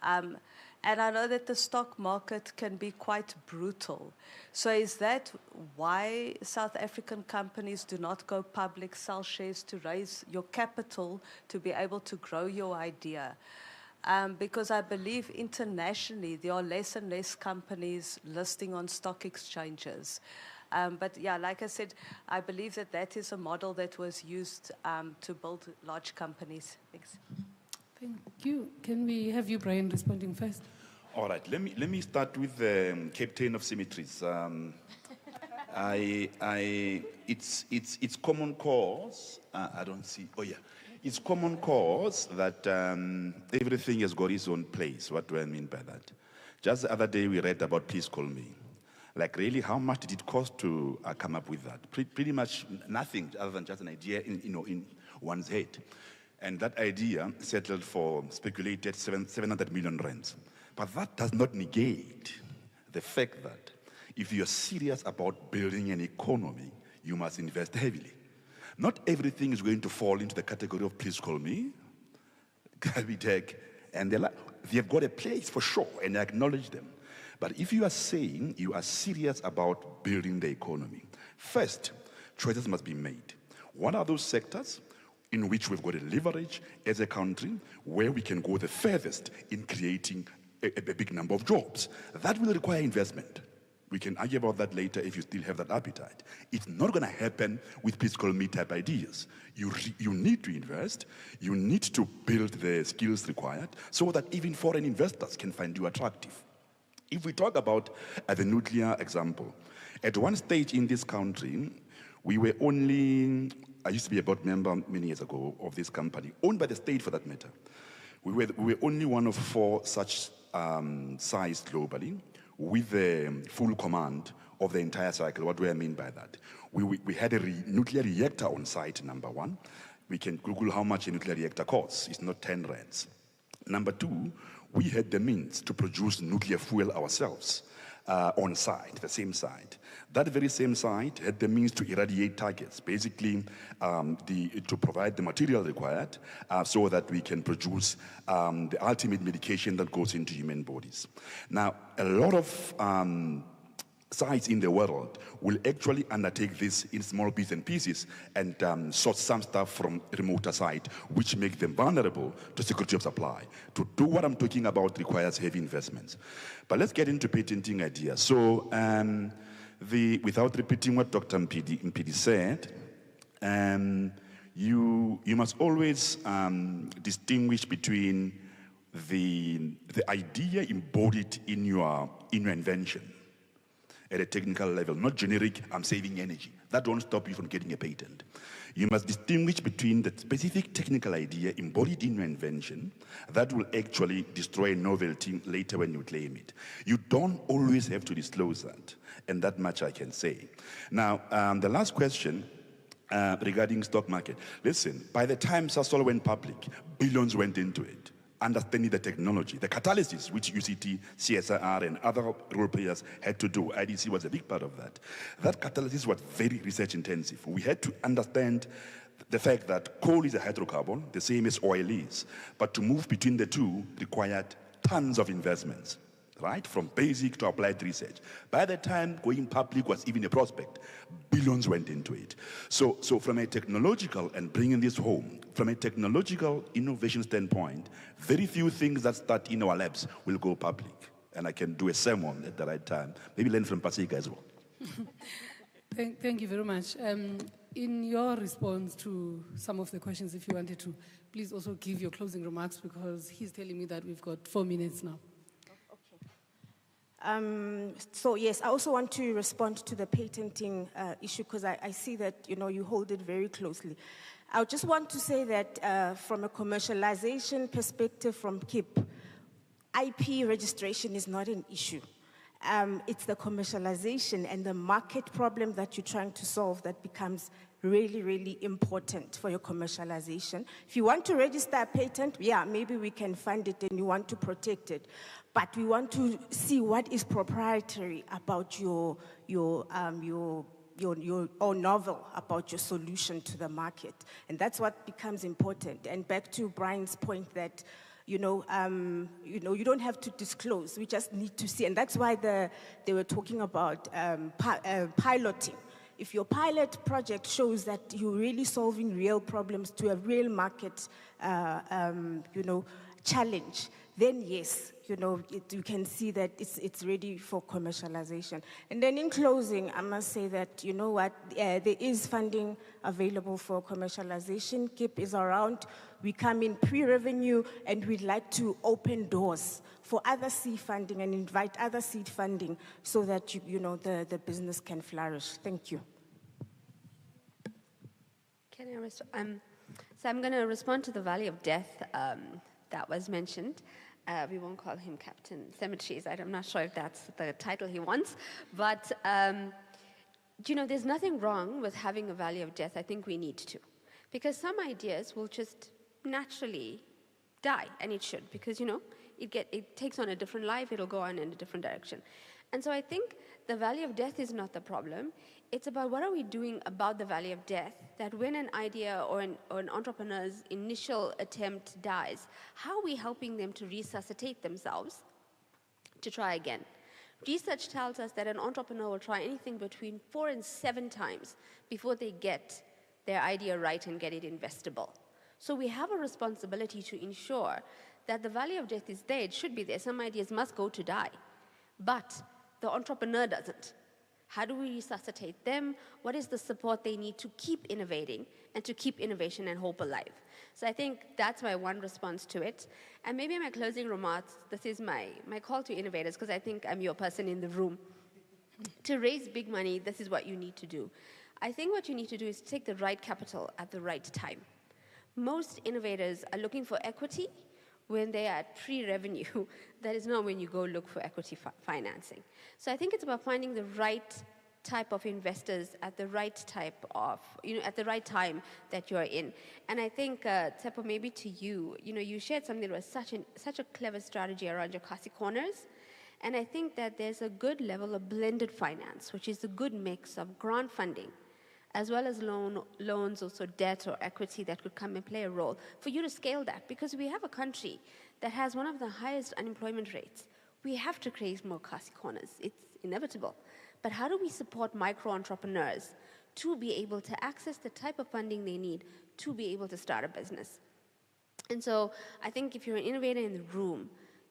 And I know that the stock market can be quite brutal. So is that why South African companies do not go public, sell shares to raise your capital to be able to grow your idea? Because I believe internationally there are less and less companies listing on stock exchanges. But yeah, like I said, I believe that that is a model that was used to build large companies. Thanks. Thank you. Can we have you, Brian, responding first? All right, let me start with the captain of cemeteries. It's common cause. I don't see. Oh yeah, It's common cause that everything has got its own place. What do I mean by that? Just the other day we read about Please Call Me. Like really, how much did it cost to come up with that? Pretty much nothing other than just an idea in one's head. And that idea settled for speculated 700 million rands. But that does not negate the fact that if you're serious about building an economy, you must invest heavily. Not everything is going to fall into the category of Please Call Me, Gabitech, and they've got a place for sure, and I acknowledge them. But if you are saying you are serious about building the economy, first, choices must be made. What are those sectors in which we've got a leverage as a country where we can go the furthest in creating a big number of jobs? That will require investment. We can argue about that later if you still have that appetite. It's not going to happen with Please Call Me type ideas. You need to invest. You need to build the skills required so that even foreign investors can find you attractive. If we talk about the nuclear example, at one stage in this country, we were only, I used to be a board member many years ago of this company, owned by the state for that matter. We were only one of 4 such sites globally, with the full command of the entire cycle. What do I mean by that? We had a nuclear reactor on site, number 1. We can Google how much a nuclear reactor costs. It's not 10 rands. Number 2, we had the means to produce nuclear fuel ourselves on site, the same site. That very same site had the means to irradiate targets, basically to provide the material required so that we can produce the ultimate medication that goes into human bodies. Now, a lot of sites in the world will actually undertake this in small bits and pieces and source some stuff from remoter site, which make them vulnerable to security of supply. To do what I'm talking about requires heavy investments. But let's get into patenting ideas. So, without repeating what Dr. Mpidi said, you must always distinguish between the idea embodied in your invention at a technical level, not generic, I'm saving energy. That won't stop you from getting a patent. You must distinguish between the specific technical idea embodied in your invention that will actually destroy novelty later when you claim it. You don't always have to disclose that, and that much I can say. Now, the last question regarding stock market. Listen, by the time Sasol went public, billions went into it. Understanding the technology, the catalysis which UCT, CSIR, and other role players had to do. IDC was a big part of that. That catalysis was very research intensive. We had to understand the fact that coal is a hydrocarbon, the same as oil is, but to move between the two required tons of investments, right? From basic to applied research. By the time going public was even a prospect, billions went into it. So from a technological, and bringing this home, from a technological innovation standpoint, very few things that start in our labs will go public. And I can do a sermon at the right time. Maybe learn from Pasika as well. Thank you very much. In your response to some of the questions, if you wanted to, please also give your closing remarks, because he's telling me that we've got 4 minutes now. So yes, I also want to respond to the patenting issue, because I see that you hold it very closely. I just want to say that from a commercialization perspective from KIP, IP registration is not an issue. It's the commercialization and the market problem that you're trying to solve that becomes really, really important for your commercialization. If you want to register a patent, yeah, maybe we can fund it and you want to protect it. But we want to see what is proprietary about your novel, about your solution to the market. And that's what becomes important. And back to Brian's point that you don't have to disclose. We just need to see. And that's why they were talking about piloting. If your pilot project shows that you're really solving real problems to a real market, challenge, then yes, you can see that it's ready for commercialization. And then in closing, I must say that, there is funding available for commercialization. KIP is around. We come in pre-revenue, and we'd like to open doors for other seed funding and invite other seed funding so that, the business can flourish. Thank you. Can I respond? So I'm going to respond to the Valley of Death that was mentioned. We won't call him Captain Cemeteries. I'm not sure if that's the title he wants. But, there's nothing wrong with having a Valley of Death. I think we need to. Because some ideas will just naturally die, and it should. Because, it takes on a different life. It'll go on in a different direction. And so I think the Valley of Death is not the problem. It's about what are we doing about the Valley of Death, that when an idea or an entrepreneur's initial attempt dies, how are we helping them to resuscitate themselves to try again? Research tells us that an entrepreneur will try anything between 4 and 7 times before they get their idea right and get it investable. So we have a responsibility to ensure that the Valley of Death is there. It should be there. Some ideas must go to die. But the entrepreneur doesn't. How do we resuscitate them? What is the support they need to keep innovating and to keep innovation and hope alive? So I think that's my one response to it. And maybe in my closing remarks, this is my call to innovators, because I think I'm your person in the room. To raise big money, this is what you need to do. I think what you need to do is take the right capital at the right time. Most innovators are looking for equity when they are at pre-revenue. That is not when you go look for equity financing. So I think it's about finding the right type of investors at the right type of, at the right time that you're in. And I think, Tsepo, maybe to you, you shared something that was such a clever strategy around your Kasi Corners. And I think that there's a good level of blended finance, which is a good mix of grant funding, as well as loans, also debt or equity that could come and play a role for you to scale that. Because we have a country that has one of the highest unemployment rates. We have to create more Kasi Corners. It's inevitable. But how do we support micro-entrepreneurs to be able to access the type of funding they need to be able to start a business? And so I think if you're an innovator in the room,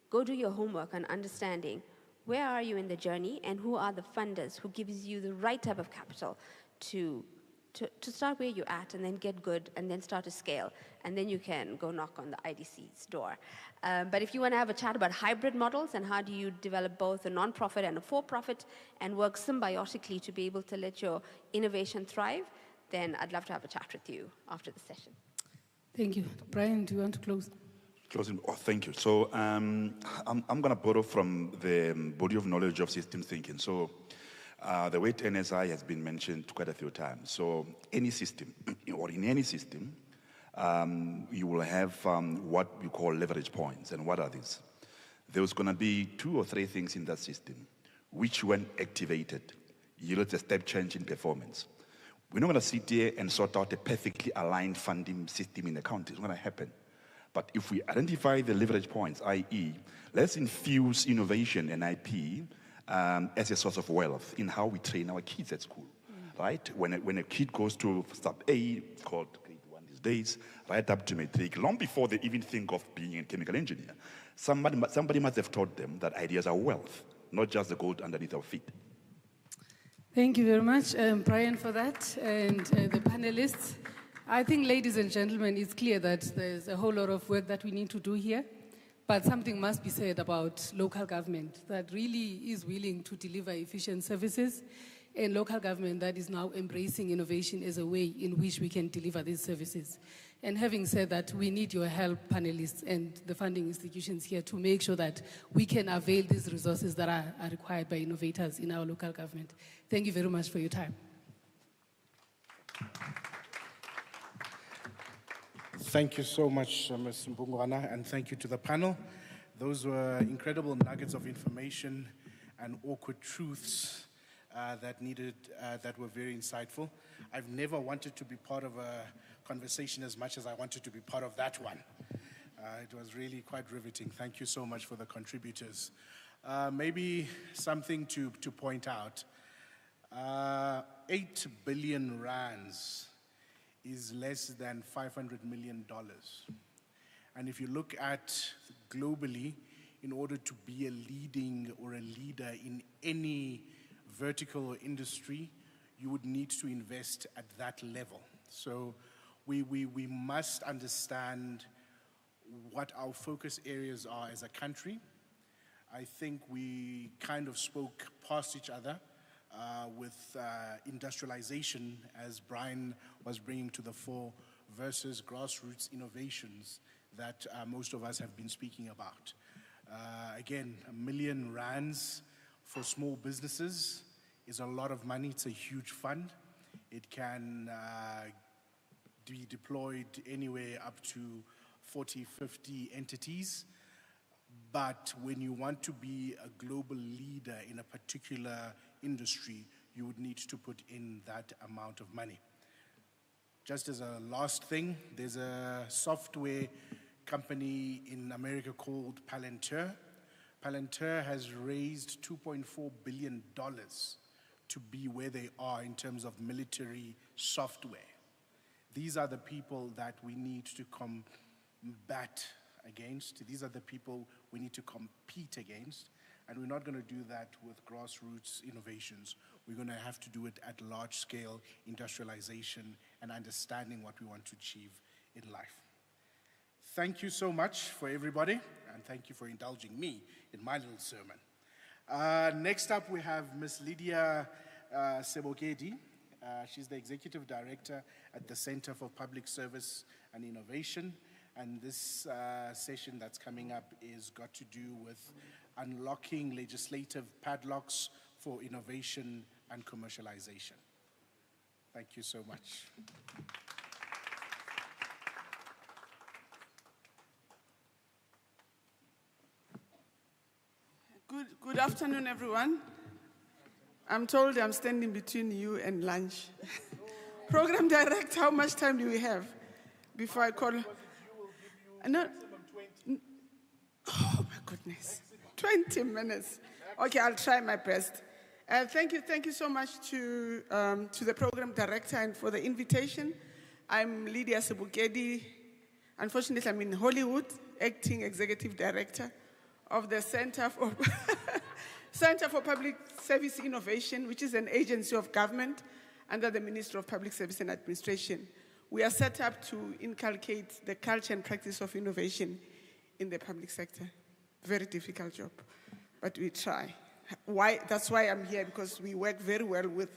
go do your homework on understanding where are you in the journey and who are the funders who gives you the right type of capital to start where you're at and then get good and then start to scale. And then you can go knock on the IDC's door. But if you want to have a chat about hybrid models and how do you develop both a non-profit and a for-profit and work symbiotically to be able to let your innovation thrive, then I'd love to have a chat with you after the session. Thank you. Brian, do you want to close? Closing. Oh, thank you. So I'm going to borrow from the body of knowledge of system thinking. So the word NSI has been mentioned quite a few times. So any system, or in any system, you will have what we call leverage points. And what are these? There's going to be 2 or 3 things in that system, which when activated, yields a step change in performance. We're not going to sit here and sort out a perfectly aligned funding system in the country. It's not going to happen. But if we identify the leverage points, i.e., let's infuse innovation and IP as a source of wealth in how we train our kids at school, right? When a kid goes to sub A, it's called grade 1 these days, right up to matric, long before they even think of being a chemical engineer, somebody must have taught them that ideas are wealth, not just the gold underneath our feet. Thank you very much, Brian, for that, and the panelists. I think, ladies and gentlemen, it's clear that there's a whole lot of work that we need to do here, but something must be said about local government that really is willing to deliver efficient services, and local government that is now embracing innovation as a way in which we can deliver these services. And having said that, we need your help, panelists, and the funding institutions here to make sure that we can avail these resources that are required by innovators in our local government. Thank you very much for your time. Thank you so much, Ms. Mbungwana, and thank you to the panel. Those were incredible nuggets of information and awkward truths that were very insightful. I've never wanted to be part of a conversation as much as I wanted to be part of that one. It was really quite riveting. Thank you so much for the contributors. Maybe something to point out. 8 billion rands is less than $500 million. And if you look at globally, in order to be a leader in any vertical or industry, you would need to invest at that level. So we must understand what our focus areas are as a country. I think we kind of spoke past each other with industrialization, as Brian was bringing to the fore, versus grassroots innovations that most of us have been speaking about. Again, R1 million for small businesses is a lot of money. It's a huge fund. It can be deployed anywhere up to 40, 50 entities. But when you want to be a global leader in a particular industry, you would need to put in that amount of money. Just as a last thing, there's a software company in America called Palantir. Palantir has raised $2.4 billion to be where they are in terms of military software. These are the people that we need to combat against. These are the people we need to compete against. And we're not going to do that with grassroots innovations. We're going to have to do it at large-scale industrialization and understanding what we want to achieve in life. Thank you so much for everybody, and thank you for indulging me in my little sermon. Next up, we have Ms. Lydia Sebokedi. She's the Executive Director at the Center for Public Service and Innovation. And this session that's coming up is got to do with unlocking legislative padlocks for innovation and commercialization. Thank you so much. Good afternoon, everyone. I'm told I'm standing between you and lunch. Program Director, how much time do we have before I call? No. Oh, my goodness. 20 minutes. Okay, I'll try my best. Thank you so much to the Program Director and for the invitation. I'm Lydia Sebokedi. Unfortunately, I'm in Hollywood, Acting Executive Director of the Center for Public Service Innovation, which is an agency of government under the Ministry of Public Service and Administration. We are set up to inculcate the culture and practice of innovation in the public sector. Very difficult job, but we try. That's why I'm here, because we work very well with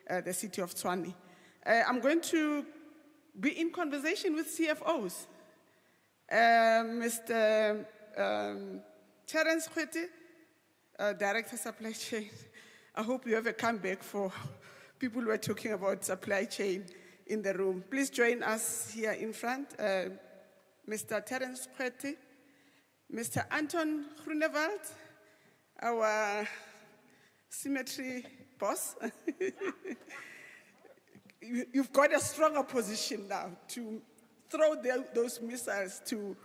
the city of Tshwane. I'm going to be in conversation with CFOs. Mr. Terence Kgorong, Director Supply Chain. I hope you have a comeback for people who are talking about supply chain in the room. Please join us here in front. Mr. Terence Kgorong, Mr. Anton Groenewald, our symmetry boss. You've got a stronger position now to throw those missiles to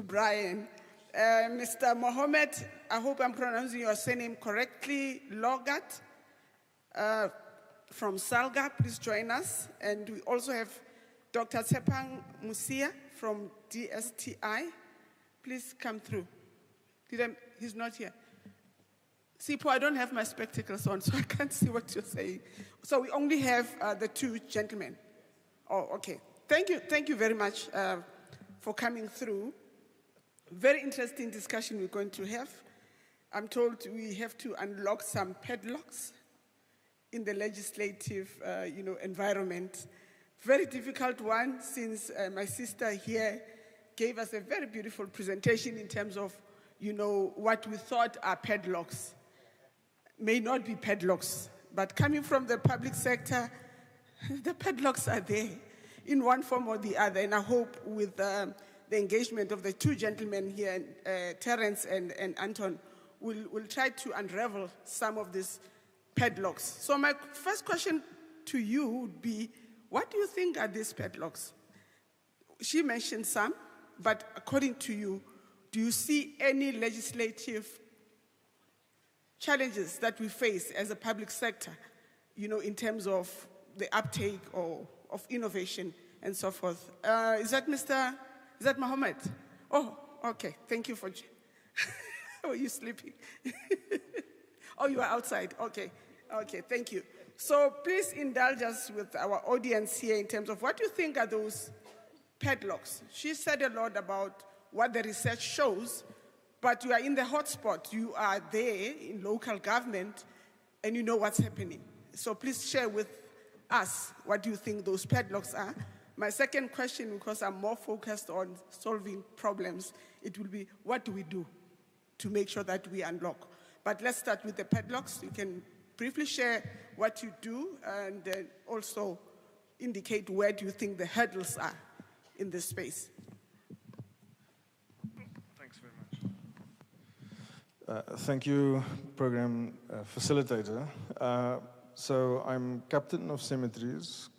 Brian. Mr. Mohammed, I hope I'm pronouncing your surname correctly, Logat, from Salga, please join us. And we also have Dr. Tsepang Musia from DSTI. Please come through. He's not here. Sipho, I don't have my spectacles on, so I can't see what you're saying. So we only have the two gentlemen. Oh, okay. Thank you very much for coming through. Very interesting discussion we're going to have. I'm told we have to unlock some padlocks in the legislative, environment. Very difficult one, since my sister here gave us a very beautiful presentation in terms of, what we thought are padlocks. May not be padlocks, but coming from the public sector, the padlocks are there in one form or the other. And I hope with the engagement of the two gentlemen here, Terence and Anton, we'll try to unravel some of these padlocks. So my first question to you would be, what do you think are these padlocks? She mentioned some, but according to you, do you see any legislative challenges that we face as a public sector, in terms of the uptake of innovation and so forth? Is that Mohammed? Oh, okay. Thank you for... Oh, you sleeping? Oh, you are outside. Okay. Okay, thank you. So please indulge us with our audience here in terms of what you think are those padlocks. She said a lot about what the research shows, but you are in the hotspot. You are there in local government, and you know what's happening. So please share with us what you think those padlocks are My second question, because I'm more focused on solving problems, it will be, what do we do to make sure that we unlock? But let's start with the padlocks. You can briefly share what you do and then also indicate where do you think the hurdles are in this space. Thanks very much. Thank you, program facilitator. So I'm captain of cemeteries,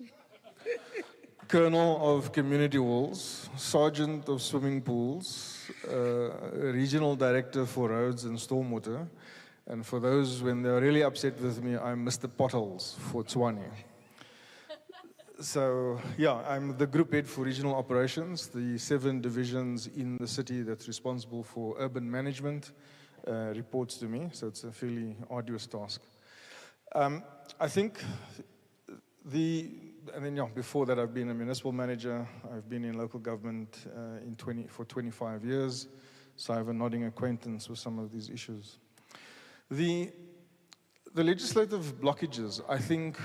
colonel of community walls, sergeant of swimming pools, regional director for roads and stormwater. And for those, when they're really upset with me, I'm Mr. Potholes for Tshwane. So, yeah, I'm the group head for regional operations, the 7 divisions in the city that's responsible for urban management reports to me, so it's a fairly arduous task. I think before that I've been a municipal manager, I've been in local government for 25 years, so I have a nodding acquaintance with some of these issues. The legislative blockages, I think,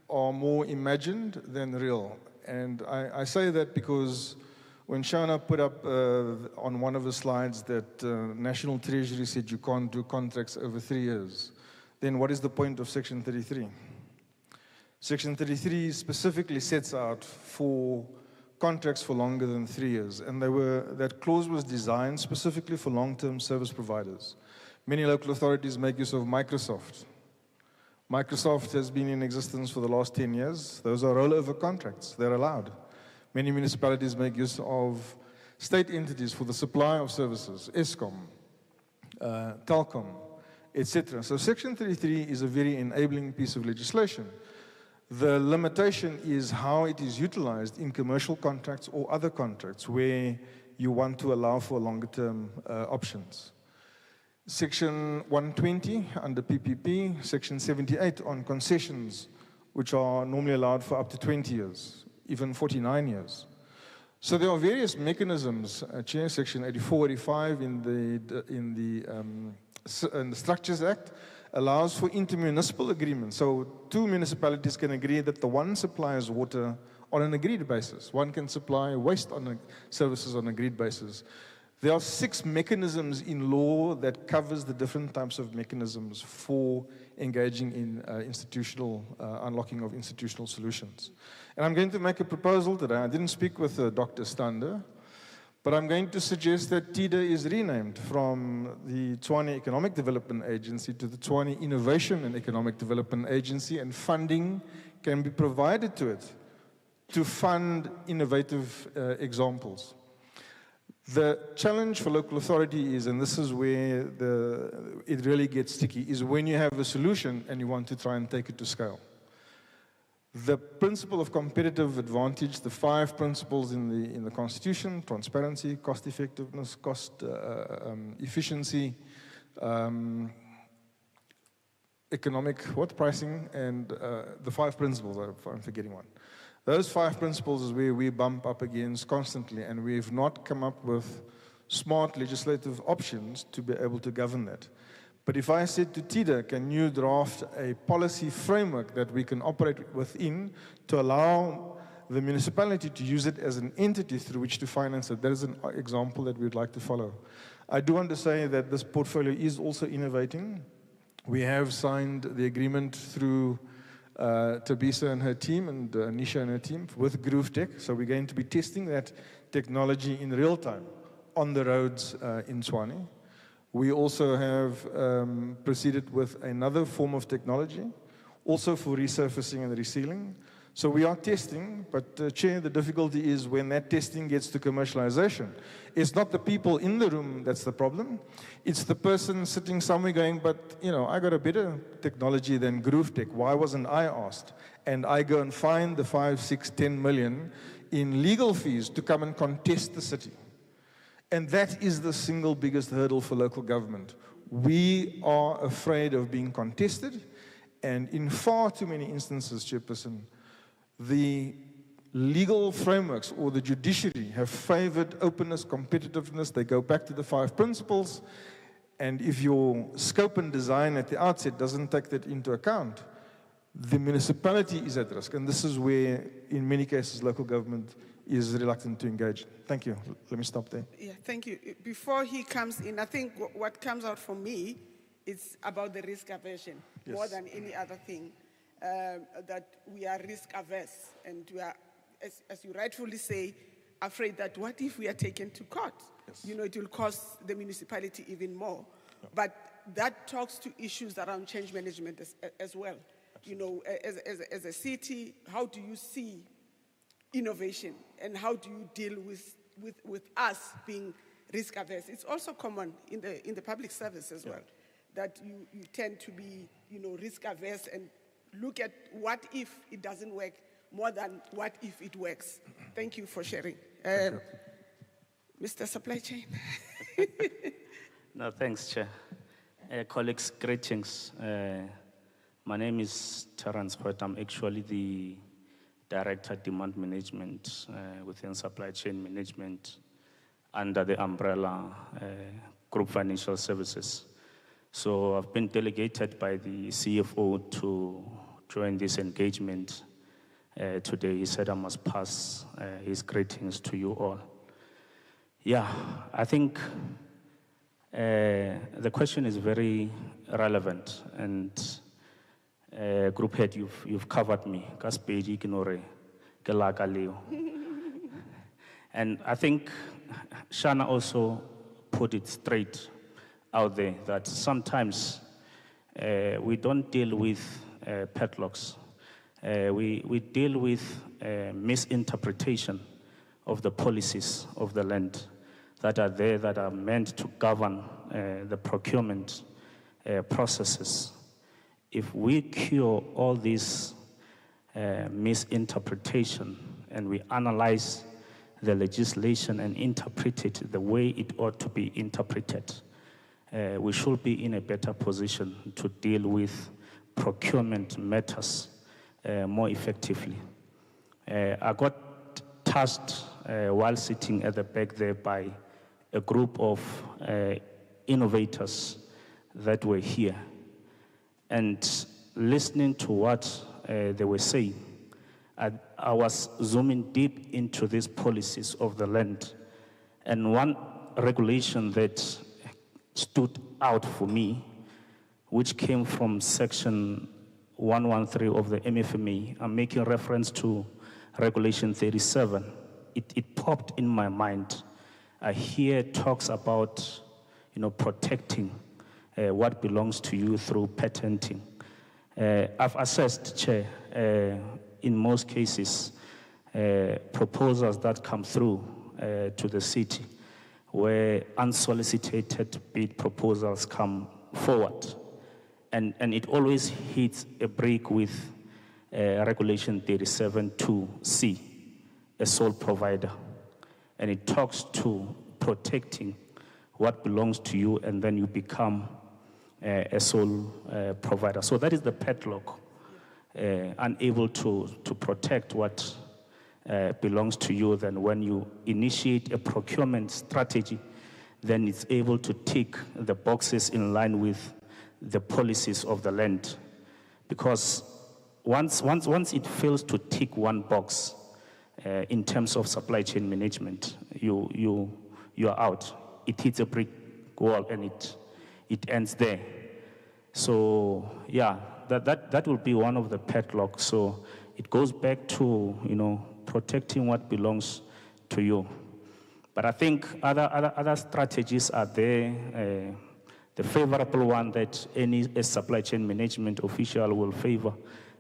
are more imagined than real. And I say that because when Shana put up on one of the slides that National Treasury said you can't do contracts over 3 years, then what is the point of Section 33? Section 33 specifically sets out for contracts for longer than 3 years. And that clause was designed specifically for long-term service providers. Many local authorities make use of Microsoft. Microsoft has been in existence for the last 10 years. Those are rollover contracts. They're allowed. Many municipalities make use of state entities for the supply of services, ESCOM, Telkom, etc. So Section 33 is a very enabling piece of legislation. The limitation is how it is utilized in commercial contracts or other contracts where you want to allow for longer-term options. Section 120 under PPP, Section 78 on concessions, which are normally allowed for up to 20 years, even 49 years. So there are various mechanisms, Chair, Section 84, 85 in the Structures Act allows for intermunicipal agreements. So 2 municipalities can agree that the one supplies water on an agreed basis. One can supply waste services on an agreed basis. There are 6 mechanisms in law that covers the different types of mechanisms for engaging in unlocking of institutional solutions. And I'm going to make a proposal today. I didn't speak with Dr. Stander, but I'm going to suggest that TIDA is renamed from the Tshwane Economic Development Agency to the Tshwane Innovation and Economic Development Agency, and funding can be provided to it to fund innovative examples. The challenge for local authority is, and this is where it really gets sticky, is when you have a solution and you want to try and take it to scale. The principle of competitive advantage, the 5 principles in the Constitution, transparency, cost effectiveness, cost efficiency, economic pricing, and the 5 principles, I'm forgetting one. Those 5 principles is where we bump up against constantly, and we've not come up with smart legislative options to be able to govern that. But if I said to TIDA, can you draft a policy framework that we can operate within to allow the municipality to use it as an entity through which to finance it? That is an example that we'd like to follow. I do want to say that this portfolio is also innovating. We have signed the agreement through Thabisa and her team and Nisha and her team with GrooveTech. So we're going to be testing that technology in real time on the roads in Tshwane. We also have proceeded with another form of technology, also for resurfacing and resealing. So we are testing, but Chair, the difficulty is when that testing gets to commercialization. It's not the people in the room that's the problem. It's the person sitting somewhere going, but I got a better technology than GrooveTech. Why wasn't I asked? And I go and find the 5, 6, 10 million in legal fees to come and contest the city. And that is the single biggest hurdle for local government. We are afraid of being contested, and in far too many instances, Chairperson, the legal frameworks or the judiciary have favored openness, competitiveness. They go back to the 5 principles, and if your scope and design at the outset doesn't take that into account, the municipality is at risk. And this is where, in many cases, local government is reluctant to engage. Thank you. Let me stop there. Yeah, thank you. Before he comes in, I think what comes out for me is about the risk aversion, more Yes. than any other thing, that we are risk averse, and we are, as you rightfully say, afraid that what if we are taken to court? You know, it will cost the municipality even more. But that talks to issues around change management as well. You know, as a city, how do you see innovation, and how do you deal with us being risk averse? It's also common in the public service as well, that you tend to be, you know, risk averse and look at what if it doesn't work more than what if it works. Thank you for sharing. Mr. Supply Chain. No, thanks, Chair. Colleagues, greetings. My name is Terence Hoyt. I'm actually the Director Demand Management within Supply Chain Management under the umbrella Group Financial Services. So I've been delegated by the CFO to join this engagement today. He said I must pass his greetings to you all. Yeah, I think the question is very relevant, and Group Head, you've covered me. And I think Shana also put it straight out there that sometimes we don't deal with padlocks. We deal with misinterpretation of the policies of the land that are there, that are meant to govern the procurement processes. If we cure all this misinterpretation and we analyze the legislation and interpret it the way it ought to be interpreted, we should be in a better position to deal with procurement matters more effectively. I got tasked while sitting at the back there by a group of innovators that were here, and listening to what they were saying, I was zooming deep into these policies of the land. And one regulation that stood out for me, which came from section 113 of the MFMA, I'm making reference to regulation 37. It popped in my mind. Here it talks about, protecting what belongs to you through patenting. I've assessed, Chair, in most cases, proposals that come through to the city where unsolicited bid proposals come forward. And it always hits a break with Regulation 37(2)C, a sole provider. And it talks to protecting what belongs to you, and then you become a sole provider. So that is the padlock, unable to protect what belongs to you. Then when you initiate a procurement strategy, then it's able to tick the boxes in line with the policies of the land. Because once it fails to tick one box in terms of supply chain management, you are out. It hits a brick wall and it ends there. So yeah, that will be one of the padlocks. So it goes back to protecting what belongs to you. But I think other strategies are there. The favorable one that any supply chain management official will favor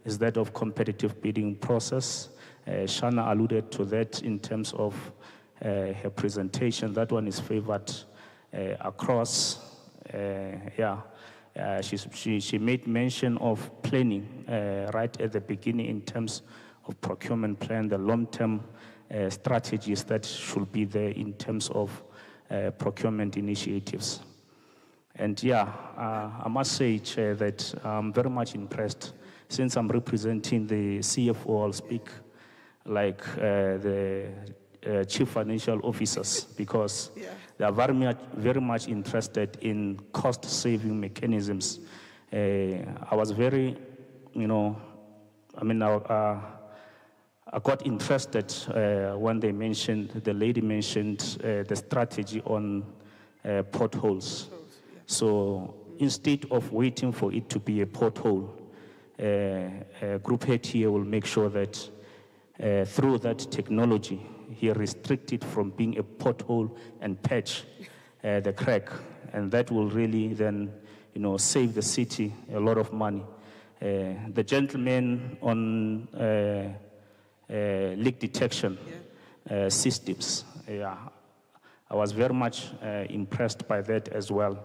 is that of competitive bidding process. Shana alluded to that in terms of her presentation. That one is favored across. She made mention of planning right at the beginning in terms of procurement plan, the long-term strategies that should be there in terms of procurement initiatives. And I must say, Chair, that I'm very much impressed. Since I'm representing the CFO, I'll speak like the chief financial officers, because they are very much interested in cost-saving mechanisms. I was very, I mean, I got interested when the lady mentioned the strategy on potholes. So instead of waiting for it to be a pothole, group head here will make sure that through that technology, he restricts it from being a pothole and patch the crack. And that will really then, save the city a lot of money. The gentleman on leak detection systems, I was very much impressed by that as well.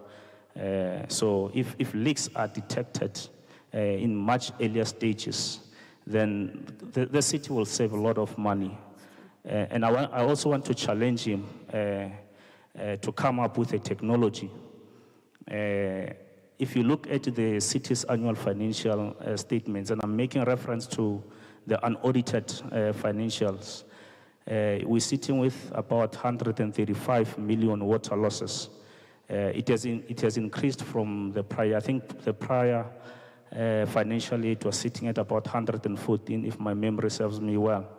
So if leaks are detected in much earlier stages, then the city will save a lot of money. And I also want to challenge him to come up with a technology. If you look at the city's annual financial statements, and I'm making reference to the unaudited financials, we're sitting with about 135 million water losses. It has increased from the prior, I think the prior financial year it was sitting at about 114, if my memory serves me well.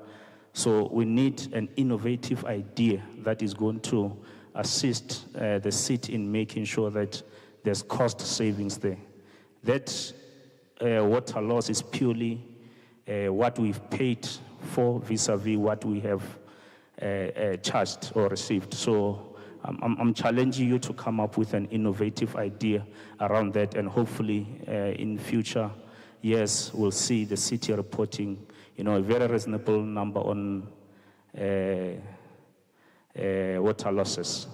So we need an innovative idea that is going to assist the city in making sure that there's cost savings there. That water loss is purely what we've paid for vis-a-vis what we have charged or received. So I'm challenging you to come up with an innovative idea around that, and hopefully in future years we'll see the city reporting, a very reasonable number on water losses.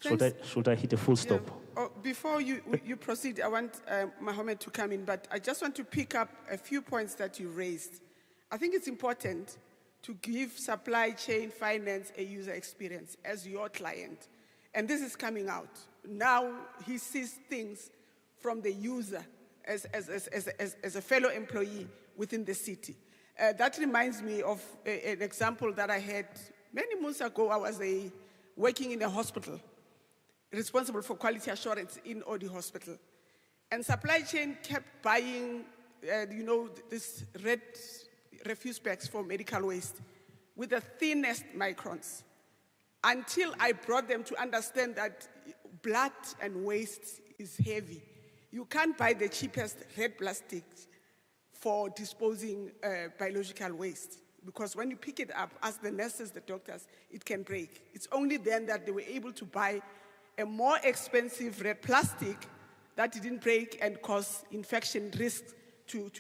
Should I hit a full stop? Yeah. Oh, before you proceed, I want Mohammed to come in, but I just want to pick up a few points that you raised. I think it's important to give supply chain finance a user experience as your client. And this is coming out. Now he sees things from the user as a fellow employee within the city. That reminds me of an example that I had many months ago. I was working in a hospital, responsible for quality assurance in Odi Hospital. And supply chain kept buying, this red refuse bags for medical waste with the thinnest microns, until I brought them to understand that blood and waste is heavy. You can't buy the cheapest red plastic for disposing biological waste, because when you pick it up, as the nurses, the doctors, it can break. It's only then that they were able to buy a more expensive red plastic that didn't break and cause infection risks to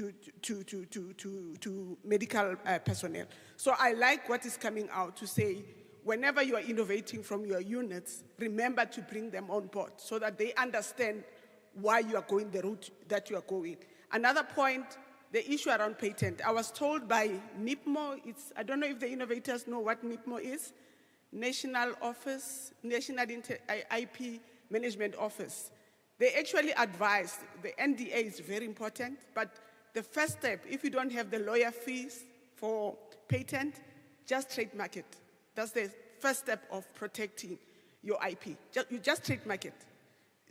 medical personnel. So I like what is coming out to say, whenever you are innovating from your units, remember to bring them on board so that they understand why you are going the route that you are going. Another point, the issue around patent. I was told by NIPMO, I don't know if the innovators know what NIPMO is, National IP Management Office. They actually advised, the NDA is very important, but the first step, if you don't have the lawyer fees for patent, just trademark it. That's the first step of protecting your IP. You just trademark it.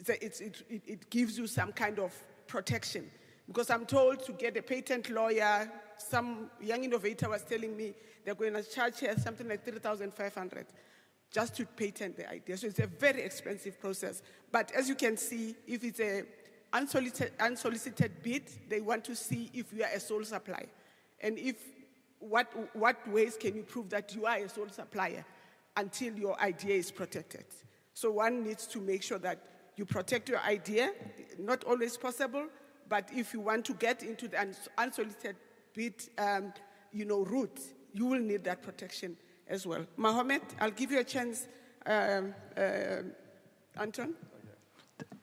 It gives you some kind of protection. Because I'm told to get a patent lawyer, some young innovator was telling me they're going to charge here something like 3,500 just to patent the idea. So it's a very expensive process. But as you can see, if it's an unsolicited bid, they want to see if you are a sole supplier. And what ways can you prove that you are a sole supplier until your idea is protected? So one needs to make sure that you protect your idea, not always possible, but if you want to get into the unsolicited bid route, you will need that protection as well. Mohammed, I'll give you a chance. Anton?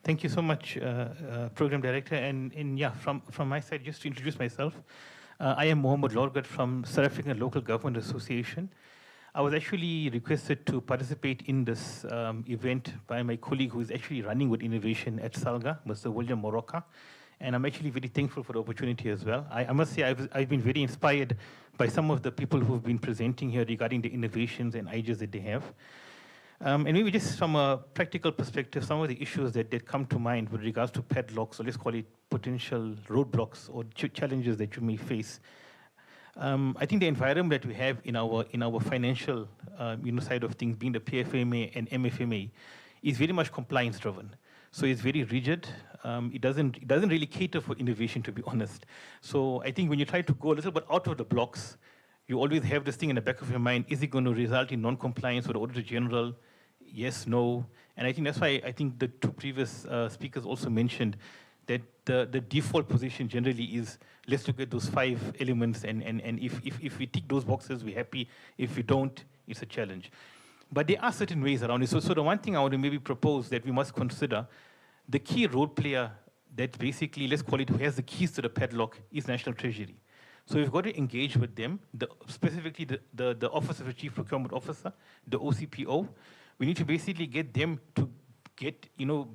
Thank you so much, Program Director. And from my side, just to introduce myself, I am Mohammed Lorgat from South African Local Government Association. I was actually requested to participate in this event by my colleague who is actually running with innovation at Salga, Mr. William Moroka. And I'm actually very thankful for the opportunity as well. I must say I've been very inspired by some of the people who've been presenting here regarding the innovations and ideas that they have. And maybe just from a practical perspective, some of the issues that come to mind with regards to padlocks, or let's call it potential roadblocks or challenges that you may face. I think the environment that we have in our financial side of things, being the PFMA and MFMA, is very much compliance driven. So it's very rigid. It doesn't really cater for innovation, to be honest. So I think when you try to go a little bit out of the blocks, you always have this thing in the back of your mind: is it going to result in non-compliance with the Auditor General? Yes, no. And I think that's why I think the two previous speakers also mentioned that the default position generally is, let's look at those 5 elements, and if we tick those boxes, we're happy. If we don't, it's a challenge. But there are certain ways around it. So the one thing I want to maybe propose that we must consider, the key role player that basically, let's call it, who has the keys to the padlock, is National Treasury. So we've got to engage with them, specifically the Office of the Chief Procurement Officer, the OCPO. We need to basically get them to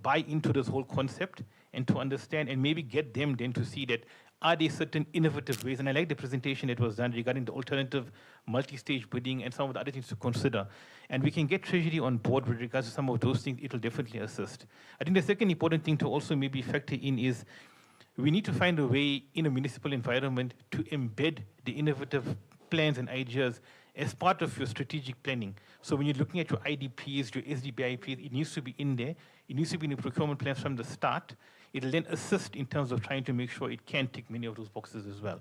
buy into this whole concept and to understand, and maybe get them then to see that are there certain innovative ways. And I like the presentation that was done regarding the alternative multi-stage bidding and some of the other things to consider. And we can get Treasury on board with regards to some of those things. It will definitely assist. I think the second important thing to also maybe factor in is we need to find a way in a municipal environment to embed the innovative plans and ideas as part of your strategic planning. So when you're looking at your IDPs, your SDBIPs, it needs to be in there. It needs to be in the procurement plans from the start. It'll then assist in terms of trying to make sure it can tick many of those boxes as well.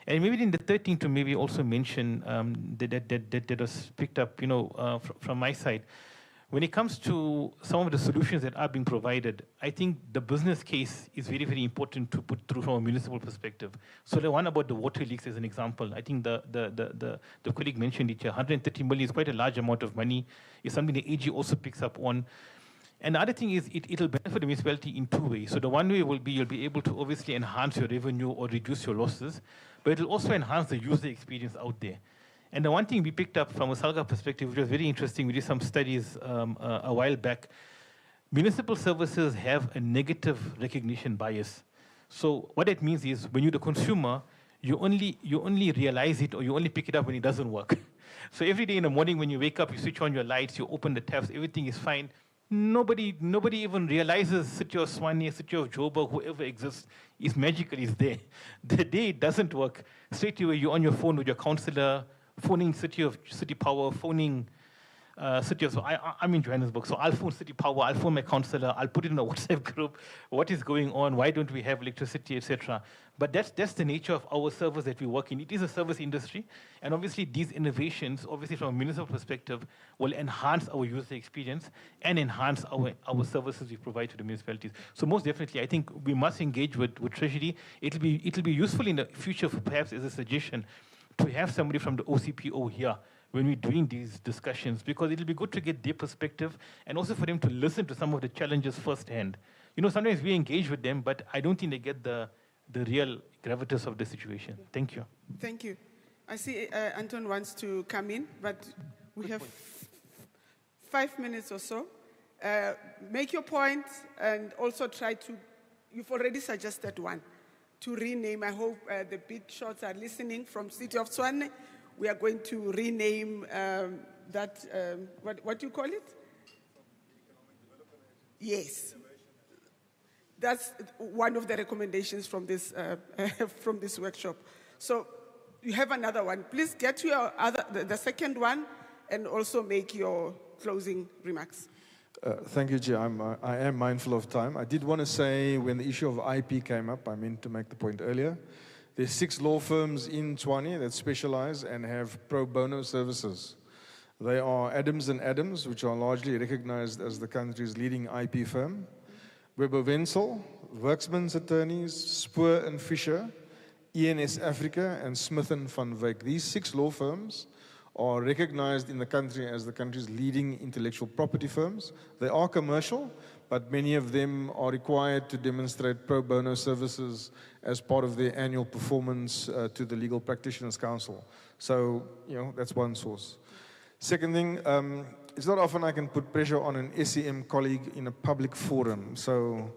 And maybe then the third thing to maybe also mention that was picked up, from my side, when it comes to some of the solutions that are being provided, I think the business case is very, very important to put through from a municipal perspective. So the one about the water leaks as an example, I think the colleague mentioned it here, 130 million is quite a large amount of money. It's something the AG also picks up on. And the other thing is it'll benefit the municipality in 2 ways. So the one way will be you'll be able to obviously enhance your revenue or reduce your losses, but it'll also enhance the user experience out there. And the one thing we picked up from a Salga perspective, which was very interesting, we did some studies a while back. Municipal services have a negative recognition bias. So what that means is when you're the consumer, you only realize it, or you only pick it up when it doesn't work. So every day in the morning when you wake up, you switch on your lights, you open the taps, everything is fine. Nobody even realizes City of Tshwane, City of Joburg, whoever exists, is magical, is there. The day it doesn't work, straight away you're on your phone with your councillor, phoning City Power, phoning City of, so I'm in Johannesburg, so I'll phone City Power, I'll phone my councillor, I'll put it in a WhatsApp group, what is going on, why don't we have electricity, etc. But that's the nature of our service that we work in. It is a service industry, and obviously these innovations, obviously from a municipal perspective, will enhance our user experience and enhance our services we provide to the municipalities. So most definitely, I think we must engage with Treasury. It'll be useful in the future, perhaps as a suggestion, to have somebody from the OCPO here when we're doing these discussions, because it'll be good to get their perspective and also for them to listen to some of the challenges firsthand. Sometimes we engage with them, but I don't think they get the real gravitas of the situation. Thank you. Thank you. I see Anton wants to come in, but we have 5 minutes or so. Make your point and also try to, you've already suggested one, to rename. I hope the big shots are listening from City of Tshwane. We are going to rename that, what do you call it? Yes. That's one of the recommendations from this workshop. So you have another one. Please get to your the second one, and also make your closing remarks. Thank you, Chair. I am mindful of time. I did want to say, when the issue of IP came up, I meant to make the point earlier. There's 6 law firms in Tshwane that specialize and have pro bono services. They are Adams & Adams, which are largely recognized as the country's leading IP firm. Weber Wenzel, Worksman's Attorneys, Spoor & Fisher, ENS Africa, and Smith & Van Wyk. These 6 law firms are recognized in the country as the country's leading intellectual property firms. They are commercial, but many of them are required to demonstrate pro bono services as part of their annual performance to the Legal Practitioners Council. So, that's one source. Second thing, it's not often I can put pressure on an SEM colleague in a public forum. So,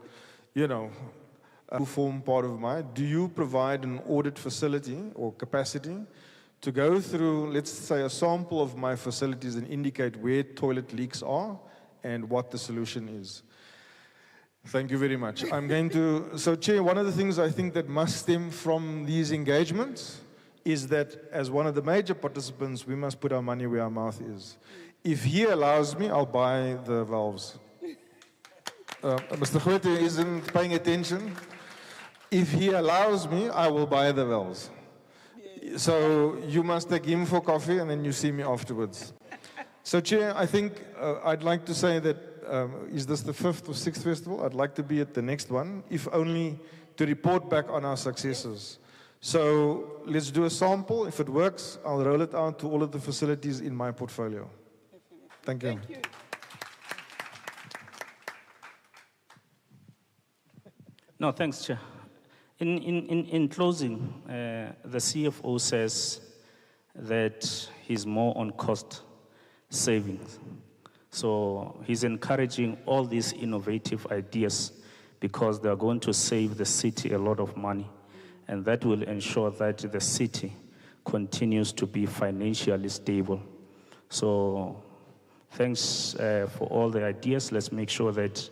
form part of do you provide an audit facility or capacity to go through, let's say, a sample of my facilities and indicate where toilet leaks are and what the solution is. Thank you very much. I'm going to, so Chair, one of the things I think that must stem from these engagements is that as one of the major participants, we must put our money where our mouth is. If he allows me, I'll buy the valves. Mr. Gwete isn't paying attention. If he allows me, I will buy the valves. So you must take him for coffee and then you see me afterwards. So Chair, I think I'd like to say that, is this the 5th or 6th festival? I'd like to be at the next one, if only to report back on our successes. So let's do a sample. If it works, I'll roll it out to all of the facilities in my portfolio. Thank you. Thank you. No, thanks, Chair. In closing, the CFO says that he's more on cost savings. So he's encouraging all these innovative ideas because they're going to save the city a lot of money. And that will ensure that the city continues to be financially stable. So thanks for all the ideas. Let's make sure that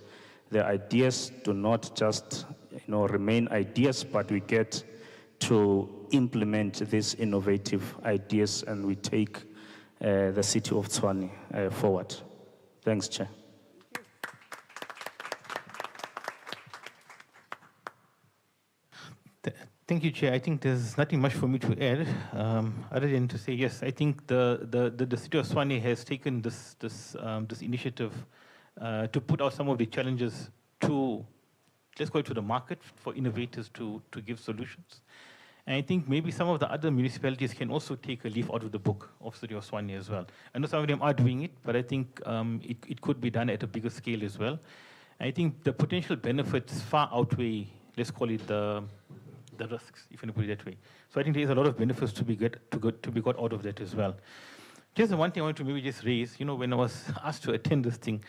the ideas do not just remain ideas, but we get to implement these innovative ideas and we take the city of Tshwane forward. Thanks, Chair. Thank you, Chair. I think there's nothing much for me to add, other than to say, yes, I think the city of Tshwane has taken this initiative to put out some of the challenges to, let's go to the market for innovators to give solutions. And I think maybe some of the other municipalities can also take a leaf out of the book of City of Tshwane as well. I know some of them are doing it, but I think it could be done at a bigger scale as well. And I think the potential benefits far outweigh, let's call it the risks, if you put it that way. So I think there's a lot of benefits to be got out of that as well. Just the one thing I want to maybe just raise, when I was asked to attend this thing,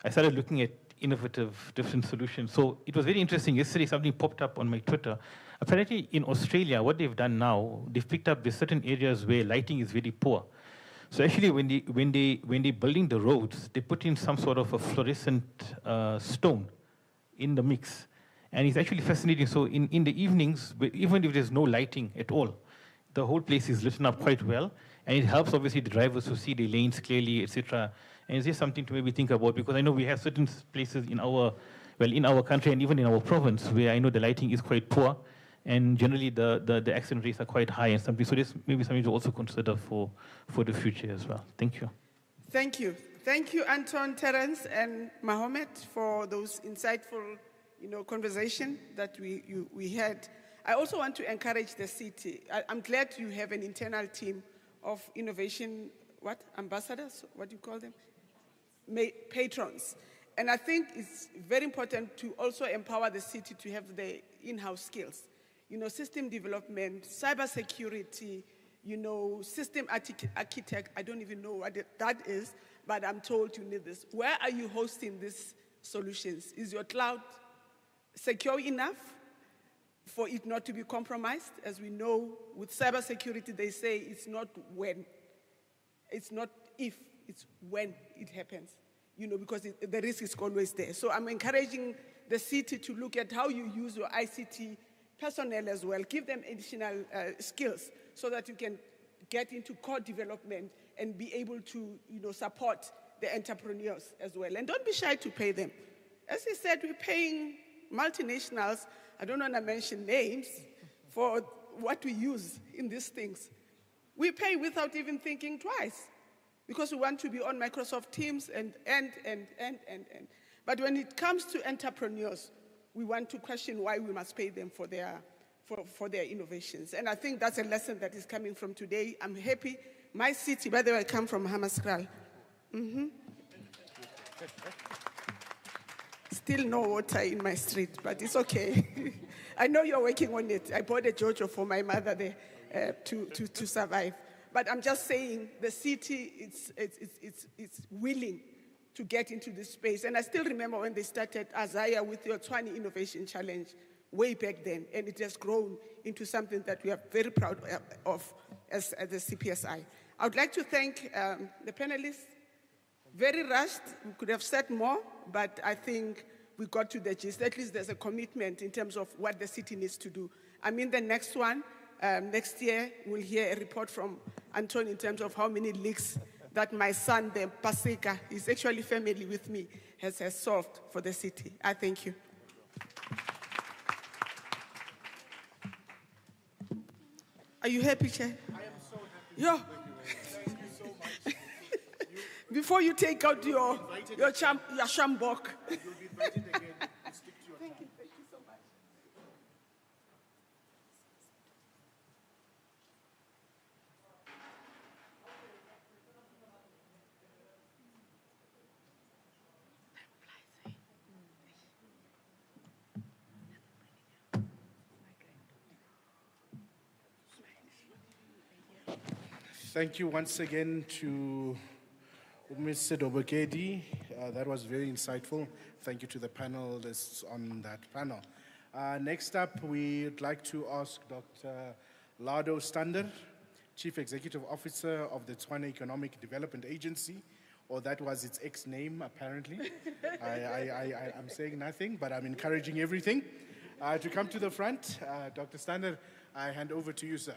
I started looking at innovative, different solutions. So it was very interesting. Yesterday, something popped up on my Twitter. Apparently, in Australia, what they've done now, they've picked up there's certain areas where lighting is very poor. So actually, when they're building the roads, they put in some sort of a fluorescent stone in the mix. And it's actually fascinating. So in the evenings, even if there's no lighting at all, the whole place is lit up quite well. And it helps, obviously, the drivers to see the lanes clearly, etc. And it's just something to maybe think about, because I know we have certain places in our country and even in our province where I know the lighting is quite poor, and generally the accident rates are quite high and something. So this may be something to also consider for the future as well. Thank you. Thank you. Thank you, Anton, Terence, and Mohammed, for those insightful conversation that we had. I also want to encourage the city. I'm glad you have an internal team of innovation, ambassadors? What do you call them? Patrons. And I think it's very important to also empower the city to have the in-house skills. System development, cybersecurity, system architect. I don't even know what that is, but I'm told you need this. Where are you hosting these solutions? Is your cloud secure enough for it not to be compromised? As we know, with cybersecurity, they say it's not when. It's not if, it's when it happens, because the risk is always there. So I'm encouraging the city to look at how you use your ICT personnel as well. Give them additional skills so that you can get into core development and be able to, support the entrepreneurs as well. And don't be shy to pay them. As he said, we're paying multinationals, I don't want to mention names, for what we use in these things. We pay without even thinking twice because we want to be on Microsoft Teams and. But when it comes to entrepreneurs, we want to question why we must pay them for their innovations. And I think that's a lesson that is coming from today. I'm happy. My city, by the way, I come from Hammanskraal. Still no water in my street, but it's okay. I know you're working on it. I bought a Jojo for my mother there to survive. But I'm just saying the city it's willing to get into this space. And I still remember when they started Azaya with your Tshwane Innovation Challenge way back then, and it has grown into something that we are very proud of as the CPSI. I would like to thank the panelists. Very rushed, we could have said more, but I think we got to the gist. At least there's a commitment in terms of what the city needs to do. I mean, the next one, next year, we'll hear a report from Anton in terms of how many leaks that my son, the Paseka, is actually family with me, has solved for the city. I thank you. Are you happy, Chair? I am so happy. Yeah. Thank you so much. Before you take out your shambok. You'll be invited again. Stick to your Thank you so much. Thank you once again to Mr. Dobokedi. That was very insightful. Thank you to the panelists on that panel. Next up, we'd like to ask Dr. Lado Stander, Chief Executive Officer of the Tshwane Economic Development Agency, or that was its ex-name, apparently. I'm saying nothing, but I'm encouraging everything. To come to the front, Dr. Stander, I hand over to you, sir.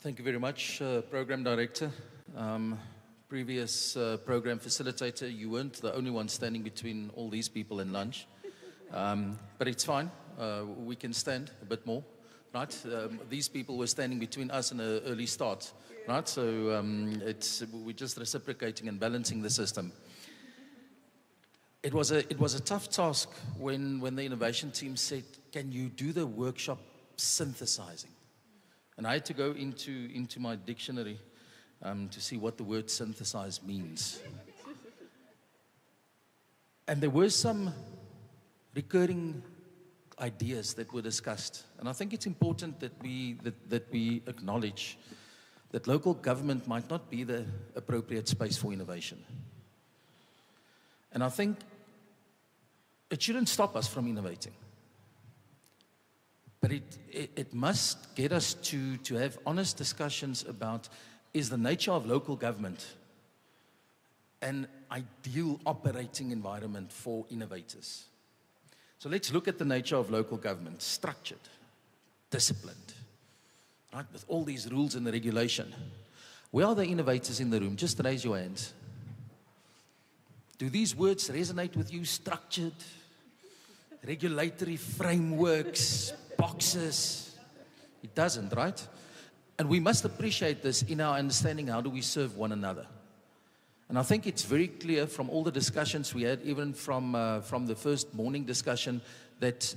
Thank you very much, Program Director. Previous program facilitator, you weren't the only one standing between all these people and lunch. But it's fine. We can stand a bit more, right? These people were standing between us and an early start, right? So we're just reciprocating and balancing the system. It was a tough task when the innovation team said, can you do the workshop synthesizing? And I had to go into my dictionary to see what the word synthesize means. And there were some recurring ideas that were discussed. And I think it's important that we acknowledge that local government might not be the appropriate space for innovation. And I think it shouldn't stop us from innovating. But it must get us to have honest discussions about, is the nature of local government an ideal operating environment for innovators? So let's look at the nature of local government: structured, disciplined, right, with all these rules and the regulation. Where are the innovators in the room? Just raise your hands. Do these words resonate with you? Structured, regulatory frameworks, boxes. It doesn't, right? And we must appreciate this in our understanding. How do we serve one another? And I think it's very clear from all the discussions we had, even from the first morning discussion, that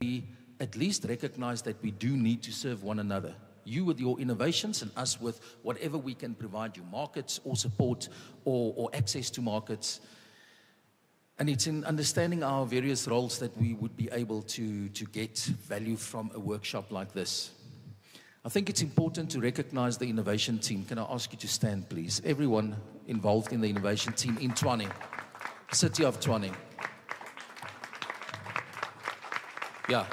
we at least recognize that we do need to serve one another. You with your innovations and us with whatever we can provide you, markets or support or access to markets. And it's in understanding our various roles that we would be able to get value from a workshop like this. I think it's important to recognize the innovation team. Can I ask you to stand, please? Everyone involved in the innovation team in Tshwane, City of Tshwane. Yeah.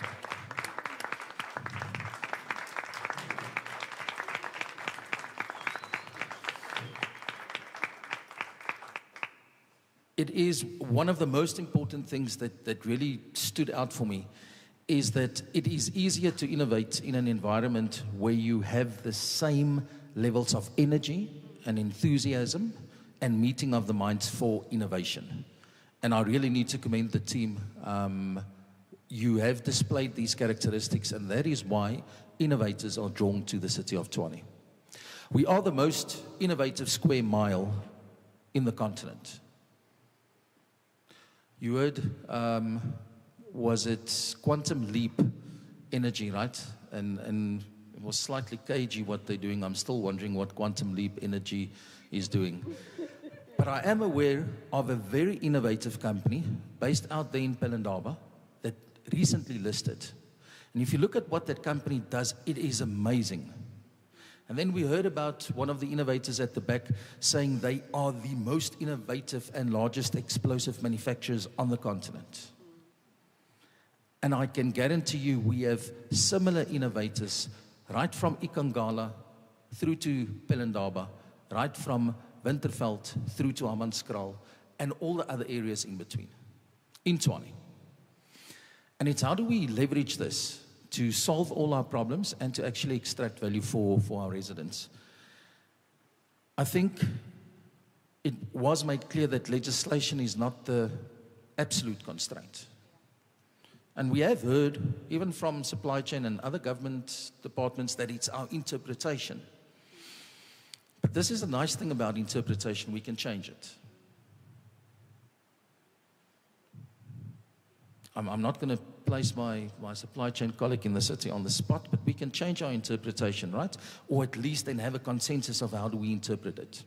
It is one of the most important things that really stood out for me, is that it is easier to innovate in an environment where you have the same levels of energy and enthusiasm and meeting of the minds for innovation. And I really need to commend the team. You have displayed these characteristics, and that is why innovators are drawn to the City of Tshwane. We are the most innovative square mile in the continent. You heard, was it quantum leap energy, right? And it was slightly cagey what they're doing. I'm still wondering what quantum leap energy is doing. But I am aware of a very innovative company based out there in Pelindaba that recently listed. And if you look at what that company does, it is amazing. And then we heard about one of the innovators at the back saying they are the most innovative and largest explosive manufacturers on the continent. And I can guarantee you we have similar innovators right from Ikangala through to Pelindaba, right from Winterveld through to Hammanskraal, and all the other areas in between, in Tshwane. And it's how do we leverage this to solve all our problems and to actually extract value for our residents. I think it was made clear that legislation is not the absolute constraint. And we have heard, even from supply chain and other government departments, that it's our interpretation. But this is the nice thing about interpretation, we can change it. I'm not going to place my supply chain colleague in the city on the spot, but we can change our interpretation, right? Or at least then have a consensus of how do we interpret it.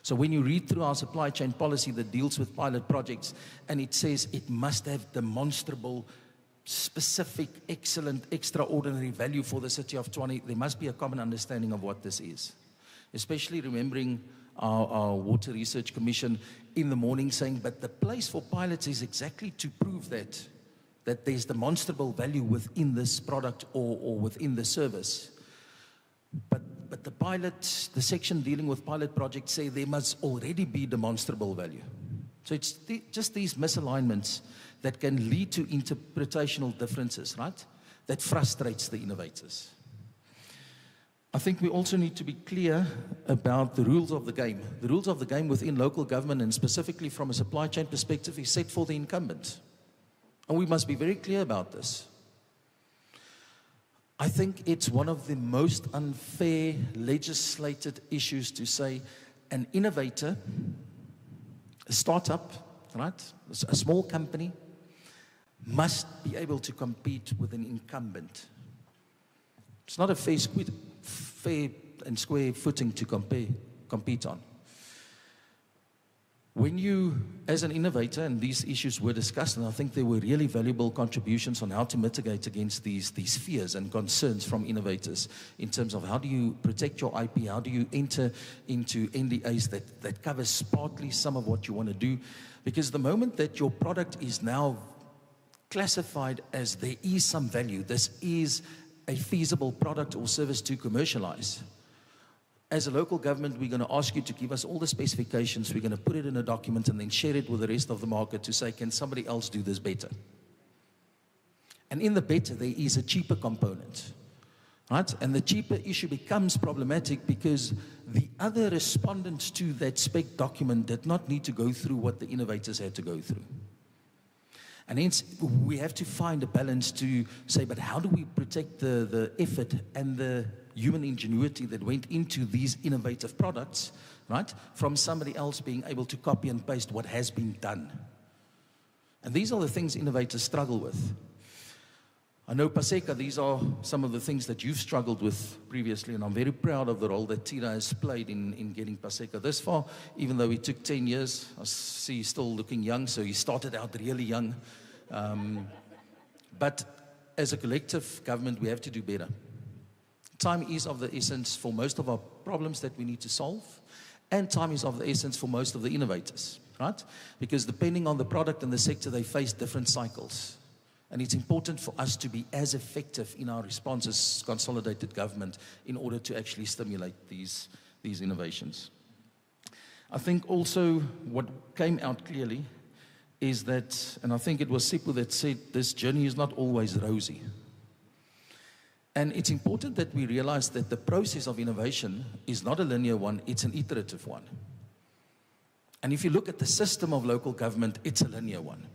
So when you read through our supply chain policy that deals with pilot projects, and it says it must have demonstrable, specific, excellent, extraordinary value for the city of Tshwane, there must be a common understanding of what this is. Especially remembering our Water Research Commission in the morning saying, but the place for pilots is exactly to prove that there's demonstrable value within this product or within the service. But the section dealing with pilot projects say there must already be demonstrable value. So it's just these misalignments that can lead to interpretational differences, right? That frustrates the innovators. I think we also need to be clear about the rules of the game. The rules of the game within local government, and specifically from a supply chain perspective, is set for the incumbent. And we must be very clear about this. I think it's one of the most unfair legislated issues to say an innovator, a startup, right, a small company, must be able to compete with an incumbent. It's not a fair and square footing to compete on. When you, as an innovator, and these issues were discussed, and I think there were really valuable contributions on how to mitigate against these fears and concerns from innovators in terms of how do you protect your IP, how do you enter into NDAs that covers partly some of what you want to do. Because the moment that your product is now classified as there is some value, this is a feasible product or service to commercialize. As a local government, we're going to ask you to give us all the specifications. We're going to put it in a document and then share it with the rest of the market to say, can somebody else do this better? And in the better, there is a cheaper component, right? And the cheaper issue becomes problematic because the other respondents to that spec document did not need to go through what the innovators had to go through. And hence, we have to find a balance to say, but how do we protect the effort and the human ingenuity that went into these innovative products, right, from somebody else being able to copy and paste what has been done? And these are the things innovators struggle with. I know, Paseka, these are some of the things that you've struggled with previously, and I'm very proud of the role that Tira has played in getting Paseka this far, even though it took 10 years. I see he's still looking young, so he started out really young. But as a collective government, we have to do better. Time is of the essence for most of our problems that we need to solve, and time is of the essence for most of the innovators, right? Because depending on the product and the sector, they face different cycles. And it's important for us to be as effective in our response as consolidated government in order to actually stimulate these innovations. I think also what came out clearly is that, and I think it was Sipho that said, this journey is not always rosy. And it's important that we realize that the process of innovation is not a linear one, it's an iterative one. And if you look at the system of local government, it's a linear one.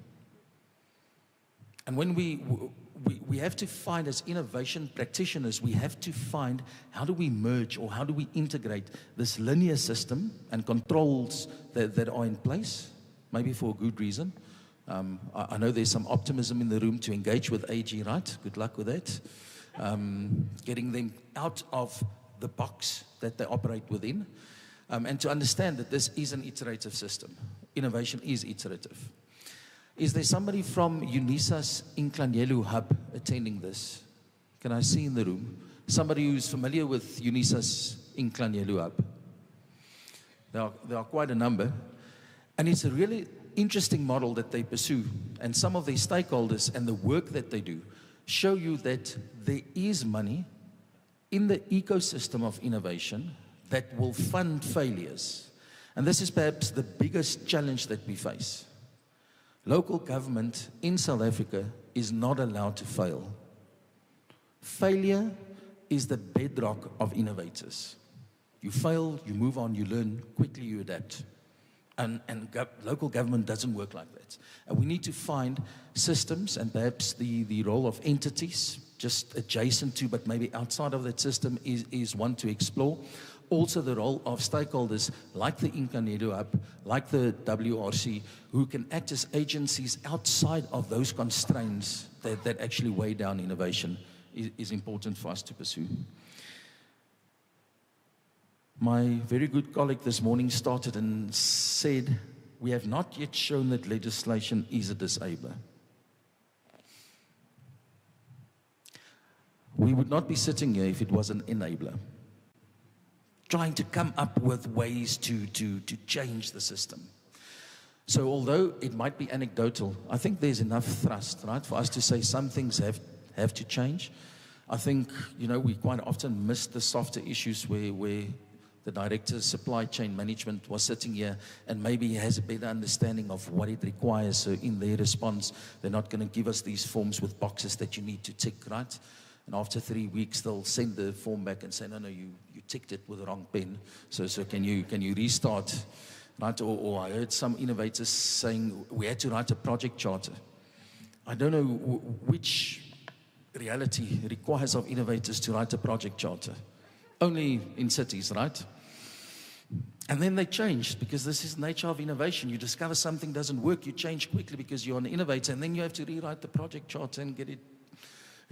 And when we have to find, as innovation practitioners, we have to find how do we merge or how do we integrate this linear system and controls that are in place, maybe for a good reason. I know there's some optimism in the room to engage with AG, right? Good luck with that. Getting them out of the box that they operate within, and to understand that this is an iterative system. Innovation is iterative. Is there somebody from Unisa's Inklanyelu hub attending this? Can I see in the room? Somebody who's familiar with Unisa's Inklanyelu Hub. There are quite a number. And it's a really interesting model that they pursue. And some of their stakeholders and the work that they do show you that there is money in the ecosystem of innovation that will fund failures. And this is perhaps the biggest challenge that we face. Local government in South Africa is not allowed to fail. Failure is the bedrock of innovators. You fail, you move on, you learn, quickly you adapt. And local government doesn't work like that. And we need to find systems and perhaps the role of entities just adjacent to, but maybe outside of that system is one to explore. Also the role of stakeholders like the Inklanyelu Hub, like the WRC, who can act as agencies outside of those constraints that actually weigh down innovation is important for us to pursue. My very good colleague this morning started and said, we have not yet shown that legislation is a disabler. We would not be sitting here if it was an enabler, trying to come up with ways to change the system. So although it might be anecdotal, I think there's enough thrust, right, for us to say some things have to change. I think, we quite often miss the softer issues where the director of supply chain management was sitting here and maybe he has a better understanding of what it requires. So in their response, they're not going to give us these forms with boxes that you need to tick, right? And after 3 weeks, they'll send the form back and say, no, you ticked it with the wrong pen. So can you restart, right? Or I heard some innovators saying we had to write a project charter. I don't know which reality requires of innovators to write a project charter. Only in cities, right? And then they changed because this is the nature of innovation. You discover something doesn't work, you change quickly because you're an innovator, and then you have to rewrite the project charter and get it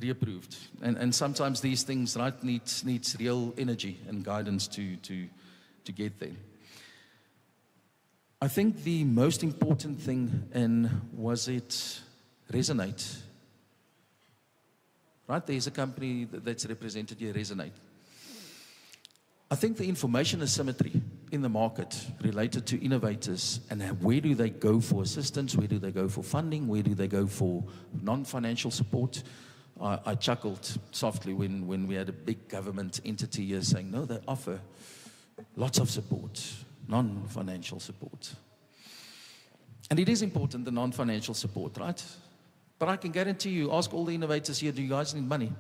reapproved. And sometimes these things, right, needs real energy and guidance to get there. I think the most important thing, and was it Resonate? Right, there's a company that's represented here, Resonate. I think the information asymmetry in the market related to innovators and where do they go for assistance, where do they go for funding, where do they go for non-financial support. I chuckled softly when we had a big government entity here saying, no, they offer lots of support, non-financial support. And it is important, the non-financial support, right? But I can guarantee you, ask all the innovators here, do you guys need money?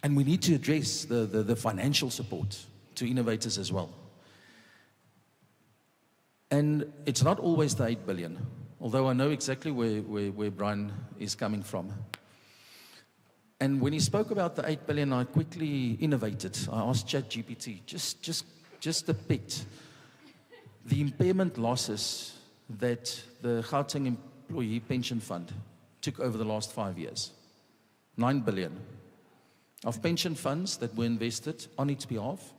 And we need to address the financial support to innovators as well. And it's not always the 8 billion, although I know exactly where Brian is coming from. And when he spoke about the 8 billion, I quickly innovated. I asked ChatGPT, just depict the impairment losses that the Gauteng Employee Pension Fund took over the last 5 years. 9 billion. Of pension funds that were invested on its behalf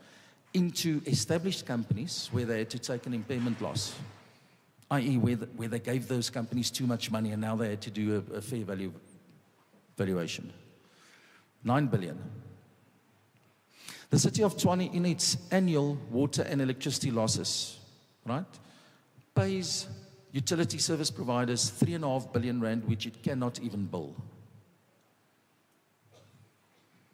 into established companies where they had to take an impairment loss, i.e. where they gave those companies too much money and now they had to do a fair value valuation. 9 billion. The city of Tshwane, in its annual water and electricity losses, right, pays utility service providers 3.5 billion rand, which it cannot even bill.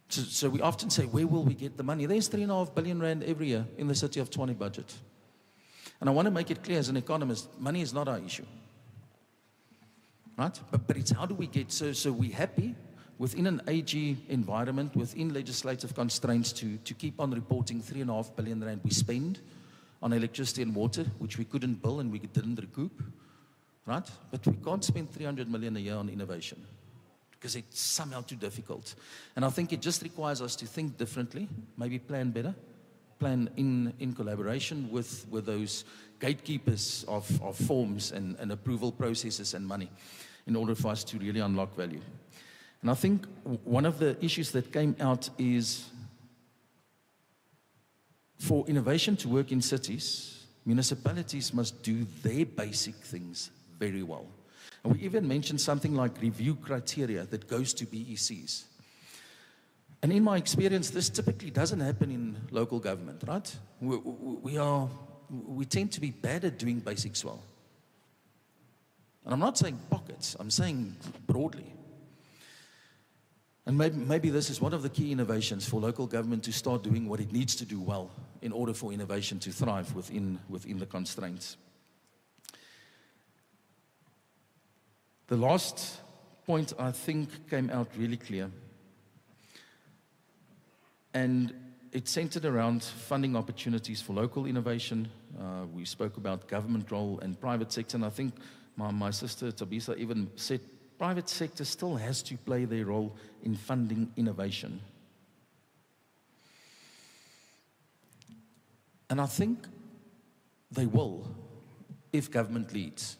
So we often say, where will we get the money? There's 3.5 billion rand every year in the city of Tshwane budget. And I want to make it clear as an economist, money is not our issue. Right? But it's how do we get, so we're happy within an AG environment, within legislative constraints to keep on reporting 3.5 billion rand we spend on electricity and water, which we couldn't bill and we didn't recoup. Right? But we can't spend 300 million a year on innovation, because it's somehow too difficult. And I think it just requires us to think differently, maybe plan better, plan in collaboration with those gatekeepers of forms and approval processes and money in order for us to really unlock value. And I think one of the issues that came out is for innovation to work in cities, municipalities must do their basic things very well. And we even mentioned something like review criteria that goes to BECs. And in my experience, this typically doesn't happen in local government, right? We tend to be bad at doing basics well. And I'm not saying pockets, I'm saying broadly. And maybe this is one of the key innovations for local government to start doing what it needs to do well in order for innovation to thrive within the constraints. The last point, I think, came out really clear. And it centered around funding opportunities for local innovation. We spoke about government role and private sector, and I think my sister Tabisa even said private sector still has to play their role in funding innovation. And I think they will if government leads.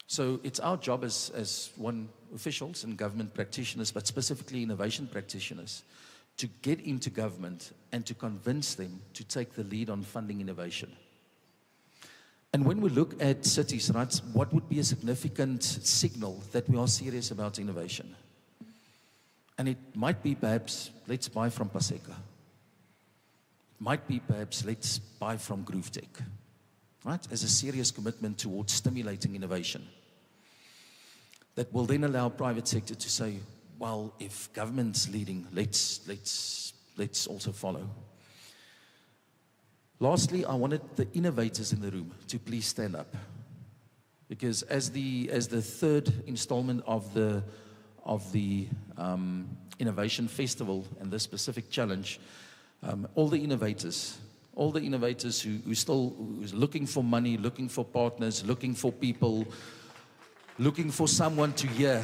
So it's our job as one officials and government practitioners, but specifically innovation practitioners, to get into government and to convince them to take the lead on funding innovation. And when we look at cities, right, what would be a significant signal that we are serious about innovation? And it might be perhaps, let's buy from Paseka. It might be perhaps, let's buy from GrooveTech, right, as a serious commitment towards stimulating innovation. That will then allow private sector to say, well, if government's leading, let's also follow. Lastly, I wanted the innovators in the room to please stand up. Because as the third installment of the Innovation Festival and this specific challenge, all the innovators who's looking for money, looking for partners, looking for people, looking for someone to hear.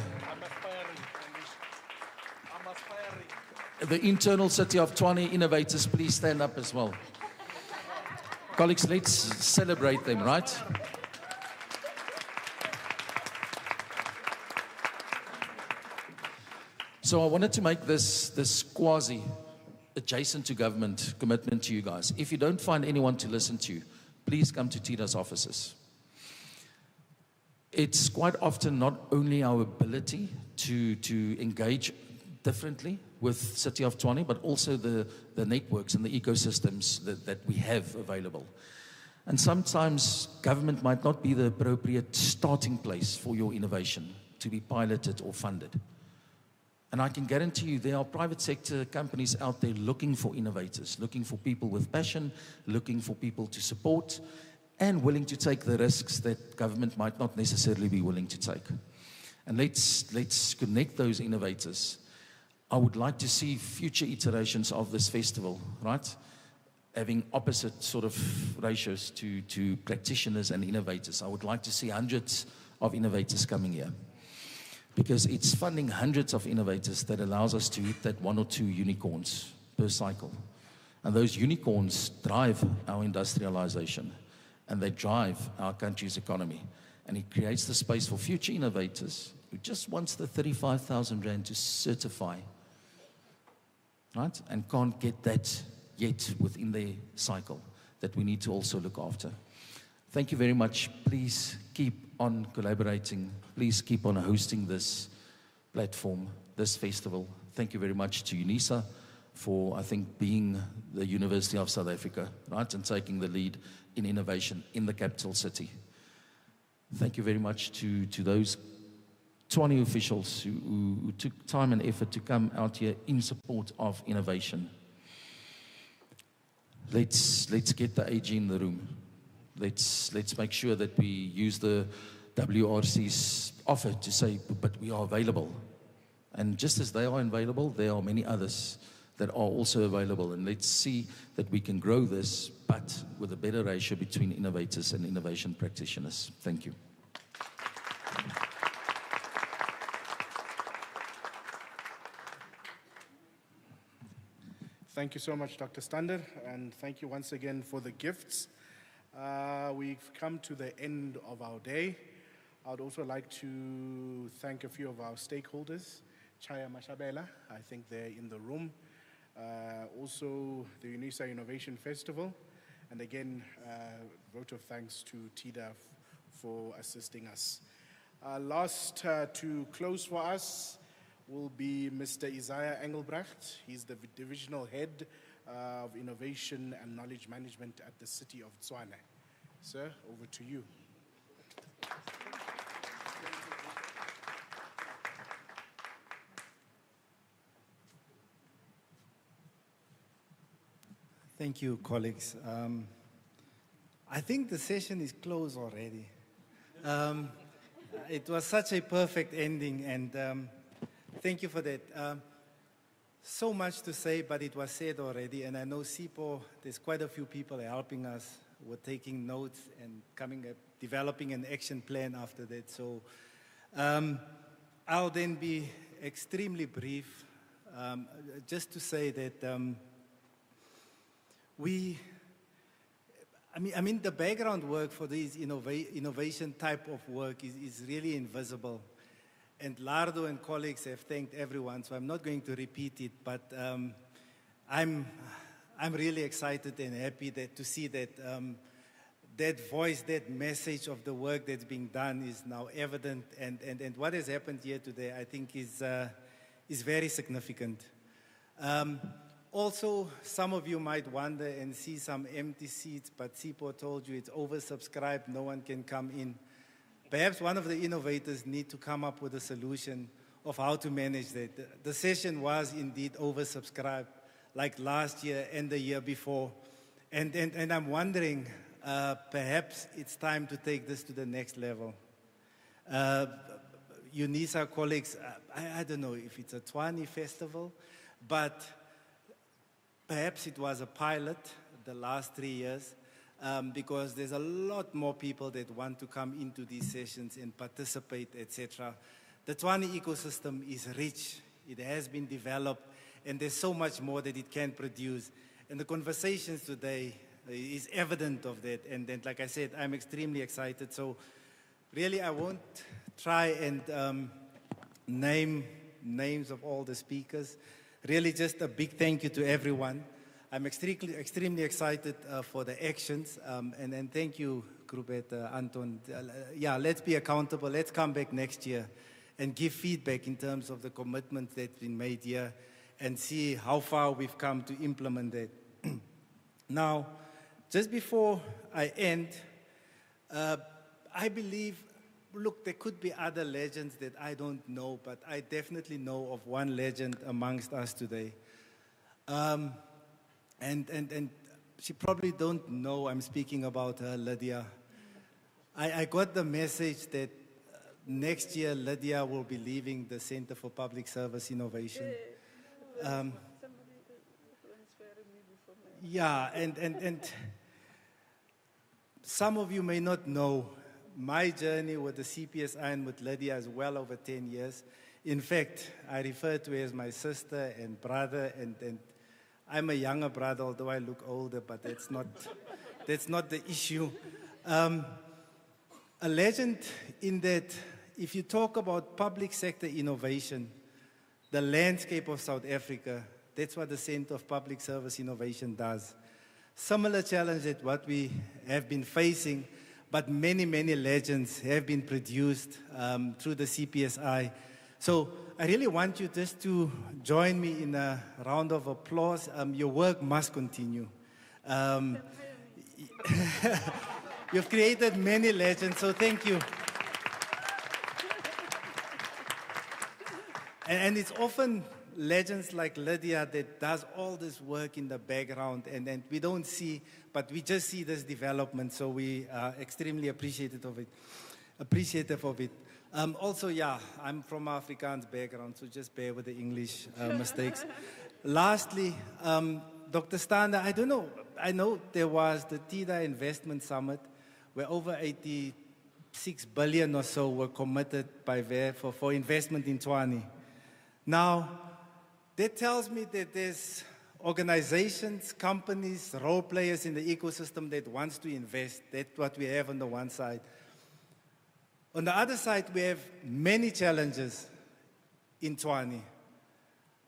The internal City of Tshwane innovators, please stand up as well. Colleagues, let's celebrate them, right? So I wanted to make this quasi adjacent to government commitment to you guys. If you don't find anyone to listen to, please come to TIDA's offices. It's quite often not only our ability to engage differently with City of Tshwane, but also the networks and the ecosystems that we have available. And sometimes government might not be the appropriate starting place for your innovation to be piloted or funded. And I can guarantee you there are private sector companies out there looking for innovators, looking for people with passion, looking for people to support, and willing to take the risks that government might not necessarily be willing to take. And let's connect those innovators. I would like to see future iterations of this festival, right? Having opposite sort of ratios to practitioners and innovators. I would like to see hundreds of innovators coming here. Because it's funding hundreds of innovators that allows us to hit that 1 or 2 unicorns per cycle. And those unicorns drive our industrialization. And they drive our country's economy. And it creates the space for future innovators who just wants the 35,000 Rand to certify, right? And can't get that yet within their cycle that we need to also look after. Thank you very much. Please keep on collaborating. Please keep on hosting this platform, this festival. Thank you very much to Unisa for, I think, being the University of South Africa, right, and taking the lead in innovation in the capital city. Thank you very much to those Tshwane officials who took time and effort to come out here in support of innovation. Let's get the AG in the room. Let's make sure that we use the WRC's offer to say, but we are available. And just as they are available, there are many others that are also available. And let's see that we can grow this, but with a better ratio between innovators and innovation practitioners. Thank you. Thank you so much, Dr. Stander, and thank you once again for the gifts. We've come to the end of our day. I would also like to thank a few of our stakeholders. Chaya Mashabela, I think they're in the room. Also, the Unisa Innovation Festival. And again, vote of thanks to TIDA for assisting us. Last to close for us will be Mr. Isaiah Engelbrecht. He's the Divisional Head of Innovation and Knowledge Management at the City of Tshwane. Sir, over to you. Thank you, colleagues. I think the session is closed already. It was such a perfect ending, and thank you for that. So much to say, but it was said already, and I know SIPO, there's quite a few people helping us. We're taking notes and developing an action plan after that. So I'll then be extremely brief, just to say that the background work for this innovation type of work is really invisible. And Lardo and colleagues have thanked everyone, so I'm not going to repeat it, but I'm really excited and happy to see that that voice, that message of the work that's being done is now evident, and what has happened here today, I think, is very significant. Also, some of you might wonder and see some empty seats, but SIPO told you it's oversubscribed, no one can come in. Perhaps one of the innovators need to come up with a solution of how to manage that. The session was indeed oversubscribed, like last year and the year before. And I'm wondering, perhaps it's time to take this to the next level. Unisa colleagues, I don't know if it's a Tshwane festival, but perhaps it was a pilot the last 3 years, because there's a lot more people that want to come into these sessions and participate, etc. The Tshwane ecosystem is rich. It has been developed, and there's so much more that it can produce. And the conversations today is evident of that. And then, like I said, I'm extremely excited. So really, I won't try and name names of all the speakers. Really, just a big thank you to everyone. I'm extremely excited for the actions, and thank you, Grubet, Anton. Yeah, let's be accountable. Let's come back next year and give feedback in terms of the commitment that's been made here and see how far we've come to implement that. Now, just before I end, I believe, look, there could be other legends that I don't know, but I definitely know of one legend amongst us today. And she probably don't know I'm speaking about her, Lydia. I got the message that next year Lydia will be leaving the Center for Public Service Innovation. Yeah, and some of you may not know, my journey with the CPSI and with Lydia is well over 10 years. In fact, I refer to her as my sister and brother, and I'm a younger brother, although I look older, but that's not the issue. A legend in that if you talk about public sector innovation, the landscape of South Africa, that's what the Center of Public Service Innovation does. Similar challenge that what we have been facing, but many, many legends have been produced through the CPSI. So I really want you just to join me in a round of applause. Your work must continue. You've created many legends, so thank you. And it's often legends like Lydia that does all this work in the background, and we don't see, but we just see this development, so we are extremely appreciative of it. Also, yeah, I'm from Afrikaans background, so just bear with the English mistakes. Lastly, Dr. Stander, I don't know, I know there was the TIDA Investment Summit where over 86 billion or so were committed by VER for investment in Tshwane. Now, that tells me that there's organizations, companies, role players in the ecosystem that wants to invest. That's what we have on the one side. On the other side, we have many challenges in Tshwane,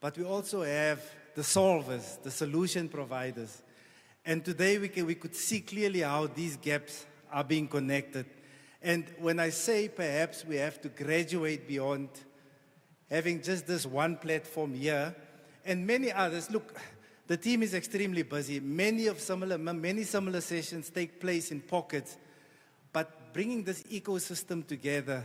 but we also have the solvers, the solution providers. And today we could see clearly how these gaps are being connected. And when I say perhaps we have to graduate beyond having just this one platform here and many others, look, the team is extremely busy. Many similar sessions take place in pockets, but bringing this ecosystem together,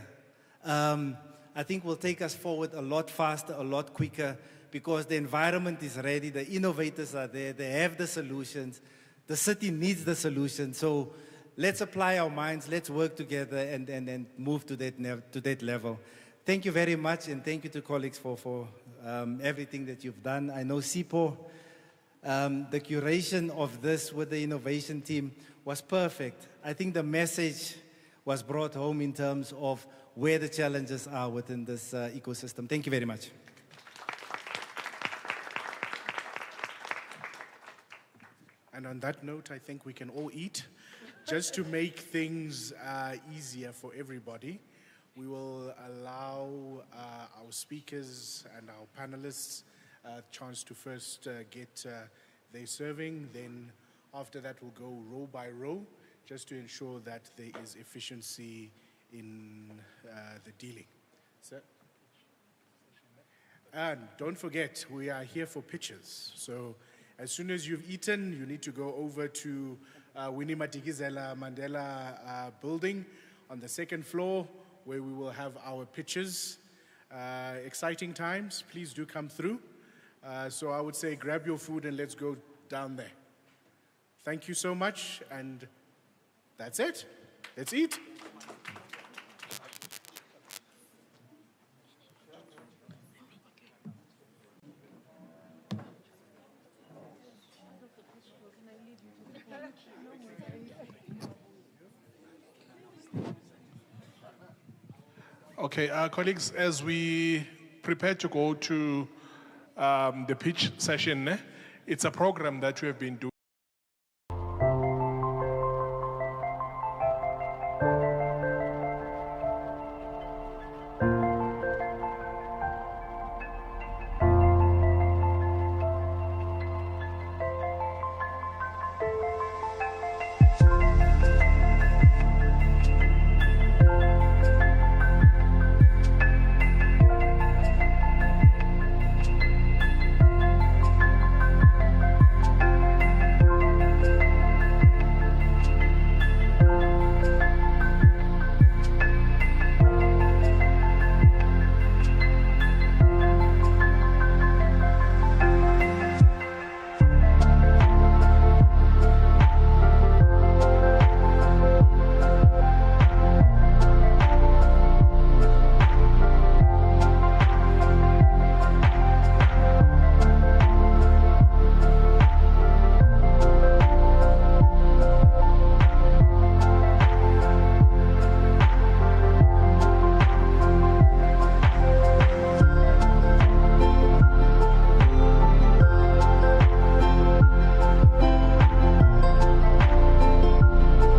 I think will take us forward a lot faster, a lot quicker, because the environment is ready, the innovators are there, they have the solutions, the city needs the solutions. So let's apply our minds, let's work together and move to that level. Thank you very much, and thank you to colleagues for everything that you've done. I know Sipho, the curation of this with the innovation team was perfect. I think the message was brought home in terms of where the challenges are within this ecosystem. Thank you very much. And on that note, I think we can all eat. Just to make things easier for everybody, we will allow our speakers and our panelists a chance to first get their serving. Then after that, we'll go row by row, just to ensure that there is efficiency in the dealing. Sir? And don't forget, we are here for pictures. So as soon as you've eaten, you need to go over to Winnie Madikizela Mandela building on the second floor, where we will have our pictures. Exciting times, please do come through. So I would say grab your food and let's go down there. Thank you so much, and that's it. Let's eat. Okay, colleagues, as we prepare to go to the pitch session, it's a program that we have been doing.